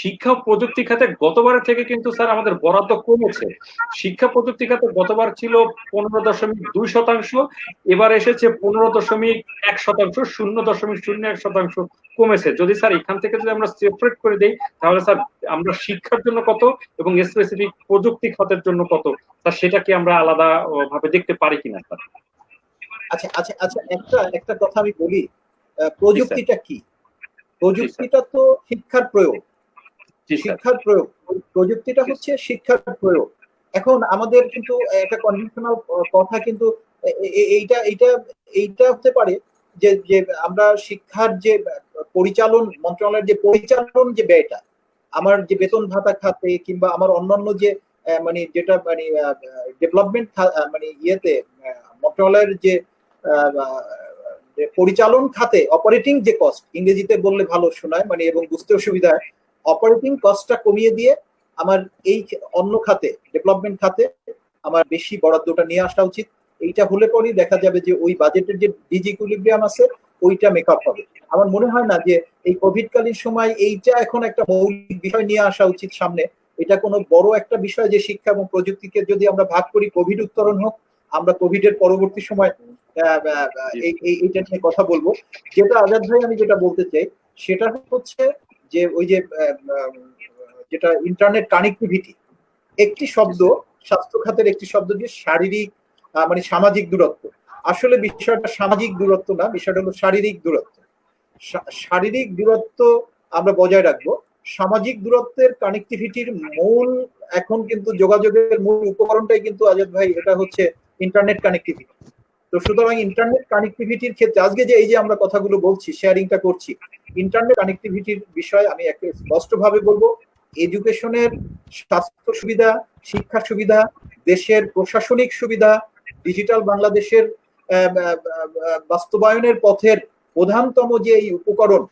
শিক্ষা ও প্রযুক্তি খাতে গতবারের থেকে কিন্তু স্যার আমাদের বরাদ্দ কমেছে। শিক্ষা প্রযুক্তি খাতে গতবার ছিল 15.2%, এবার এসেছে 15.1%, 0.01% কমেছে। যদি স্যার এখান থেকে যদি আমরা সেপারেট করে দেই, তাহলে স্যার আমরা শিক্ষার জন্য কত এবং স্পেসিফিক প্রযুক্তি খাতের জন্য কত, স্যার সেটা কি আমরা আলাদা ভাবে দেখতে পারি কিনা স্যার? আচ্ছা, একটা কথা আমি বলি, প্রযুক্তিটা কি? প্রযুক্তিটা তো শিক্ষার প্রয়োগ। প্রযুক্তিটা হচ্ছে শিক্ষার প্রয়োগ। এখন আমাদের কিন্তু একটা কনভেনশনাল কথা, কিন্তু এইটা হতে পারে যে আমরা শিক্ষার যে পরিচালন, মন্ত্রণালয়ের যে পরিচালন যে ব্যয়টা, আমার যে বেতন ভাতা খাতে কিংবা আমার অন্যান্য যে মানে যেটা মানে ডেভেলপমেন্ট মানে ইয়েতে মন্ত্রণালয়ের যে পরিচালন খাতে অপারেটিং যে কস্ট, ইংরেজিতে বললে ভালো শোনায় মানে এবং বুঝতে অসুবিধা হয়, অপারেটিং কস্টটা কমিয়ে দিয়ে আমার এই অন্য খাতে, ডেভেলপমেন্ট খাতে আমার বেশি বরাদ্দটা নিয়ে আসা উচিত। এইটা হলে পরেই দেখা যাবে যে ওই বাজেটের যে ডিসইকুইলিব্রিয়াম আছে ওইটা মেকআপ হবে। আমার মনে হয় না যে এই কোভিডকালীন সময় এইটা এখন একটা মৌলিক বিষয় নিয়ে আসা উচিত সামনে। এটা কোনো বড় একটা বিষয় যে শিক্ষা এবং প্রযুক্তিকে যদি আমরা ভাগ করি, কোভিড উত্তরণ হোক, আমরা কোভিডের পরবর্তী সময় এইটা নিয়ে কথা বলবো। যেটা আজাদ ভাই আমি যেটা বলতে চাই সেটা হচ্ছে যে ওই যে যেটা ইন্টারনেট কানেক্টিভিটি, একটি শব্দ, স্বাস্থ্য খাতের একটি শব্দ যে শারীরিক মানে সামাজিক দূরত্ব। আসলে বিষয়টা সামাজিক দূরত্ব না, বিষয়টা হলো শারীরিক দূরত্ব। শারীরিক দূরত্ব আমরা বজায় রাখবো। সামাজিক দূরত্বের কানেক্টিভিটির মূল এখন কিন্তু যোগাযোগের মূল উপকরণটাই কিন্তু আজাদ ভাই, এটা হচ্ছে ইন্টারনেট কানেক্টিভিটি। তো সুতরাং ইন্টারনেট কানেক্টিভিটির ক্ষেত্রে আজকে যে এই যে আমরা কথাগুলো বলছি, শেয়ারিংটা করছি, ইন্টারনেট কানেক্টিভিটির বিষয়ে আমি একটা স্পষ্টভাবে বলবো, এডুকেশনের স্বাস্থ্য সুবিধা, শিক্ষা সুবিধা, দেশের প্রশাসনিক সুবিধা, ডিজিটাল বাংলাদেশের বাস্তবায়নের পথের প্রধানতম যে এই উপকরণ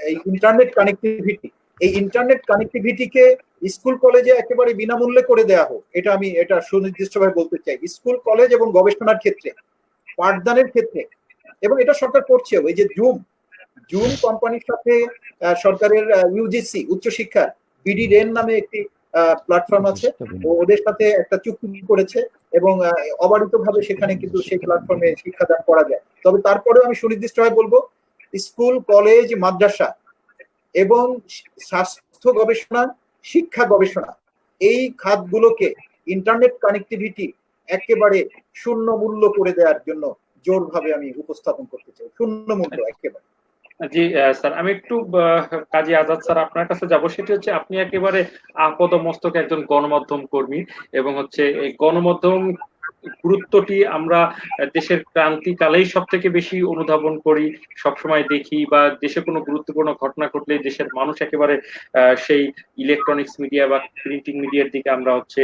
এই ইন্টারনেট কানেক্টিভিটি, এই ইন্টারনেট কানেক্টিভিটিকে স্কুল কলেজে একেবারে বিনামূল্যে করে দেওয়া হোক, এটা সুনির্দিষ্টভাবে বলতে চাই। স্কুল কলেজ এবং গবেষণার ক্ষেত্রে, পাঠদানের ক্ষেত্রে, এবং এটা সরকার করছে। ওই যে জুম কোম্পানির সাথে সরকারের ইউজিসি উচ্চশিক্ষার বিডি রেন নামে একটি প্ল্যাটফর্ম আছে, ওদের সাথে একটা চুক্তি করেছে এবং অবারিতভাবে সেখানে কিন্তু সেই প্ল্যাটফর্মে শিক্ষাদান করা যায়। তবে তারপরেও আমি সুনির্দিষ্টভাবে বলবো, স্কুল, কলেজ, মাদ্রাসা এবং স্বাস্থ্য গবেষণা, শিক্ষা গবেষণা, এই খাতগুলোকে ইন্টারনেট কানেক্টিভিটি একেবারে শূন্য মূল্য করে দেওয়ার জন্য জোরভাবে আমি উপস্থাপন করতে চাই। শূন্য মূল্য একেবারে। জি স্যার, আমি একটু কাজী আজাদ স্যার আপনার কাছে যাব। সেটি হচ্ছে, আপনি একেবারে আপাদমস্তক একজন গণমাধ্যম কর্মী এবং হচ্ছে এই গণমাধ্যম গুরুত্বটি আমরা দেশের ক্রান্তিকালেই সব থেকে বেশি অনুধাবন করি, সবসময় দেখি, বা দেশে কোনো গুরুত্বপূর্ণ ঘটনা ঘটলে দেশের মানুষ একেবারে সেই ইলেকট্রনিক্স মিডিয়া বা প্রিন্টিং মিডিয়ার দিকে আমরা হচ্ছে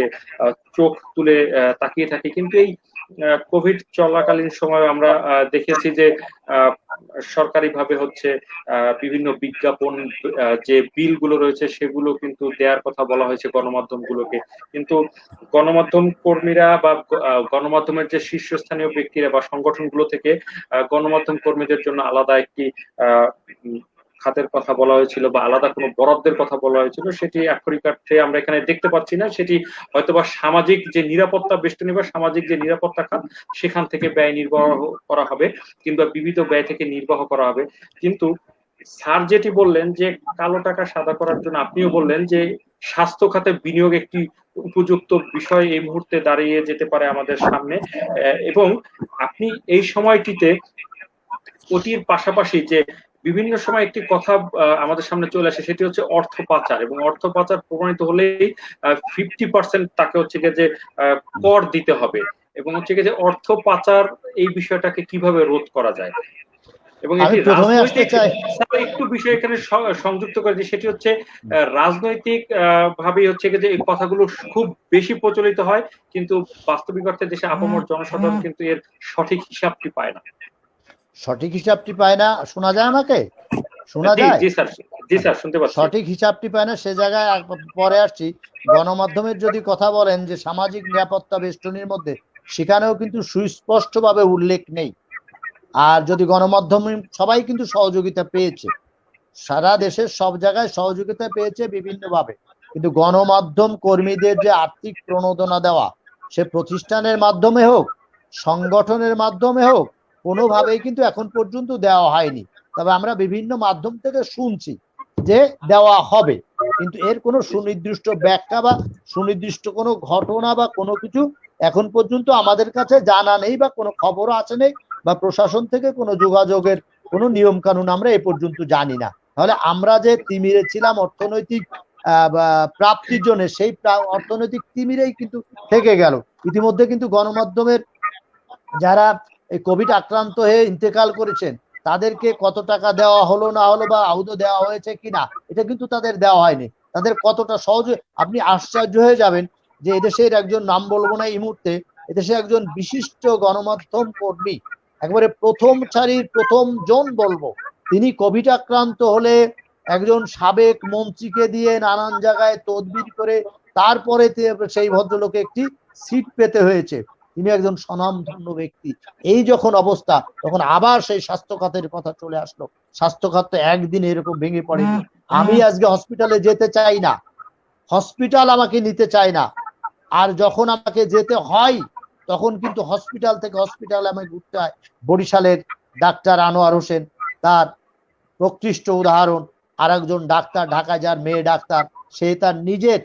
চোখ তুলে তাকিয়ে থাকি। কিন্তু এই কোভিড চলাকালীন সময় আমরা দেখেছি যে সরকারিভাবে হচ্ছে বিভিন্ন বিজ্ঞাপন, যে বিলগুলো রয়েছে সেগুলো কিন্তু দেওয়ার কথা বলা হয়েছে গণমাধ্যমগুলোকে, কিন্তু গণমাধ্যম কর্মীরা বা গণমাধ্যমের যে শীর্ষস্থানীয় ব্যক্তিরা বা সংগঠনগুলো থেকে গণমাধ্যম কর্মীদের জন্য আলাদা একটি খাতের কথা বলা হয়েছিল বা আলাদা কোনো বরাদ্দের কথা বলা হয়েছিল, সেটি আক্ষরিক অর্থে আমরা এখানে দেখতে পাচ্ছি না। সেটি হয়তোবা সামাজিক যে নিরাপত্তা বেষ্টনী বা সামাজিক যে নিরাপত্তা খাত, সেখান থেকে ব্যয় নির্বাহ করা হবে কিংবা বিবিধ ব্যয় থেকে নির্বাহ করা হবে। কিন্তু স্যার যেটি বললেন যে কালো টাকা সাদা করার জন্য, আপনিও বললেন যে স্বাস্থ্য খাতে বিনিয়োগ একটি উপযুক্ত বিষয় এই মুহূর্তে দাঁড়িয়ে যেতে পারে আমাদের সামনে, এবং আপনি এই সময়টিতে ওটির পাশাপাশি যে বিভিন্ন সময় একটি কথা আমাদের সামনে চলে আসে, সেটি হচ্ছে অর্থ পাচার, এবং অর্থ পাচার প্রমাণিত হলেই 50% তাকে হচ্ছে যে কর দিতে হবে, এবং হচ্ছে যে অর্থ পাচার এই বিষয়টাকে কিভাবে রোধ করা যায়। এবং এটি রাজনৈতিক একটু বিষয় এখানে সংযুক্ত করে, সেটি হচ্ছে রাজনৈতিক ভাবে হচ্ছে যে এই কথাগুলো খুব বেশি প্রচলিত হয়, কিন্তু বাস্তবিক অর্থে দেশে আপামর জনসাধারণ কিন্তু এর সঠিক হিসাবটি পায় না। সঠিক হিসাবটি পায় না, শোনা যায় আমাকে? শোনা যায়? জি স্যার, শুনতে পাচ্ছি। সঠিক হিসাবটি পায় না, সে জায়গায় পরে আসছি। গণমাধ্যমের যদি কথা বলেন যে সামাজিক নিরাপত্তা বেষ্টনীর মধ্যে, সেখানেও কিন্তু সুস্পষ্টভাবে উল্লেখ নেই। আর যদি গণমাধ্যম, সবাই কিন্তু সহযোগিতা পেয়েছে, সারা দেশের সব জায়গায় সহযোগিতা পেয়েছে বিভিন্নভাবে, কিন্তু গণমাধ্যম কর্মীদের যে আর্থিক প্রণোদনা দেওয়া, সে প্রতিষ্ঠানের মাধ্যমে হোক, সংগঠনের মাধ্যমে হোক, কোনোভাবেই কিন্তু এখন পর্যন্ত দেওয়া হয়নি। তবে আমরা বিভিন্ন মাধ্যম থেকে শুনছি যে দেওয়া হবে, কিন্তু এর কোনো সুনির্দিষ্ট ব্যাখ্যা বা সুনির্দিষ্ট কোনো ঘটনা বা কোনো কিছু এখন পর্যন্ত আমাদের কাছে জানা নেই, বা কোনো খবরও আসে নেই, বা প্রশাসন থেকে কোনো যোগাযোগের কোনো নিয়ম কানুন আমরা এ পর্যন্ত জানি না। তাহলে আমরা যে তিমিরে ছিলাম অর্থনৈতিক প্রাপ্তির জন্য, সেই অর্থনৈতিক তিমিরেই কিন্তু থেকে গেল। ইতিমধ্যে কিন্তু গণমাধ্যমের যারা এই কোভিড আক্রান্ত হয়ে ইন্তেকাল করেছেন, তাদেরকে কত টাকা দেওয়া হলো না হলো, বা আদৌ দেওয়া হয়েছে কিনা, এটা কিন্তু তাদের দেওয়া হয়নি। তাদের কতটা সহজে, আপনি আশ্চর্য হয়ে যাবেন যে এদেশের একজন, নাম বলবো না এই মুহূর্তে, এদেশে একজন বিশিষ্ট গণমাধ্যম কর্মী, একবারে প্রথম সারির প্রথম জন বলবো, তিনি কোভিড আক্রান্ত হলে একজন সাবেক মন্ত্রীকে দিয়ে নানান জায়গায় তদবির করে তারপরে সেই ভদ্রলোকে একটি সিট পেতে হয়েছে। তিনি একজন স্বনামধন্য ব্যক্তি। এই যখন অবস্থা, তখন আবার সেই স্বাস্থ্য খাতের কথা চলে আসলো। স্বাস্থ্য খাত তো একদিন এরকম ভেঙে পড়ে। আমি আজকে হসপিটালে যেতে চাই না, হসপিটাল আমাকে নিতে চায় না, আর যখন আমাকে যেতে হয় তখন কিন্তু হসপিটাল থেকে হসপিটালে আমাকে ঘুরতে হয়। বরিশালের ডাক্তার আনোয়ার হোসেন তার প্রকৃষ্ট উদাহরণ। আর একজন ডাক্তার ঢাকায়, যার মেয়ে ডাক্তার, সে তার নিজের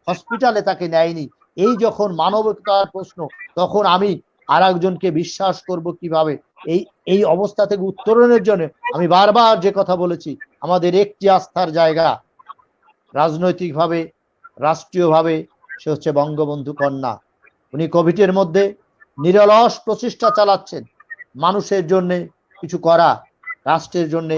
হসপিটালে তাকে নেয়নি। এই যখন মানবিকতার প্রশ্ন, তখন আমি আর একজনকে বিশ্বাস করব কিভাবে? এই অবস্থা থেকে উত্তরণের জন্য আমি বারবার যে কথা বলেছি, আমাদের একটি আস্থার জায়গা রাজনৈতিকভাবে, রাষ্ট্রীয়ভাবে, সে হচ্ছে বঙ্গবন্ধু কন্যা। উনি কোভিডের মধ্যে নিরলস প্রচেষ্টা চালাচ্ছেন মানুষের জন্য কিছু করা, রাষ্ট্রের জন্য,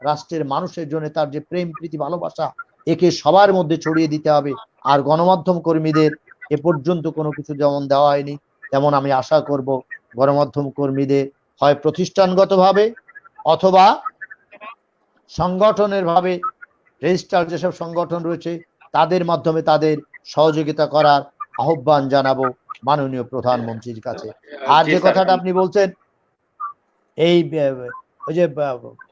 রাষ্ট্রের মানুষের জন্য তার যে প্রেম, প্রীতি, ভালোবাসা, একে সবার মধ্যে ছড়িয়ে দিতে হবে। আর গণমাধ্যম কর্মীদের এ পর্যন্ত কোনো কিছু যেমন দেওয়া হয়নি, তেমন আমি আশা করব গণমাধ্যম কর্মীদের হয় প্রতিষ্ঠানগতভাবে অথবা সংগঠনের ভাবে রেজিস্টার যেসব সংগঠন রয়েছে তাদের মাধ্যমে তাদের সহযোগিতা করার আহ্বান জানাবো মাননীয় প্রধানমন্ত্রীর কাছে। আর জি যে স্যার, কথাটা আপনি বলছেন এই ওই যে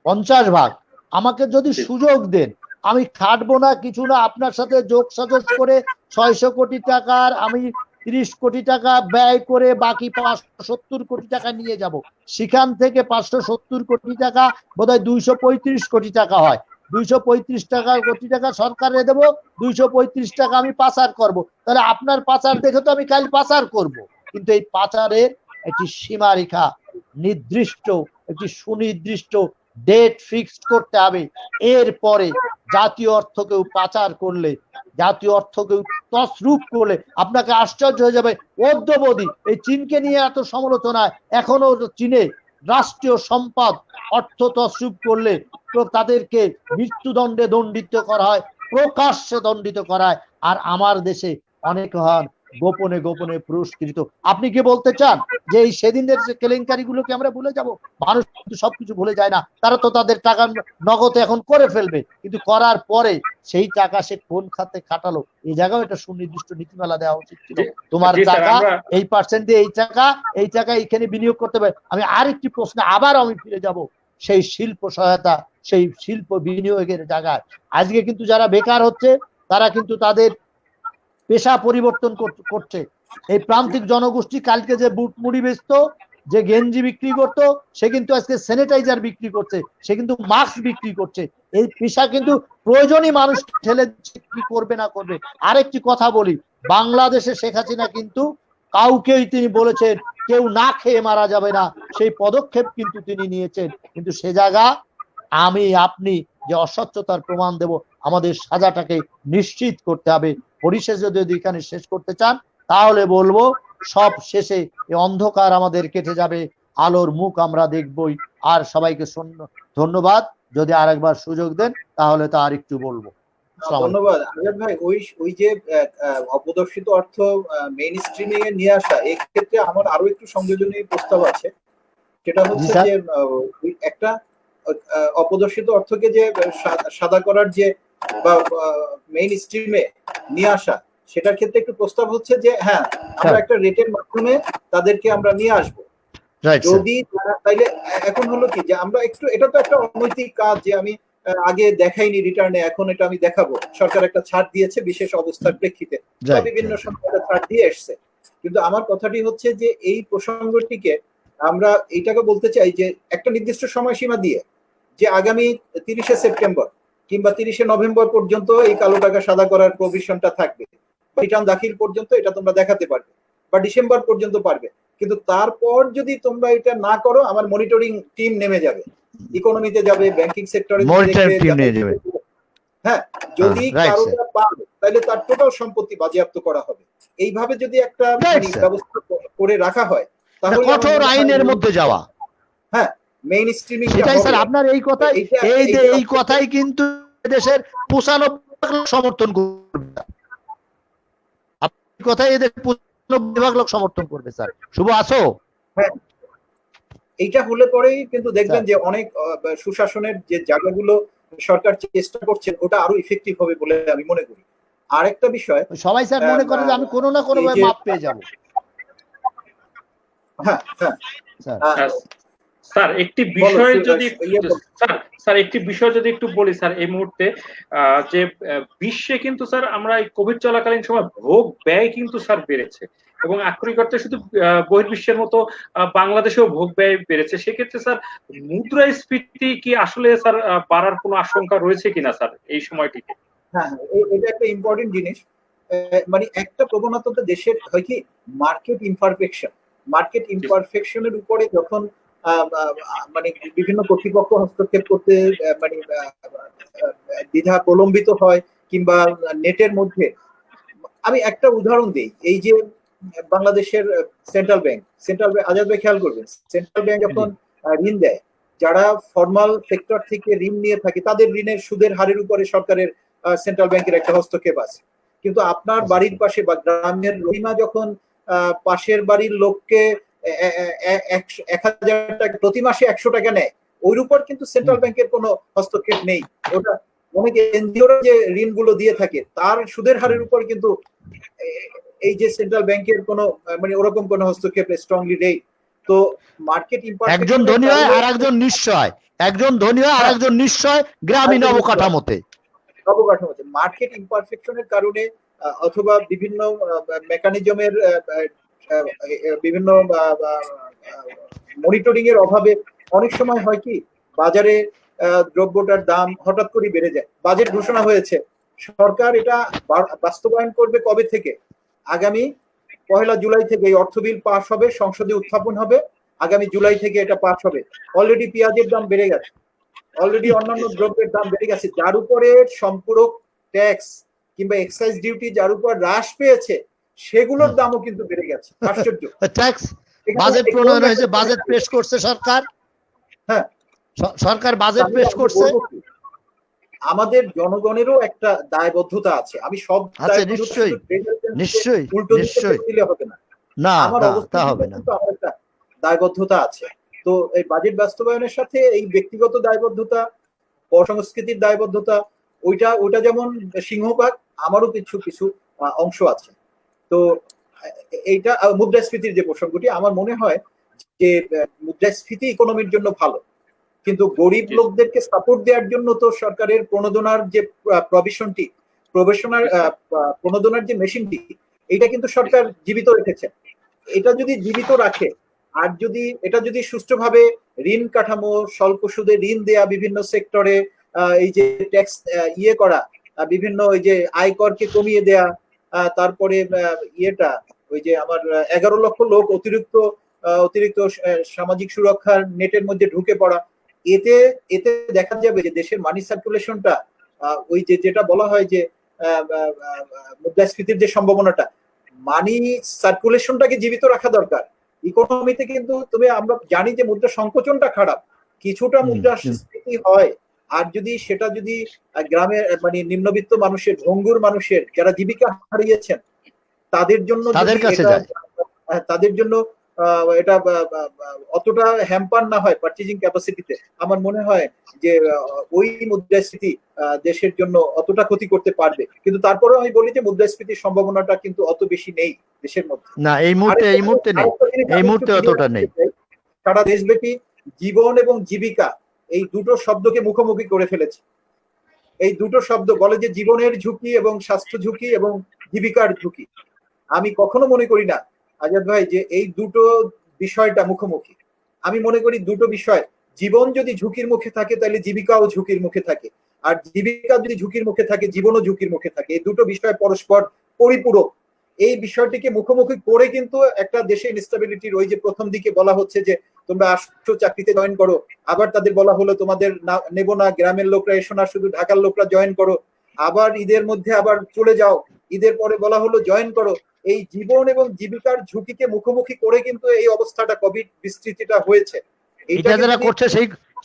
50 ভাগ, আমাকে যদি জি। সুযোগ দেন আমি খাটবো না কিছু না, আপনার সাথে যোগ সাজস করে 600 কোটি টাকার আমি 30 কোটি টাকা ব্যয় করে বাকি 570 কোটি টাকা নিয়ে যাব। সেখান থেকে 570 কোটি টাকা বোধহয় 235 কোটি টাকা হয়, 235 কোটি টাকা সরকারে দেব, 235 টাকা আমি পাচার করব। তাহলে আপনার পাচার দেখে তো আমি কাল পাচার করব, কিন্তু এই পাচারের একটি সীমারেখা নির্দিষ্ট, একটি সুনির্দিষ্ট ডেট ফিক্সড করতে হবে। এরপরে জাতীয় অর্থ কেউ পাচার করলে, জাতীয় অর্থ কেউ তছরূপ করলে আপনাকে আশ্চর্য হয়ে যাবে। অদ্যবধি এই চীনকে নিয়ে এত সমালোচনা, এখনো চীনে রাষ্ট্রীয় সম্পদ অর্থ তছরূপ করলে তাদেরকে মৃত্যুদণ্ডে দণ্ডিত করা হয়, প্রকাশ্যে দণ্ডিত করা হয়। আর আমার দেশে অনেক হন গোপনে গোপনে পুরস্কৃত। আপনি কি বলতে চান যে এই সেদিনের যে কেলেঙ্কারি গুলোকে আমরা ভুলে যাব? মানুষ কিন্তু সবকিছু ভুলে যায় না, তারা তো তাদের টাকা নগদ এখন করে ফেলবে, কিন্তু করার পরে সেই টাকা সে কোন খাতে খাটালো এই জায়গাও একটা সুনির্দিষ্ট নীতিমালা দেওয়া উচিত ছিল। তোমার জি স্যার, টাকা আমরা এই পার্সেন্ট দিয়ে এই টাকা এইখানে বিনিয়োগ করতে পারে। আমি আরেকটি প্রশ্নে আবার আমি ফিরে যাব, সেই শিল্প সহায়তা, সেই শিল্প বিনিয়োগের জায়গায় আজকে কিন্তু যারা বেকার হচ্ছে তারা কিন্তু তাদের পেশা পরিবর্তন করছে। এই প্রান্তিক জনগোষ্ঠী কালকে যে বুট মুড়ি বেচতো, যে গেঞ্জি বিক্রি করত, সে কিন্তু আজকে স্যানিটাইজার বিক্রি করছে, সে কিন্তু মাস্ক বিক্রি করছে। এই পেশা কিন্তু প্রয়োজনই মানুষ ঠেলে কি করবে না করবে। আরেকটি কথা বলি, বাংলাদেশে শেখ হাসিনা কিন্তু কাউকেই তিনি বলেছেন কেউ না খেয়ে মারা যাবে না, সেই পদক্ষেপ কিন্তু তিনি নিয়েছেন। কিন্তু সে জায়গা আমি আপনি যে অস্বচ্ছতার প্রমাণ দেব, আমাদের সাজাটাকে নিশ্চিত করতে হবে। পরিশেষে যদি এখানে শেষ করতে চান তাহলে বলবো সব শেষে এই অন্ধকার আমাদের কেটে যাবে, আলোর মুখ আমরা দেখবই। আর সবাইকে ধন্যবাদ। যদি আরেকবার সুযোগ দেন তাহলে তো আর একটু বলবো। ধন্যবাদ আজাদ ভাই। ওই যে অপ্রদর্শিত অর্থ মেইন স্ট্রিমিং এ নিয়ে আসা, এই ক্ষেত্রে আমার আরো একটু সংযোজনী প্রস্তাব আছে। সেটা হচ্ছে যে একটা অপ্রদর্শিত অর্থকে যে সাদা করার যে বা মেইন স্ট্রিমে নিয়ে আসা, সেটার ক্ষেত্রে একটু প্রস্তাব হচ্ছে যে হ্যাঁ আমরা একটা রেটের মাধ্যমে তাদেরকে আমরা নিয়ে আসবো। যদি তাইলে এখন হলো কি যে আমরা একটু, এটা তো একটা অনৈতিক কাজ যে আমি আগে দেখাইনি রিটার্নে, এখন এটা আমি দেখাবো। সরকার একটা ছাড় দিয়েছে বিশেষ অবস্থার প্রেক্ষিতে, বিভিন্ন সময় ছাড় দিয়ে এসছে। কিন্তু আমার কথাটি হচ্ছে যে এই প্রসঙ্গটিকে আমরা এইটাকে বলতে চাই যে একটা নির্দিষ্ট সময়সীমা দিয়ে যে আগামী 30শে সেপ্টেম্বর কিংবা 30শে নভেম্বর পর্যন্ত এই কালো টাকা সাদা করার প্রভিশনটা থাকবে, রিটার্ন দাখিল পর্যন্ত এটা তোমরা দেখাতে পারবে, বা ডিসেম্বর পর্যন্ত পারবে। কিন্তু তারপর যদি তোমরা এটা না করো আমার মনিটরিং টিম নেমে যাবে, ইকোনমিতে যাবে, ব্যাংকিং সেক্টরে যাবে। হ্যাঁ, যদি কারোটা পাবে তাহলে তার টোটাল সম্পত্তি বাজেয়াপ্ত করা হবে। এইভাবে যদি একটা ব্যবস্থা করে রাখা হয় তাহলে কঠোর আইনের মধ্যে যাওয়া। হ্যাঁ, মেইন স্ট্রিমিং। সেটাই স্যার আপনার এই কথাই কিন্তু দেশের 95% সমর্থন করবে। আপনার কথাই এদের 95% লোক সমর্থন করবে স্যার। শুভ আসো। হ্যাঁ, এইটা হলে পরেই কিন্তু দেখবেন যে অনেক সুশাসনের যে জায়গাগুলো সরকার চেষ্টা করছে ওটা আরো ইফেক্টিভ হবে বলে আমি মনে করি। আরেকটা বিষয়, সবাই স্যার মনে করে যে আমি কোনো না কোনো ভাবে মাপ পেয়ে যাব। হ্যাঁ হ্যাঁ স্যার একটি বিষয় যদি একটু বলি স্যার, এই মুহূর্তে যে বিশ্বে কিন্তু স্যার আমরা এই কোভিড চলাকালীন সময় ভোগ ব্যয় কিন্তু স্যার বেড়েছে, এবং আক্ষরিক অর্থে শুধু বহির্বিশ্বের মতো বাংলাদেশেও ভোগ ব্যয় বেড়েছে। সেক্ষেত্রে স্যার মুদ্রাস্ফীতি কি আসলে স্যার বাড়ার কোনো আশঙ্কা রয়েছে কিনা স্যার এই সময়টিতে? হ্যাঁ, এটা একটা ইম্পর্টেন্ট জিনিস। মানে একটা প্রবণতা তো দেশের হয় কি, মার্কেট ইমপারফেকশনের উপরে যখন মানে বিভিন্ন কর্তৃপক্ষ হস্তক্ষেপ করতে মানে দ্বিধা প্রলম্বিত হয়, কিংবা নেটের মধ্যে। আমি একটা উদাহরণ দিই, এই যে বাংলাদেশের সেন্ট্রাল ব্যাংক, আজাদ ভাই খেয়াল করবেন, সেন্ট্রাল ব্যাংক যখন ঋণ দেয়, যারা ফর্মাল সেক্টর থেকে ঋণ নিয়ে থাকে তাদের ঋণের সুদের হারের উপরে সরকারের সেন্ট্রাল ব্যাংকের একটা হস্তক্ষেপ আছে, কিন্তু আপনার বাড়ির পাশে বা গ্রামের রহিমা যখন পাশের বাড়ির লোককে 1,000 টাকা প্রতি মাসে 100 টাকা নেয়, ওর উপর কিন্তু সেন্ট্রাল ব্যাংকের কোনো হস্তক্ষেপ নেই। ওটা অনেক এনজিওরা যে ঋণগুলো দিয়ে থাকে তার সুদের হারের উপর কিন্তু এই যে সেন্ট্রাল ব্যাংকের কোনো মানে ওরকম কোনো হস্তক্ষেপ স্ট্রংলি নেই। তো মার্কেট ইম্পারফেকশন, একজন ধনী হয় আর একজন নিঃস্ব হয়, একজন ধনী হয় আর একজন নিঃস্ব হয় গ্রামীণ অবকাঠামোতে। মার্কেট ইম্পারফেকশনের কারণে অথবা বিভিন্ন মেকানিজমের বিভিন্ন মনিটরিং এর অভাবে অনেক সময় হয় কি বাজারে দ্রব্যটার দাম হঠাৎ করে বেড়ে যায়। বাজেট ঘোষণা হয়েছে, সরকার এটা বাস্তবায়ন করবে কবে থেকে? আগামী 1 জুলাই থেকে এই অর্থ বিল পাস হবে, সংসদে উত্থাপন হবে, আগামী জুলাই থেকে এটা পাস হবে। অলরেডি পেঁয়াজের দাম বেড়ে গেছে, অলরেডি অন্যান্য দ্রব্যের দাম বেড়ে গেছে, যার উপরে সম্পূরক ট্যাক্স কিংবা এক্সাইজ ডিউটি যার উপর হ্রাস পেয়েছে সেগুলোর দামও কিন্তু বেড়ে গেছে। আশ্চর্য। ট্যাক্স বাজেট প্রণয়ন হয়েছে, বাজেট পেশ করছে সরকার, হ্যাঁ সরকার বাজেট পেশ করছে। আমাদের জনগণেরও একটা দায়বদ্ধতা আছে। আমি সব নিশ্চয়ই নিশ্চয়ই নিশ্চয়ই দিলে হবে না, না, আমার তা হবে না। আমার একটা দায়বদ্ধতা আছে। তো এই বাজেট বাস্তবায়নের সাথে এই ব্যক্তিগত দায়বদ্ধতা, সংস্কৃতির দায়বদ্ধতা, ওইটা যেমন সিংহভাগ, আমারও কিছু কিছু অংশ আছে। তো এইটা মুদ্রাস্ফীতির যে প্রসঙ্গটি, আমার মনে হয় যে মুদ্রাস্ফীতি ইকোনমির জন্য ভালো, কিন্তু গরিব লোকদেরকে সাপোর্ট দেওয়ার জন্য তো সরকারের প্রণোদনার যে প্রণোদনার যে মেশিনটি, এটা কিন্তু সরকার জীবিত রেখেছে। এটা যদি জীবিত রাখে আর এটা যদি সুষ্ঠুভাবে ঋণ কাঠামো, স্বল্প সুদে ঋণ দেয়া, বিভিন্ন সেক্টরে এই যে ট্যাক্স করা, বিভিন্ন ওই যে আয়করকে কমিয়ে দেয়া, তারপরে ওই যে আমার 11 লক্ষ লোক অতিরিক্ত সামাজিক সুরক্ষার নেটের মধ্যে ঢুকে পড়া, এতে দেখা যাবে যে দেশের মানি সার্কুলেশনটা, ওই যে যেটা বলা হয় যে মুদ্রাস্ফীতির যে সম্ভাবনাটা, মানি সার্কুলেশনটাকে জীবিত রাখা দরকার। ইকোনমিতে কিন্তু আমরা জানি যে মুদ্রা সংকোচনটা খারাপ, কিছুটা মুদ্রাস্ফীতি হয়, আর সেটা যদি গ্রামের মানে নিম্নবিত্ত মানুষের, ভঙ্গুর মানুষের যারা জীবিকা হারিয়েছেন তাদের জন্য তাদের জন্য এটা অতটা হ্যাম্পার না হয় পারচেজিং ক্যাপাসিটিতে, আমার মনে হয় যে ওই মুদ্রাস্ফীতি দেশের জন্য অতটা ক্ষতি করতে পারবে। কিন্তু তারপরেও আমি বলি যে মুদ্রাস্ফীতির সম্ভাবনাটা কিন্তু অত বেশি নেই দেশের মধ্যে। না, এই মুহূর্তে নেই, এই মুহূর্তে অতটা নেই। সারা দেশব্যাপী জীবন এবং জীবিকা এই দুটো শব্দকে মুখোমুখি করে ফেলেছে। এই দুটো শব্দ বলে যে জীবনের ঝুঁকি এবং স্বাস্থ্য ঝুঁকি এবং জীবিকার ঝুঁকি। আমি কখনো মনে করি না আজাদ ভাই যে এই দুটো বিষয়টা মুখোমুখি। আমি মনে করি দুটো বিষয়, জীবন যদি ঝুঁকির মুখে থাকে তাহলে জীবিকাও ঝুঁকির মুখে থাকে, আর জীবিকা যদি ঝুঁকির মুখে থাকে জীবনও ঝুঁকির মুখে থাকে। এই দুটো বিষয় পরস্পর পরিপূরক। এই বিষয়টিকে মুখোমুখি করে কিন্তু একটা দেশে ইনস্টেবিলিটির, ওই যে প্রথম দিকে বলা হচ্ছে যে তোমরা আসছো চাকরিতে জয়েন করো, আবার তাদের বলা হলো তোমাদের নেব না, গ্রামের লোকরা এসো না, শুধু ঢাকার লোকরা জয়েন করো, আবার ঈদের মধ্যে আবার চলে যাও, ঈদের পরে বলা হলো জয়েন করো। এই জীবন এবং জীবিকার ঝুঁকিকে মুখোমুখি করে কিন্তু এই অবস্থাটা, কোভিড বিস্তৃতিটা হয়েছে। এটা যারা করছে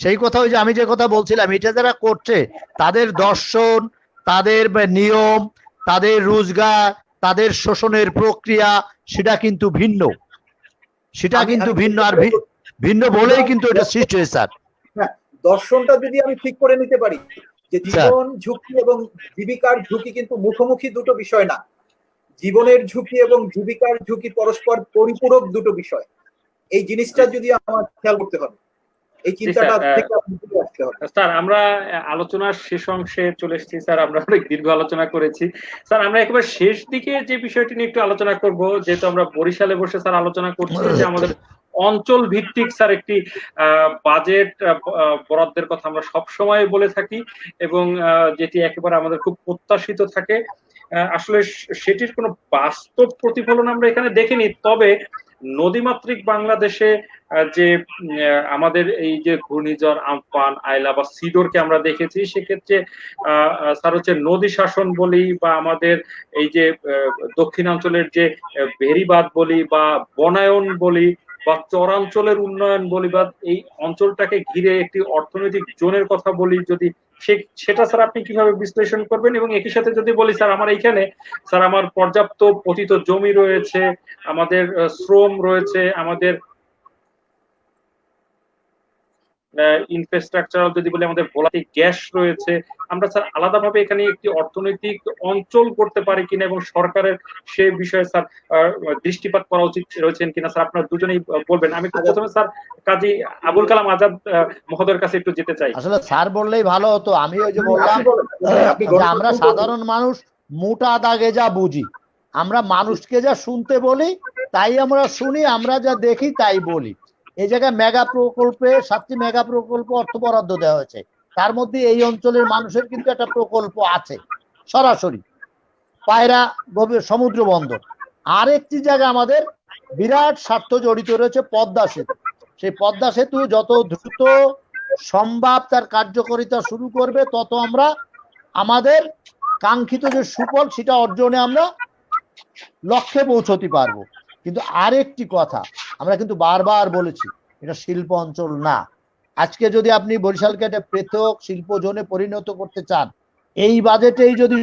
সেই কথা, ওই যে আমি যে কথা বলছিলাম, এটা যারা করছে তাদের দর্শন, তাদের নিয়ম, তাদের রোজগার, তাদের শোষণের প্রক্রিয়া সেটা কিন্তু ভিন্ন, আর ভিন্ন বলেই কিন্তু এটা সৃষ্টি হয়েছে। স্যার, হ্যাঁ, দর্শনটা যদি আমি ঠিক করে নিতে পারি যে জীবন ঝুঁকি এবং জীবিকার ঝুঁকি কিন্তু মুখোমুখি দুটো বিষয় না, জীবনের ঝুঁকি এবং জীবিকার ঝুঁকি পরস্পর পরিপূরক দুটো বিষয়। এই জিনিসটা যদি আমার খেয়াল করতে হবে, এই চিন্তাটা থেকে আসতে হবে। স্যার, আমরা আলোচনার শেষ অংশে চলে এসেছি স্যার, আমরা অনেক দীর্ঘ আলোচনা করেছি স্যার। আমরা একেবারে শেষ দিকে যে বিষয়টি নিয়ে একটু আলোচনা করব, যেহেতু আমরা বরিশালে বসে স্যার আলোচনা করছি যে আমাদের অঞ্চল ভিত্তিক স্যার একটি বাজেট বরাদ্দের কথা আমরা সব সময় বলে থাকি, এবং যেটি একেবারে আমাদের খুব প্রত্যাশিত থাকে। আসলে সেটির কোনো বাস্তব প্রতিফলন আমরা এখানে দেখিনি, তবে নদীমাতৃক বাংলাদেশে যে আমাদের এই যে ঘূর্ণিঝড় আম্পান, আইলা বা সিডোরকে আমরা দেখেছি, সেক্ষেত্রে স্যার হচ্ছে নদী শাসন বলি বা আমাদের এই যে দক্ষিণাঞ্চলের যে বেড়িবাঁধ বলি বা বনায়ন বলি বা চরাঞ্চলের উন্নয়ন বলি বা এই অঞ্চলটাকে ঘিরে একটি অর্থনৈতিক জোনের কথা বলি, যদি সেটা স্যার আপনি কিভাবে বিশ্লেষণ করবেন? এবং একই সাথে যদি বলি স্যার, আমার এইখানে স্যার আমার পর্যাপ্ত পতিত জমি রয়েছে, আমাদের শ্রম রয়েছে, আমাদের ইনফ্রাস্ট্রাকচারাল যদি বলি আমাদের ভোলাটিক গ্যাস রয়েছে। আমরা স্যার আলাদাভাবে এখানে একটি অর্থনৈতিক অঞ্চল করতে পারি কিনা এবং সরকারের সে বিষয়ে স্যার দৃষ্টিপাত করা উচিত রয়েছেন কিনা স্যার, আপনারা দুজনেই বলবেন। আমি প্রথমে স্যার কাজী আবুল কালাম আজাদ মহোদয়ের কাছে একটু যেতে চাই। আসলে স্যার বললেই ভালো হতো। আমি ওই যে বললাম যে আমরা সাধারণ মানুষ মোটা দাগে যা বুঝি, আমরা মানুষকে যা শুনতে বলি তাই আমরা শুনি, আমরা যা দেখি তাই বলি। এই জায়গায় মেগা প্রকল্পে 7টি মেগা প্রকল্প অর্থ বরাদ্দ দেওয়া হয়েছে, তার মধ্যে এই অঞ্চলের মানুষের কিন্তু একটা প্রকল্প আছে সরাসরি, পায়রা সমুদ্র বন্দর। আরেকটি জায়গা আমাদের বিরাট স্বার্থ জড়িত রয়েছে পদ্মা সেতু। সেই পদ্মা সেতু যত দ্রুত সম্ভব তার কার্যকারিতা শুরু করবে, তত আমরা আমাদের কাঙ্ক্ষিত যে সুফল সেটা অর্জনে আমরা লক্ষ্যে পৌঁছতে পারবো। কিন্তু আরেকটি কথা আমরা কিন্তু বারবার বলেছি, এটা শিল্প অঞ্চল না। আজকে যদি আপনি বরিশালকে একটা পৃথক শিল্প জোনে পরিণত করতে চান, এই বাজেটেই যদি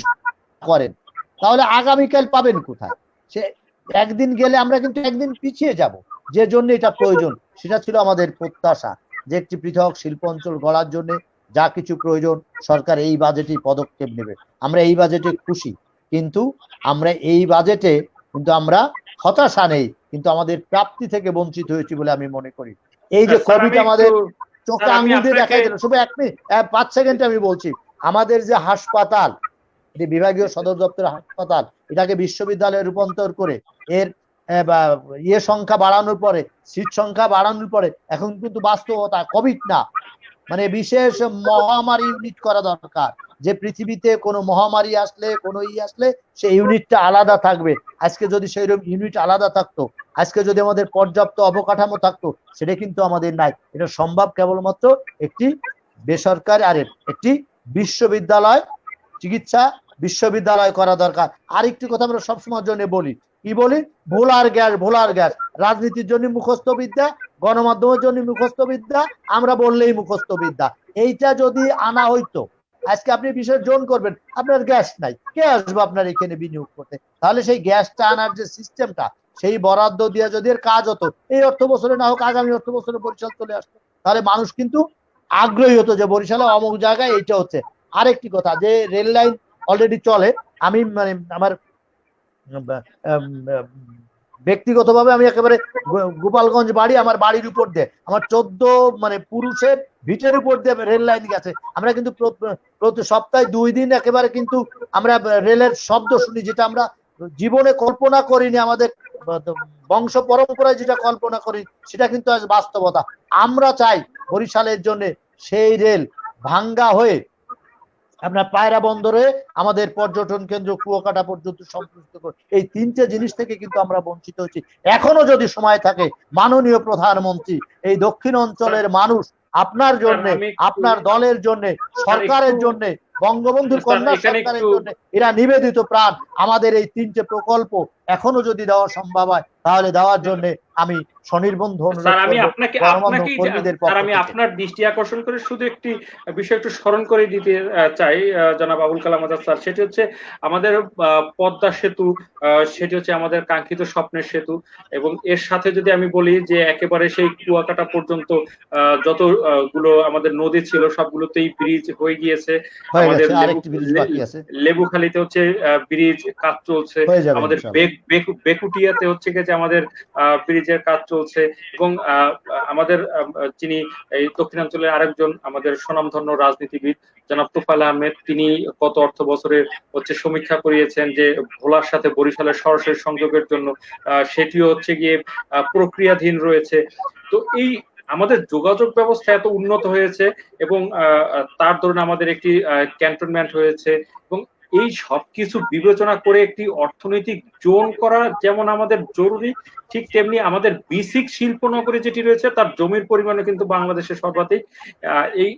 করেন, তাহলে আগামীকাল পাবেন কোথায়? সে একদিন গেলে আমরা কিন্তু একদিন পিছিয়ে যাব। যে জন্য এটা প্রয়োজন, সেটা ছিল আমাদের প্রত্যাশা যে একটি পৃথক শিল্প অঞ্চল গড়ার জন্য যা কিছু প্রয়োজন সরকার এই বাজেটেই পদক্ষেপ নেবে। আমরা এই বাজেটে খুশি, কিন্তু আমরা এই বাজেটে কিন্তু আমরা হতাশা নেই, কিন্তু আমাদের প্রাপ্তি থেকে বঞ্চিত হয়েছি বলে আমি মনে করি। এই যে কোভিড আমাদের চোখে আঙুল দিয়ে দেখাই দিল, শুধু 5 সেকেন্ড আমি বলছি, আমাদের যে হাসপাতাল, বিভাগীয় সদর দপ্তরের হাসপাতাল, এটাকে বিশ্ববিদ্যালয়ে রূপান্তর করে এর সংখ্যা বাড়ানোর পরে, সিট সংখ্যা বাড়ানোর পরে এখন কিন্তু বাস্তবতা কোভিড না, মানে বিশেষ মহামারী ইউনিট করা দরকার। যে পৃথিবীতে কোনো মহামারী আসলে, কোনো আসলে সেই ইউনিটটা আলাদা থাকবে। আজকে যদি সেইরকম ইউনিট আলাদা থাকতো, আজকে যদি আমাদের পর্যাপ্ত অবকাঠামো থাকতো, সেটা কিন্তু আমাদের নাই। এটা সম্ভব কেবলমাত্র একটি বেসরকারি আর একটি বিশ্ববিদ্যালয়, চিকিৎসা বিশ্ববিদ্যালয় করা দরকার। আরেকটি কথা আমরা সবসময় জন্য বলি, কি বলি? ভোলার গ্যাস। রাজনীতির জন্য মুখস্থ বিদ্যা, গণমাধ্যমের জন্য মুখস্থ বিদ্যা, আমরা বললেই মুখস্থ বিদ্যা। এইটা যদি আনা হইতো, আজকে আপনি বিসর্জন করবেন, আপনার গ্যাস নাই, কে আসবে আপনার এখানে বিনিয়োগ করতে? তাহলে সেই গ্যাসটা আনার যে সিস্টেমটা, সেই বরাদ্দ দিয়ে যদি এর কাজ হতো, এই অর্থ বছরে না হোক আগামী অর্থ বছরে বরিশাল চলে আসতো, তাহলে মানুষ কিন্তু আগ্রহী হতো যে বরিশালে অমুক জায়গায় এইটা হচ্ছে। আরেকটি কথা, যে রেল লাইন অলরেডি চলে, আমি মানে আমার ব্যক্তিগতভাবে আমি একেবারে গোপালগঞ্জ বাড়ি, আমার বাড়ির উপর দিয়ে আমার 14 মানে পুরুষের ভিটের উপর দিয়ে রেল লাইন গেছে। আমরা কিন্তু প্রতি সপ্তাহে 2 দিন একেবারে কিন্তু আমরা রেলের শব্দ শুনি, যেটা আমরা জীবনে কল্পনা করিনি, আমাদের বংশ পরম্পরায় যেটা কল্পনা করি সেটা কিন্তু আজ বাস্তবতা। আমরা চাই বরিশালের জন্য সেই রেল ভাঙ্গা হয়ে আপনার পায়রা বন্দরে আমাদের পর্যটন কেন্দ্র কুয়াকাটা পর্যন্ত সম্পৃক্ত করে। এই 3টে জিনিস থেকে কিন্তু আমরা বঞ্চিত হচ্ছি। এখনো যদি সময় থাকে, মাননীয় প্রধানমন্ত্রী, এই দক্ষিণ অঞ্চলের মানুষ আপনার জন্য, আপনার দলের জন্য, সরকারের জন্য, বঙ্গবন্ধুর কন্যা সরকারের জন্য এরা নিবেদিত প্রাণ। আমাদের এই 3টে প্রকল্প এখনো যদি দেওয়া সম্ভব হয়, তাহলে দেওয়ার জন্য আমি স্বনির্বন্ধ স্যার, আমি আপনার দৃষ্টি আকর্ষণ করে শুধু একটি বিষয় একটু স্মরণ করে দিতে চাই জনাব আবুল কালাম আজাদ স্যার। সেটি হচ্ছে আমাদের পদ্মা সেতু, সেটি হচ্ছে আমাদের কাঙ্ক্ষিত স্বপ্নের সেতু। এবং এর সাথে যদি আমি বলি যে একেবারে সেই কুয়াকাটা পর্যন্ত যতগুলো আমাদের নদী ছিল সবগুলোতেই ব্রিজ হয়ে গিয়েছে। আমাদের লেবুখালীতে হচ্ছে ব্রিজ কাজ চলছে, আমাদের বেকুটিয়াতে হচ্ছে যে আমাদের ব্রিজের কাজ চলছে। এবং আমাদের যিনি এই দক্ষিণাঞ্চলের আরেকজন আমাদের স্বনামধন্য রাজনীতিবিদ জনাব তোফায়েল আহমেদ, তিনি গত অর্থ বছরে হচ্ছে সমীক্ষা করিয়েছেন যে ভোলার সাথে বরিশালের সরাসরি সংযোগের জন্য সেটিও হচ্ছে গিয়ে প্রক্রিয়াধীন রয়েছে। তো এই আমাদের যোগাযোগ ব্যবস্থা এত উন্নত হয়েছে এবং তার ধরুন আমাদের একটি ক্যান্টনমেন্ট হয়েছে, এবং এই সবকিছু বিবেচনা করে একটি অর্থনৈতিক জোন করা যেমন আমাদের জরুরি, ঠিক তেমনি আমাদের বেসিক শিল্প নগরী যেটি রয়েছে তার জমির পরিমাণে কিন্তু বাংলাদেশের সর্বাধিক। এই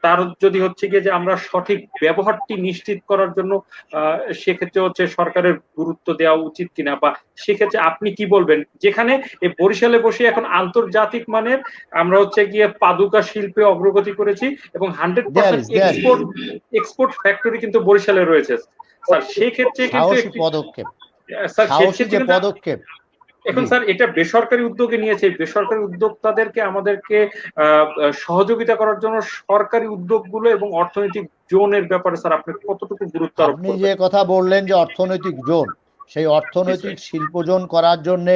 তার যদি হচ্ছে গিয়ে যে আমরা সঠিক ব্যবহারটি নিশ্চিত করার জন্য সেক্ষেত্রে হচ্ছে সরকারের গুরুত্ব দেওয়া উচিত কিনা, বা সেক্ষেত্রে আপনি কি বলবেন, যেখানে এই বরিশালে বসে এখন আন্তর্জাতিক মানের আমরা হচ্ছে গিয়ে পাদুকা শিল্পে অগ্রগতি করেছি এবং 100% এক্সপোর্ট ফ্যাক্টরি কিন্তু বরিশালে রয়েছে স্যার। সেই ক্ষেত্রে কিন্তু সাহসী পদক্ষেপ, স্যার সাহসী যে পদক্ষেপ। এখন স্যার এটা বেসরকারি উদ্যোগে নিয়েছে, বেসরকারি উদ্যোক্তাদেরকে আমাদেরকে সহযোগিতা করার জন্য সরকারি উদ্যোগগুলো এবং অর্থনৈতিক জোনের ব্যাপারে স্যার আপনি কতটুকু গুরুত্ব আরোপ আপনি করবেন? যে কথা বললেন যে অর্থনৈতিক জোন, সেই অর্থনৈতিক শিল্প জোন করার জন্য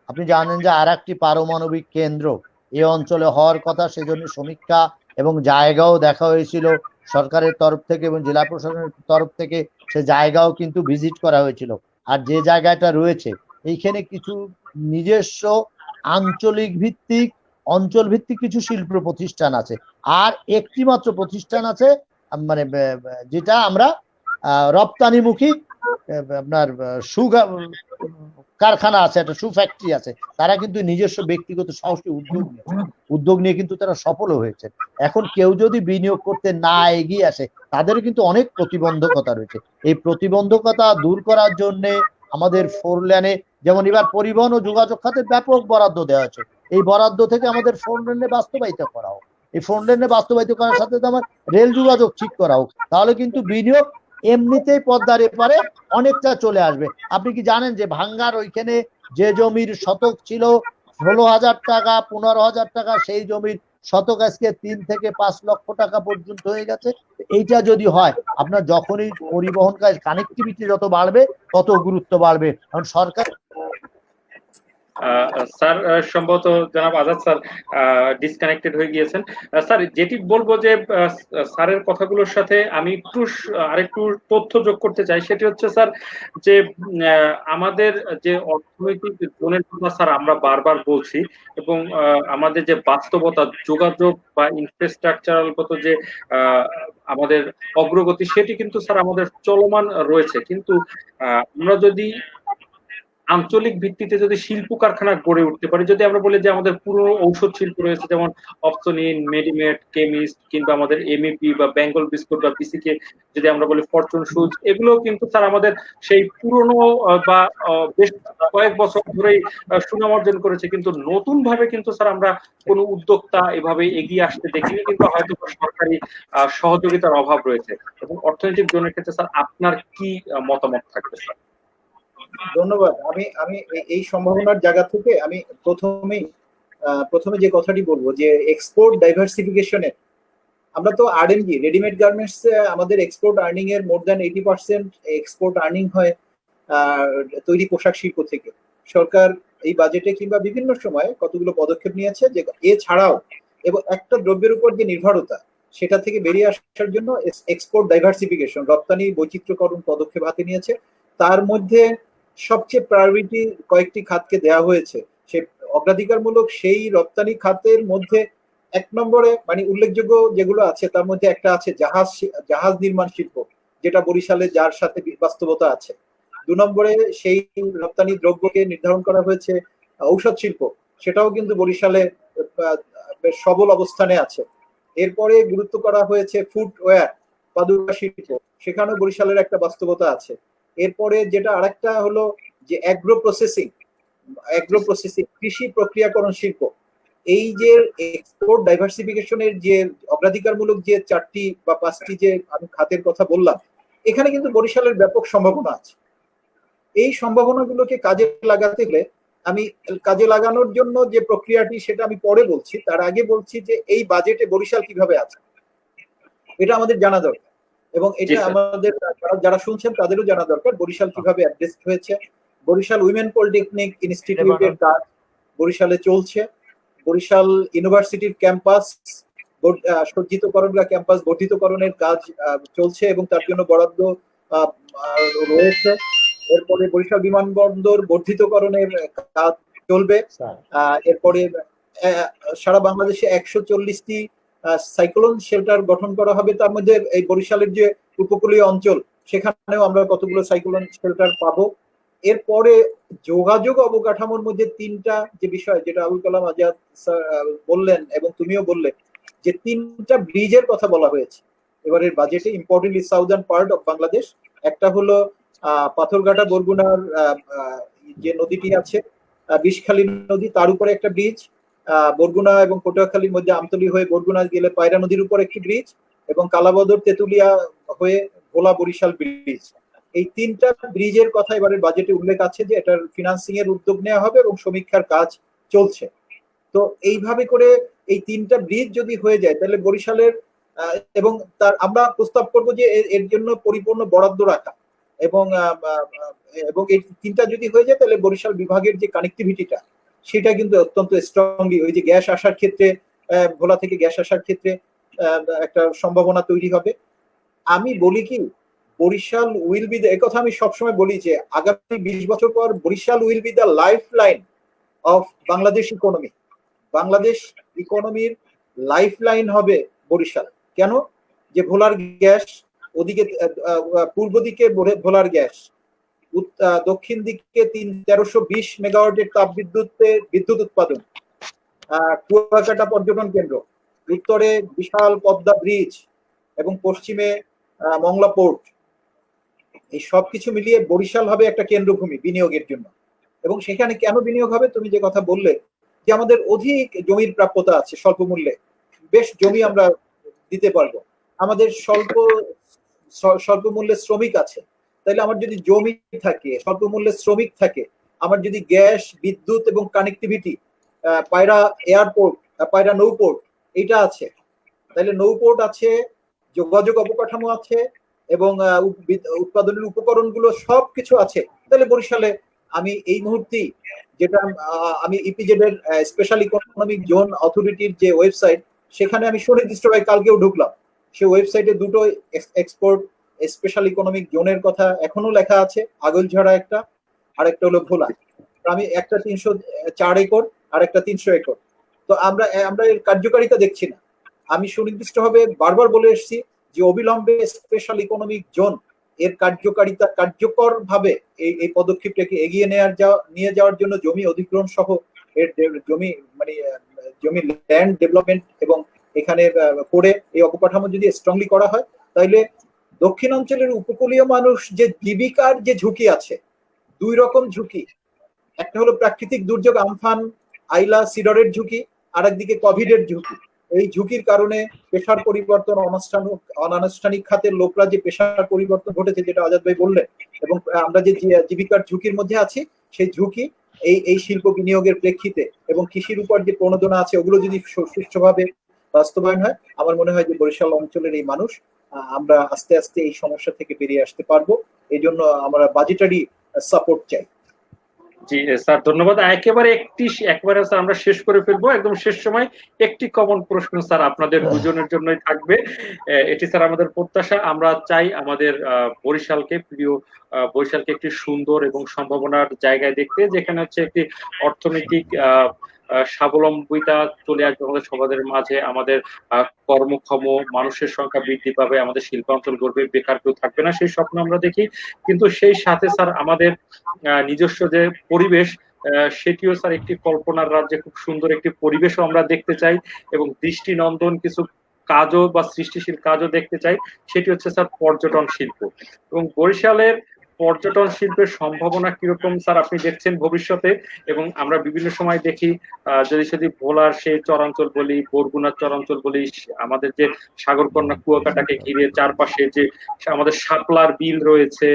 আপনি জানেন যে আর একটি পারমাণবিক কেন্দ্র এই অঞ্চলে হওয়ার কথা, সেজন্য সমীক্ষা এবং জায়গাও দেখা হয়েছিল সরকারের তরফ থেকে এবং জেলা প্রশাসনের তরফ থেকে, সে জায়গাও কিন্তু ভিজিট করা হয়েছিল। আর যে জায়গাটা রয়েছে এইখানে কিছু নিজস্ব আঞ্চলিক ভিত্তিক, অঞ্চল ভিত্তিক কিছু শিল্প প্রতিষ্ঠান আছে, আর একটি মাত্র প্রতিষ্ঠান আছে মানে যেটা আমরা রপ্তানিমুখী আপনার কারখানা আছে, একটা শু ফ্যাক্টরি আছে। তারা কিন্তু নিজস্ব ব্যক্তিগত সাহসী উদ্যোগ নিয়ে কিন্তু তারা সফল হয়েছে। এখন কেউ যদি বিনিয়োগ করতে না এগিয়ে আসে, তাদের কিন্তু অনেক প্রতিবন্ধকতা রয়েছে। এই প্রতিবন্ধকতা দূর করার জন্য আমাদের 4 লেনে, যেমন এবার পরিবহন ও যোগাযোগ খাতে ব্যাপক বরাদ্দ দেওয়া হয়েছে, এই বরাদ্দ থেকে আমাদের 4 লেনে বাস্তবায়িত করা হোক। এই 4 লেনে বাস্তবায়িত করার সাথে আমার রেল যোগাযোগ ঠিক করা হোক, তাহলে কিন্তু বিনিয়োগ এমনিতেই পদ্মার এপারে অনেকটা চলে আসবে। আপনি কি জানেন যে ভাঙ্গার ওইখানে যে জমির শতক ছিল 16,000 টাকা, 15,000 টাকা, সেই জমির শতক আজকে 3 থেকে 5 লক্ষ টাকা পর্যন্ত হয়ে গেছে। এইটা যদি হয়, আপনার যখনই পরিবহন কানেক্টিভিটি যত বাড়বে তত গুরুত্ব বাড়বে। কারণ সরকার স্যার সম্ভবত জনাব আজাদ স্যার ডিসকানেক্টেড হয়ে গিয়েছেন। স্যার যেটি বলবো যে স্যারের কথাগুলোর সাথে আমি একটু আরেকটু তথ্য যোগ করতে চাই, সেটি হচ্ছে স্যার যে আমাদের যে অর্থনৈতিক জোনের কথা স্যার আমরা বারবার বলছি, এবং আমাদের যে বাস্তবতা, যোগাযোগ বা ইনফ্রাস্ট্রাকচারালগত যে আমাদের অগ্রগতি, সেটি কিন্তু স্যার আমাদের চলমান রয়েছে। কিন্তু আমরা যদি আঞ্চলিক ভিত্তিতে যদি শিল্প কারখানা গড়ে উঠতে পারে, যদি আমরা বলি যে আমাদের পুরো ঔষধ শিল্প রয়েছে, যেমন অপসনিন, মেডিমেড, কেমিস্ট, কিংবা আমাদের এমইপি বা বেঙ্গল বিস্কুট বা পিসিকে যদি আমরা বলি ফরচুন সুজ, এগুলো কিন্তু স্যার আমাদের সেই পুরনো বা বেশ কয়েক বছর ধরেই সুনাম অর্জন করেছে, কিন্তু নতুন ভাবে কিন্তু স্যার আমরা কোনো উদ্যোক্তা এভাবে এগিয়ে আসতে দেখিনি, কিন্তু হয়তো সরকারি সহযোগিতার অভাব রয়েছে। এবং অর্থনৈতিক জোনের ক্ষেত্রে স্যার আপনার কি মতামত থাকবে স্যার? ধন্যবাদ। আমি এই সম্ভাবনার জায়গা থেকে আমি প্রথমে যে কথাটি বলবো যে এক্সপোর্ট ডাইভার্সিফিকেশনে, আমরা তো আরএমজি রেডিমেড গার্মেন্টস আমাদের এক্সপোর্ট আর্নিং এর মোর দ্যান 80% এক্সপোর্ট আর্নিং হয় তৈরি পোশাক শিল্প থেকে। সরকার এই বাজেটে কিংবা বিভিন্ন সময়ে কতগুলো পদক্ষেপ নিয়েছে, যে এছাড়াও এবং একটা দ্রব্যের উপর যে নির্ভরতা, সেটা থেকে বেরিয়ে আসার জন্য এক্সপোর্ট ডাইভার্সিফিকেশন, রপ্তানি বৈচিত্র্যকরণ পদক্ষেপ হাতে নিয়েছে। তার মধ্যে সবচেয়ে প্রায়োরিটি কয়েকটি খাতকে দেওয়া হয়েছে। সে অগ্রাধিকারমূলক সেই রপ্তানি খাতের মধ্যে 1 নম্বরে মানে উল্লেখযোগ্য যেগুলো আছে, তার মধ্যে একটা আছে জাহাজ নির্মাণ শিল্প, যেটা বরিশালে যার সাথে বাস্তবতা আছে। 2 নম্বরে সেই রপ্তানি দ্রব্যকে নির্ধারণ করা হয়েছে ঔষধ শিল্প, সেটাও কিন্তু বরিশালে বেশ সবল অবস্থানে আছে। এরপরে গুরুত্ব করা হয়েছে ফুটওয়্যার, পাদুকা শিল্প, সেখানেও বরিশালের একটা বাস্তবতা আছে। এরপরে যেটা আরেকটা হলো যে অ্যাগ্রো প্রসেসিং, কৃষি প্রক্রিয়াকরণ শিল্প। এই যে এক্সপোর্ট ডাইভার্সিফিকেশনের যে অগ্রাধিকারমূলক যে 4টি বা 5টি যে আমি খাতের কথা বললাম, এখানে কিন্তু বরিশালের ব্যাপক সম্ভাবনা আছে। এই সম্ভাবনাগুলোকে কাজে লাগাতে গেলে, আমি কাজে লাগানোর জন্য যে প্রক্রিয়াটি সেটা আমি পরে বলছি, তার আগে বলছি যে এই বাজেটে বরিশাল কিভাবে আছে এটা আমাদের জানা দরকার, এবং এটা আমাদের যারা শুনছেন তাদেরও জানা দরকার বরিশাল কিভাবে অ্যাড্রেস হয়েছে। বরিশাল উইমেন পলিটেকনিক ইনস্টিটিউটের কাজ বরিশালে চলছে। বরিশাল ইউনিভার্সিটির ক্যাম্পাস সজ্জিতকরণ বা ক্যাম্পাস বর্ধিতকরণের কাজ চলছে এবং তার জন্য বরাদ্দ রয়েছে। এরপরে বরিশাল বিমানবন্দর বর্ধিতকরণের কাজ চলবে। এরপরে সারা বাংলাদেশে 140টি সাইক্লোন শেল্টার গঠন করা হবে। তার মধ্যে এই বরিশালের যে উপকূলীয় অঞ্চল, সেখানেও আমরা কতগুলো সাইক্লোন শেল্টার পাবো। এরপরে যোগাযোগ অবকাঠামোর মধ্যে 3টা যে বিষয়, যেটা আবুল কালাম আজাদ স্যার বললেন এবং তুমিও বললে, যে 3টা ব্রিজের কথা বলা হয়েছে এবারের বাজেটে, importantly southern part of Bangladesh. একটা হলো পাথরঘাটা বরগুনার যে নদীটি আছে বিষখালী নদী, তার উপরে একটা ব্রিজ, বরগুনা এবং পটুয়াখালীর মধ্যে আমতলী হয়ে বরগুনা গেলে পায়রা নদীর উপর একটি ব্রিজ, এবং কালাবদর তেতুলিয়া হয়ে ভোলা বরিশাল ব্রিজ। এই 3টা ব্রিজের কথা এবারে বাজেটে উল্লেখ আছে যে এটার ফিনান্সিং এর উদ্যোগ নেওয়া হবে এবং সমীক্ষার কাজ চলছে। তো এইভাবে করে এই 3টা ব্রিজ যদি হয়ে যায় তাহলে বরিশালের এবং তার আমরা প্রস্তাব করব যে এর জন্য পরিপূর্ণ বরাদ্দ রাখা, এবং এবং এই 3টা যদি হয়ে যায় তাহলে বরিশাল বিভাগের যে কানেক্টিভিটিটা সেটা কিন্তু অত্যন্ত স্ট্রংলি, ওই যে গ্যাস আসার ক্ষেত্রে ভোলা থেকে গ্যাস আসার ক্ষেত্রে একটা সম্ভাবনা তৈরি হবে। আমি বলি কি, বরিশাল উইল বি, একথা আমি সবসময় বলি যে আগামী 20 বছর পর Barishal will be the life line of Bangladesh economy. Bangladesh ইকোনমির লাইফ লাইন হবে বরিশাল। কেন? যে ভোলার গ্যাস, ওদিকে পূর্ব দিকে ভোলার গ্যাস, দক্ষিণ দিকে 1320 মেগাওয়াটের তাপ বিদ্যুৎ উৎপাদন, কুয়াকাটা পর্যটন কেন্দ্র, উত্তরে বিশাল পদ্মা ব্রিজ এবং পশ্চিমে মংলা পোর্ট। এই সবকিছু মিলিয়ে বরিশাল হবে একটা কেন্দ্রভূমি বিনিয়োগের জন্য। এবং সেখানে কেন বিনিয়োগ হবে, তুমি যে কথা বললে যে আমাদের অধিক জমির প্রাপ্যতা আছে, স্বল্প মূল্যে বেশ জমি আমরা দিতে পারবো, আমাদের স্বল্প মূল্যে শ্রমিক আছে, তাইলে আমার যদি জমি থাকে, স্বল্প মূল্যে শ্রমিক থাকে, আমার যদি গ্যাস, বিদ্যুৎ এবং কানেক্টিভিটি, পায়রা এয়ারপোর্ট, পায়রা নৌপোর্ট এটা আছে, তাইলে নৌপোর্ট আছে, যোগাযোগ অবকাঠামো আছে এবং উৎপাদনের উপকরণগুলো সবকিছু আছে, তাহলে বরিশালে আমি এই মুহূর্তেই, যেটা আমি ইপিজেড এর স্পেশাল ইকোনমিক জোন অথরিটির যে ওয়েবসাইট, সেখানে আমি সুনির্দিষ্টভাবে কালকেও ঢুকলাম, সেই ওয়েবসাইটে দুটো এক্সপোর্ট স্পেশাল ইকোনমিক জোনের কথা এখনো লেখা আছে, আগলঝাড়া একটা, আর একটা হলো ভোলা। আমি একটা 304 একর আর একটা 300 একর। তো আমরা এর কার্যকারিতা দেখছি না। আমি সুনির্দিষ্টভাবে বারবার বলে এসেছি যে অবিলম্বে স্পেশাল ইকোনমিক জোন এর কার্যকারিতা কার্যকর ভাবে এই পদক্ষেপটাকে এগিয়ে নিয়ে যাওয়ার জন্য জমি অধিগ্রহণ সহ এর জমি জমি ল্যান্ড ডেভেলপমেন্ট এবং এখানে করে এই অবকাঠামো যদি স্ট্রংলি করা হয়, তাহলে দক্ষিণাঞ্চলের উপকূলীয় মানুষ যে জীবিকার যে ঝুঁকি আছে, 2 রকম ঝুঁকি, একটা হলো প্রাকৃতিক দুর্যোগ আমফান আইলা সিডরের ঝুঁকি, আর একদিকে কোভিডের ঝুঁকি। এই ঝুঁকির কারণে পেশার পরিবর্তন, অনানুষ্ঠানিক খাতের লোকরা যে পেশার পরিবর্তন ঘটেছে, যেটা আজাদ ভাই বললেন, এবং আমরা যে জীবিকার ঝুঁকির মধ্যে আছি, সেই ঝুঁকি এই শিল্প বিনিয়োগের প্রেক্ষিতে এবং কৃষির উপর যে প্রণোদনা আছে, ওগুলো যদি সুষ্ঠুভাবে বাস্তবায়ন হয়, আমার মনে হয় যে বরিশাল অঞ্চলের এই মানুষ আমরা আস্তে আস্তে এই সমস্যা থেকে বেরিয়ে আসতে পারবো। এই জন্য আমরা বাজেটারি সাপোর্ট চাই। জি স্যার, ধন্যবাদ। একবারে স্যার আমরা শেষ করে ফেলবো, একদম শেষ সময় একটি কমন প্রশ্ন স্যার আপনাদের দুজনের জন্যই থাকবে। এটি স্যার আমাদের প্রত্যাশা, আমরা চাই আমাদের বরিশালকে একটি সুন্দর এবং সম্ভাবনার জায়গায় দেখতে, যেখানে হচ্ছে একটি অর্থনৈতিক স্বাবলম্বিতা চলে আসবে আমাদের সমাজের মাঝে, আমাদের কর্মক্ষম মানুষের সংখ্যা বৃদ্ধি পাবে, আমাদের শিল্পাঞ্চল গড়বে, বেকার কেউ থাকবে না, সেই স্বপ্ন আমরা দেখি। কিন্তু সেই সাথে স্যার আমাদের নিজস্ব যে পরিবেশ, সেটিও স্যার একটি কল্পনার রাজ্যে খুব সুন্দর একটি পরিবেশও আমরা দেখতে চাই, এবং দৃষ্টিনন্দন কিছু কাজও বা সৃষ্টিশীল কাজও দেখতে চাই। সেটি হচ্ছে স্যার পর্যটন শিল্প। এবং বরিশালের পর্যটন শিল্পের সম্ভাবনা কিরকম স্যার আপনি দেখছেন ভবিষ্যতে? এবং আমরা বিভিন্ন সময় দেখি, যদি ভোলার সেই চরাঞ্চল বলি, বরগুনার চরাঞ্চল বলি, আমাদের যে সাগরকন্যা কুয়াকাটাকে ঘিরে চারপাশে যে আমাদের শাপলার বিল রয়েছে,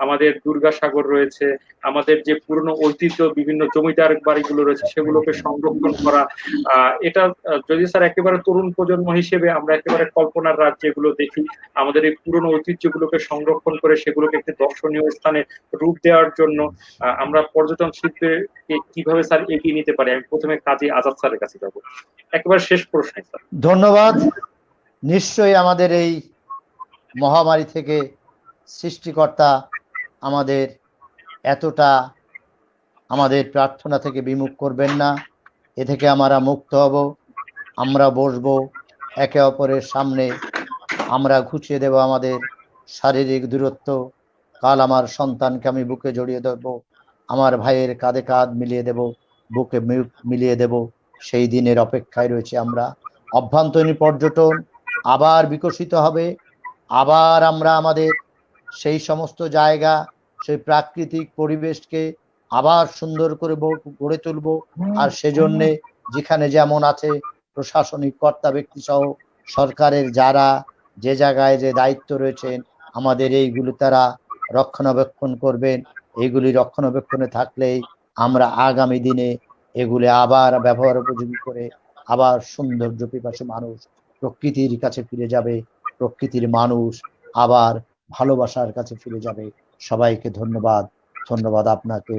আমাদের দুর্গাসাগর রয়েছে, আমাদের যে পুরনো ঐতিহ্য বিভিন্ন জমিদার বাড়িগুলো রয়েছে, সেগুলোকে সংরক্ষণ করা, এটা যদি স্যার একেবারে তরুণ প্রজন্ম হিসেবে আমরা একেবারে কল্পনার রাজ্যে এগুলো দেখি, আমাদের এই পুরনো ঐতিহ্যগুলোকে সংরক্ষণ করে সেগুলোকে একটি দর্শনীয় স্থানে রূপ দেওয়ার জন্য আমরা পর্যটন শিল্পে কিভাবে স্যার এগিয়ে নিতে পারি? আমি প্রথমে কাজী আজাদ স্যারের কাছে যাব, একেবারে শেষ প্রশ্ন স্যার। ধন্যবাদ। নিশ্চয়ই আমাদের এই মহামারী থেকে সৃষ্টিকর্তা আমাদের এতটা আমাদের প্রার্থনা থেকে বিমুখ করবেন না। এ থেকে আমরা মুক্ত হব, আমরা বসবো একে অপরের সামনে, আমরা ঘুচিয়ে দেব আমাদের শারীরিক দূরত্ব। কাল আমার সন্তানকে আমি বুকে জড়িয়ে দেব, আমার ভাইয়ের কাঁধে কাঁধ মিলিয়ে দেব, বুকে মুখ মিলিয়ে দেব। সেই দিনের অপেক্ষায় রয়েছে আমরা। অভ্যন্তরীণ পর্যটন আবার বিকশিত হবে, আবার আমরা আমাদের সেই সমস্ত জায়গা, সেই প্রাকৃতিক পরিবেশকে আবার সুন্দর করে গড়ে তুলব। আর সেজন্যে যেখানে যেমন আছে প্রশাসনিক কর্তা ব্যক্তি সহ সরকারের যারা যে জায়গায় যে দায়িত্ব রয়েছেন, আমাদের এইগুলি তারা রক্ষণাবেক্ষণ করবেন। এইগুলি রক্ষণাবেক্ষণে থাকলেই আমরা আগামী দিনে এগুলি আবার ব্যবহার উপযোগী করে আবার সৌন্দর্য পিপাসু মানুষ প্রকৃতির কাছে ফিরে যাবে, প্রকৃতির মানুষ আবার ভালোবাসার কাছে ফিরে যাবে। সবাইকে ধন্যবাদ। ধন্যবাদ আপনাকে।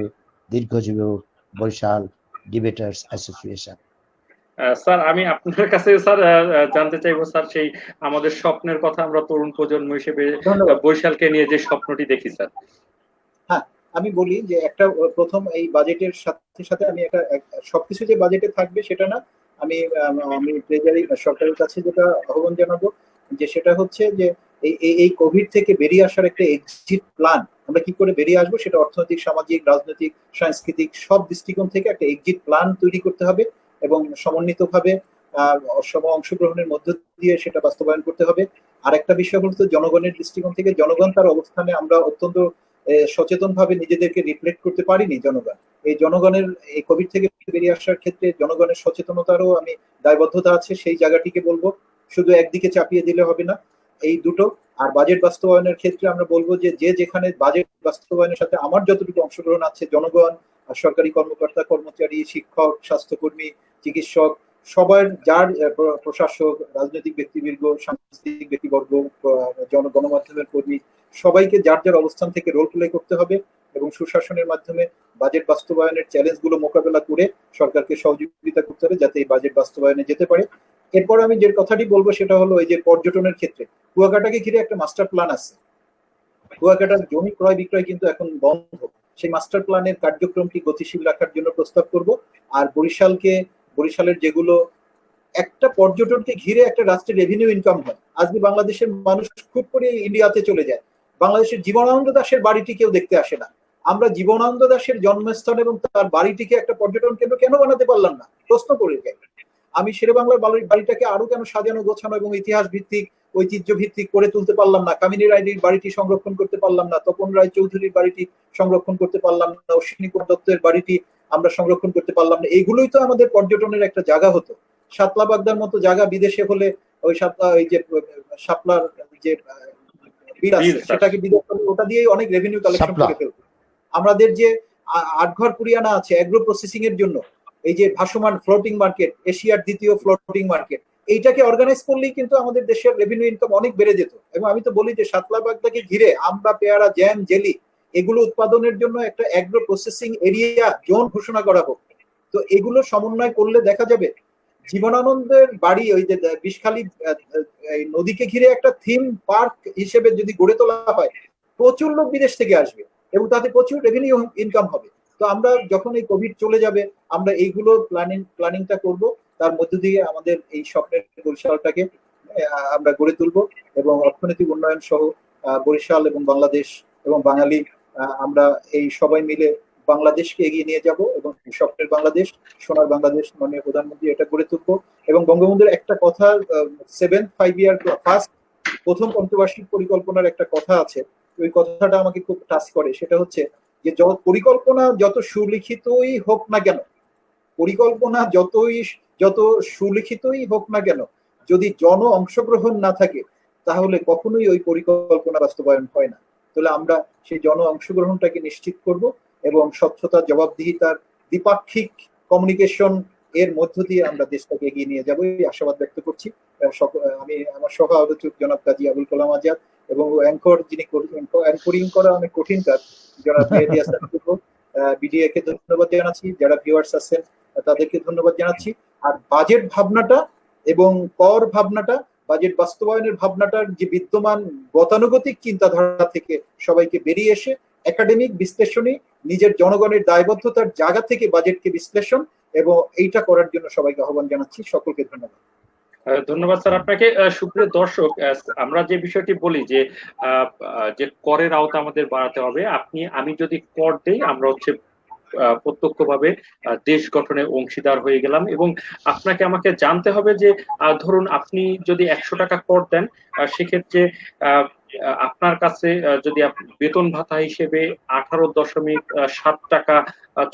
দীর্ঘজীবী হোক বরিশাল ডিবেটার্স অ্যাসোসিয়েশন। স্যার, আমি আপনার কাছে স্যার জানতে চাইবো স্যার, সেই আমাদের স্বপ্নের কথা, আমরা তরুণ প্রজন্ম হিসেবে বরিশালকে নিয়ে যে স্বপ্নটি দেখি স্যার। হ্যাঁ, আমি বলি যে একটা প্রথম এই বাজেটের সাথে সাথে আমি একটা সবকিছু যে বাজেটে থাকবে সেটা না, আমি আমি ট্রেজারি সরকারের কাছে যেটা আহ্বান জানাবো যে সেটা হচ্ছে যে এই কোভিড থেকে বেরিয়ে আসার একটা এক্সিট প্ল্যান, আমরা কি করে বেরিয়ে আসবো সেটা অর্থনৈতিক, সামাজিক, রাজনৈতিক, সাংস্কৃতিক সব দৃষ্টিকোণ থেকে একটা এক্সিট প্ল্যান তৈরি করতে হবে এবং সমন্বিতভাবে সম অংশগ্রহণের মধ্য দিয়ে সেটা বাস্তবায়ন করতে হবে। আর একটা বিষয় হলো জনগণের দৃষ্টিকোণ থেকে, জনগণ তার অবস্থানে আমরা অত্যন্ত সচেতন ভাবে নিজেদেরকে রিফ্লেক্ট করতে পারিনি। জনগণ, এই জনগণের এই কোভিড থেকে বেরিয়ে আসার ক্ষেত্রে জনগণের সচেতনতারও আমি দায়বদ্ধতা আছে, সেই জায়গাটিকে বলবো, শুধু একদিকে চাপিয়ে দিলে হবে না। এই দুটো। আর বাজেট বাস্তবায়নের ক্ষেত্রে আমরা বলবো যে যেখানে বাজেট বাস্তবায়নের সাথে আমার যতটুকু অংশগ্রহণ আছে, জনগণ, সরকারি কর্মকর্তা কর্মচারী, শিক্ষক, স্বাস্থ্যকর্মী, চিকিৎসক, সবার, যার প্রশাসক, রাজনৈতিক ব্যক্তিবর্গ, সাংস্কৃতিক ব্যক্তিবর্গ, গণমাধ্যমের কর্মী, সবাইকে যার যার অবস্থান থেকে রোল প্লে করতে হবে এবং সুশাসনের মাধ্যমে বাজেট বাস্তবায়নের চ্যালেঞ্জগুলো মোকাবেলা করে সরকারকে সহযোগিতা করতে হবে যাতে এই বাজেট বাস্তবায়নে যেতে পারে। এরপর আমি যে কথাটি বলবো সেটা হলো এই যে পর্যটনের ক্ষেত্রে কুয়াকাটাকে ঘিরে একটা মাস্টার প্ল্যান আছে। কুয়াকাটার জমি ক্রয় বিক্রয় কিন্তু এখন বন্ধ। সেই মাস্টার প্ল্যানের কার্যক্রমটি গতিশীল রাখার জন্য প্রস্তাব করব। আর বরিশালের যেগুলো একটা পর্যটনকে ঘিরে একটা রাষ্ট্রের রেভিনিউ ইনকাম হয়। আজকে বাংলাদেশের মানুষ খুব করে ইন্ডিয়াতে চলে যায়, বাংলাদেশের জীবনানন্দ দাশের বাড়িটি কেউ দেখতে আসে না। আমরা জীবনানন্দ দাশের জন্মস্থান এবং তার বাড়িটিকে একটা পর্যটন কেন্দ্র কেন বানাতে পারলাম না, প্রশ্ন করে যাই। আমি শেরে বাংলার বাড়িটাকে আরো কেন সাজানো গোছানো এবং ইতিহাস ভিত্তিক, ঐতিহ্য ভিত্তিক করে তুলতে পারলাম না? কামিনী রায়ের বাড়িটি সংরক্ষণ করতে পারলাম না? তপন রায় চৌধুরীর বাড়িটি সংরক্ষণ করতে পারলাম না? অশ্বিনী কুমার দত্তের বাড়িটি আমরা সংরক্ষণ করতে পারলাম না? এইগুলোই তো আমাদের পর্যটনের একটা জায়গা হতো। শাপলা বাগদার মতো জায়গা বিদেশে হলে ওই শাপলার যে বিল আছে সেটাকে বিদেশ হলে ওটা দিয়েই অনেক রেভিনিউ কালেকশন করে ফেলতো। আমাদের যে আটঘর কুরিয়ানা আছে এগ্রো প্রসেসিং এর জন্য, এই যে ভাসমান ফ্লোটিং মার্কেট, এশিয়ার দ্বিতীয় ফ্লোটিং মার্কেট, এইটাকে অর্গানাইজ করলেই কিন্তু আমাদের দেশের রেভিনিউ ইনকাম অনেক বেড়ে যেত। এবং আমি তো বলি যে শাপলা বাগদাকে ঘিরে আমরা, পেয়ারা, জ্যাম, জেলি এগুলো উৎপাদনের জন্য একটা এগ্রো প্রসেসিং এরিয়া জোন ঘোষণা করা হোক। তো এগুলো সমন্বয় করলে দেখা যাবে জীবনানন্দের বাড়ি ওই যে বিষখালী নদীকে ঘিরে একটা থিম পার্ক হিসেবে যদি গড়ে তোলা হয়, প্রচুর লোক বিদেশ থেকে আসবে এবং তাতে প্রচুর রেভিনিউ ইনকাম হবে। তো আমরা যখন এই কোভিড চলে যাবে আমরা এইগুলো প্ল্যানিংটা করব, তার মধ্য দিয়ে আমাদের এই স্বপ্নের বরিশালটাকে আমরা গড়ে তুলবো এবং অর্থনৈতিক উন্নয়ন সহ বরিশাল এবং বাংলাদেশ এবং বাঙালি আমরা এই সবাই মিলে বাংলাদেশকে এগিয়ে নিয়ে যাব এবং স্বপ্নের বাংলাদেশ, সোনার বাংলাদেশ মাননীয় প্রধানমন্ত্রী এটা গড়ে তুলবো। এবং বঙ্গবন্ধুর একটা কথা, 7th 5 year ফার্স্ট প্রথম পঞ্চবার্ষিক পরিকল্পনার একটা কথা আছে, ওই কথাটা আমাকে খুব টাচ করে। সেটা হচ্ছে যে পরিকল্পনা যত সুলিখিতই হোক না কেন, পরিকল্পনা যত সুলিখিতই হোক না কেন, যদি জন অংশগ্রহণ না থাকে তাহলে কখনোই ওই পরিকল্পনা বাস্তবায়ন হয় না। তাহলে আমরা সেই জন অংশগ্রহণটাকে নিশ্চিত করব এবং স্বচ্ছতা, জবাবদিহিতার, দ্বিপাক্ষিক কমিউনিকেশন এর মধ্য দিয়ে আমরা দেশটাকে এগিয়ে নিয়ে যাবো, এই আশাবাদ ব্যক্ত করছি। আমি আমার সহ আলোচক জনাব কাজী আবুল কালাম আজাদ এবং অ্যাঙ্কর যিনি অ্যাঙ্করিং করা অনেক কঠিন কাজ, জনাব বিডিএ কে ধন্যবাদ জানাচ্ছি, যারা ভিউয়ার্স আছেন তাদেরকে ধন্যবাদ জানাচ্ছি। আর বাজেট ভাবনাটা এবং কর ভাবনাটা, বাজেট বাস্তবায়নের ভাবনাটার যে বিদ্যমান গতানুগতিক চিন্তাধারা থেকে সবাইকে বেরিয়ে এসে একাডেমিক বিশ্লেষণী, নিজের জনগণের দায়বদ্ধতার জায়গা থেকে বাজেটকে বিশ্লেষণ এবং এইটা করার জন্য সবাইকে আহ্বান জানাচ্ছি। সকলকে ধন্যবাদ। ধন্যবাদ স্যার আপনাকে। সুপ্রিয় দর্শক, আমরা যে বিষয়টি বলি যে করের আওতা আমাদের বাড়াতে হবে, আমি যদি কর দেই আমরা প্রত্যক্ষভাবে দেশ গঠনে অংশীদার হয়ে গেলাম। এবং আপনাকে আমাকে জানতে হবে যে ধরুন আপনি যদি 100 টাকা কর দেন, সেক্ষেত্রে আপনার কাছে যদি বেতন ভাতা হিসেবে 18.7 টাকা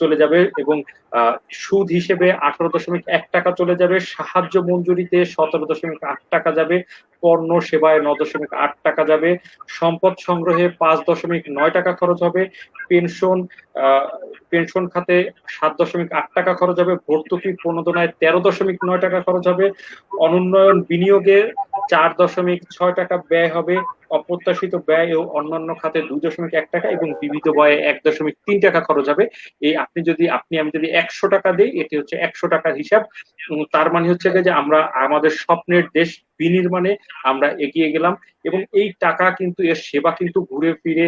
চলে যাবে, এবং সুদ হিসেবে 18.1 টাকা চলে যাবে, সাহায্য মঞ্জুরিতে 17.8 টাকা যাবে, পণ্য সেবায় 9.8 টাকা যাবে, সম্পদ সংগ্রহে 5.9 টাকা খরচ হবে, পেনশন পেনশন খাতে 7.8 টাকা খরচ হবে, ভর্তুকি প্রণোদনায় 13.9 টাকা খরচ হবে, অনুন্নয়ন বিনিয়োগে 4.6 টাকা ব্যয় হবে, অপ্রত্যাশিত ব্যয় ও অন্যান্য খাতে 2.1 টাকা এবং বিবিধ ব্যয়ে 1.3 টাকা খরচ হবে। এই আমি যদি 100 টাকা দিই, এটি হচ্ছে 100 টাকার হিসাব। তার মানে হচ্ছে যে আমরা আমাদের স্বপ্নের দেশ বিনির্মাণে আমরা এগিয়ে গেলাম, এবং এই টাকা কিন্তু, এর সেবা কিন্তু ঘুরে ফিরে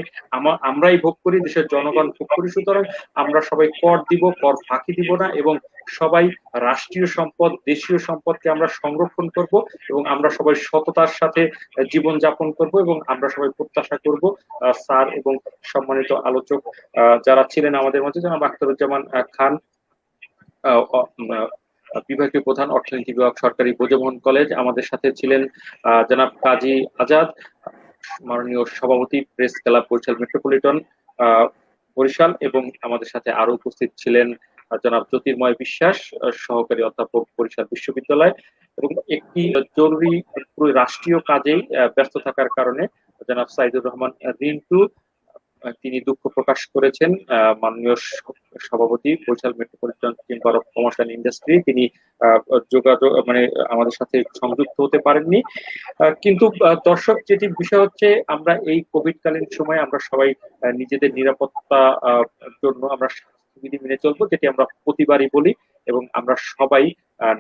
আমরাই ভোগ করি, দেশের জনগণ ভোগ করি। সুতরাং আমরা সবাই কর দিব, কর ফাঁকি দিব না, এবং সবাই রাষ্ট্রীয় সম্পদ, দেশীয় সম্পদকে আমরা সংরক্ষণ করব, এবং আমরা সবাই সততার সাথে জীবন যাপন করব, এবং আমরা সবাই প্রত্যাশা করব স্যার এবং সম্মানিত আলোচক যারা ছিলেন আমাদের মধ্যে, জনাব আখতারুজ্জামান খান, বিভাগীয় প্রধান, অর্থনীতি বিভাগ, সরকারি ব্রজমোহন কলেজ। আমাদের সাথে ছিলেন জনাব কাজী আজাদ, মাননীয় সভাপতি, press club Barishal metropolitan Barishal, এবং আমাদের সাথে আরো উপস্থিত ছিলেন জনাব জ্যোতির্ময় বিশ্বাস, সহকারী অধ্যাপক, বরিশাল বিশ্ববিদ্যালয়। এবং একটি জরুরি রাষ্ট্রীয় কাজেই ব্যস্ত থাকার কারণে জনাব সাইদুর রহমান রিন্টু, তিনি দুঃখ প্রকাশ করেছেন। মাননীয় সভাপতি, Barishal metropolitan chamber of commerce and industry, তিনি যোগাযোগ আমাদের সাথে সংযুক্ত হতে পারেননি। কিন্তু দর্শক, যেটি বিষয় হচ্ছে, আমরা এই কোভিড কালীন সময়ে আমরা সবাই নিজেদের নিরাপত্তা জন্য আমরা স্বাস্থ্যবিধি মেনে চলবো, যেটি আমরা প্রতিবারই বলি, এবং আমরা সবাই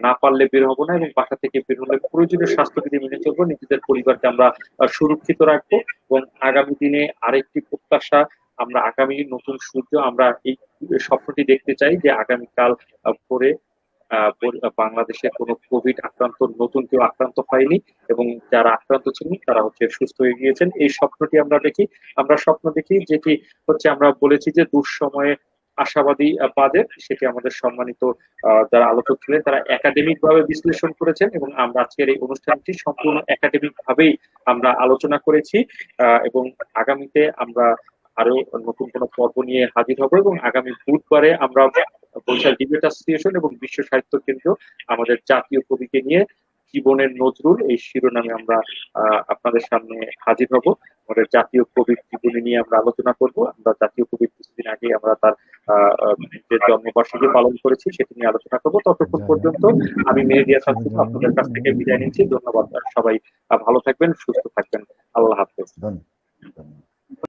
না পারলে বের হবো না, এবং বাসা থেকে বের হলে প্রয়োজনীয় স্বাস্থ্যবিধি মেনে চলবো, নিজেদের পরিবারকে আমরা সুরক্ষিত রাখবো। এবং আগামী দিনে আরেকটি প্রত্যাশা, আমরা আগামী নতুন সূর্য, আমরা এই স্বপ্নটি দেখতে চাই যে আগামীকাল ভোরে বাংলাদেশে কোনো কোভিড আক্রান্ত, নতুন কেউ আক্রান্ত হয়নি, এবং যারা আক্রান্ত ছিলেন তারা হচ্ছে সুস্থ হয়ে গিয়েছেন। এই স্বপ্নটি আমরা দেখি। আমরা স্বপ্ন দেখি যেটি হচ্ছে, আমরা বলেছি যে দুঃসময়ে আশাবাদী বাদে, সেটি আমাদের সম্মানিত যারা আলোচক ছিলেন তারা একাডেমিক ভাবে বিশ্লেষণ করেছেন, এবং আমরা আজকের এই অনুষ্ঠানটি সম্পূর্ণ একাডেমিক ভাবেই আমরা আলোচনা করেছি। এবং আগামীতে আমরা আরো নতুন কোনো পর্ব নিয়ে হাজির হব, এবং আগামী বুধবারে আমরা বরিশাল ডিবেট অ্যাসোসিয়েশন এবং বিশ্ব সাহিত্য কেন্দ্র আমাদের জাতীয় কবিকে নিয়ে জীবনের নজরুল এই শিরোনামে আমরা আপনাদের সামনে হাজির হব। আমাদের জাতীয় কবির জীবনী নিয়ে আমরা আলোচনা করব। আমরা জাতীয় কবির কিছুদিন আগে আমরা তার যে জন্মবার্ষিকী পালন করেছি সেটি নিয়ে আলোচনা করব। ততক্ষণ পর্যন্ত আমি মেহেদী হাসান আপনাদের কাছ থেকে বিদায় নিচ্ছি। ধন্যবাদ। সবাই ভালো থাকবেন, সুস্থ থাকবেন। আল্লাহ হাফেজ।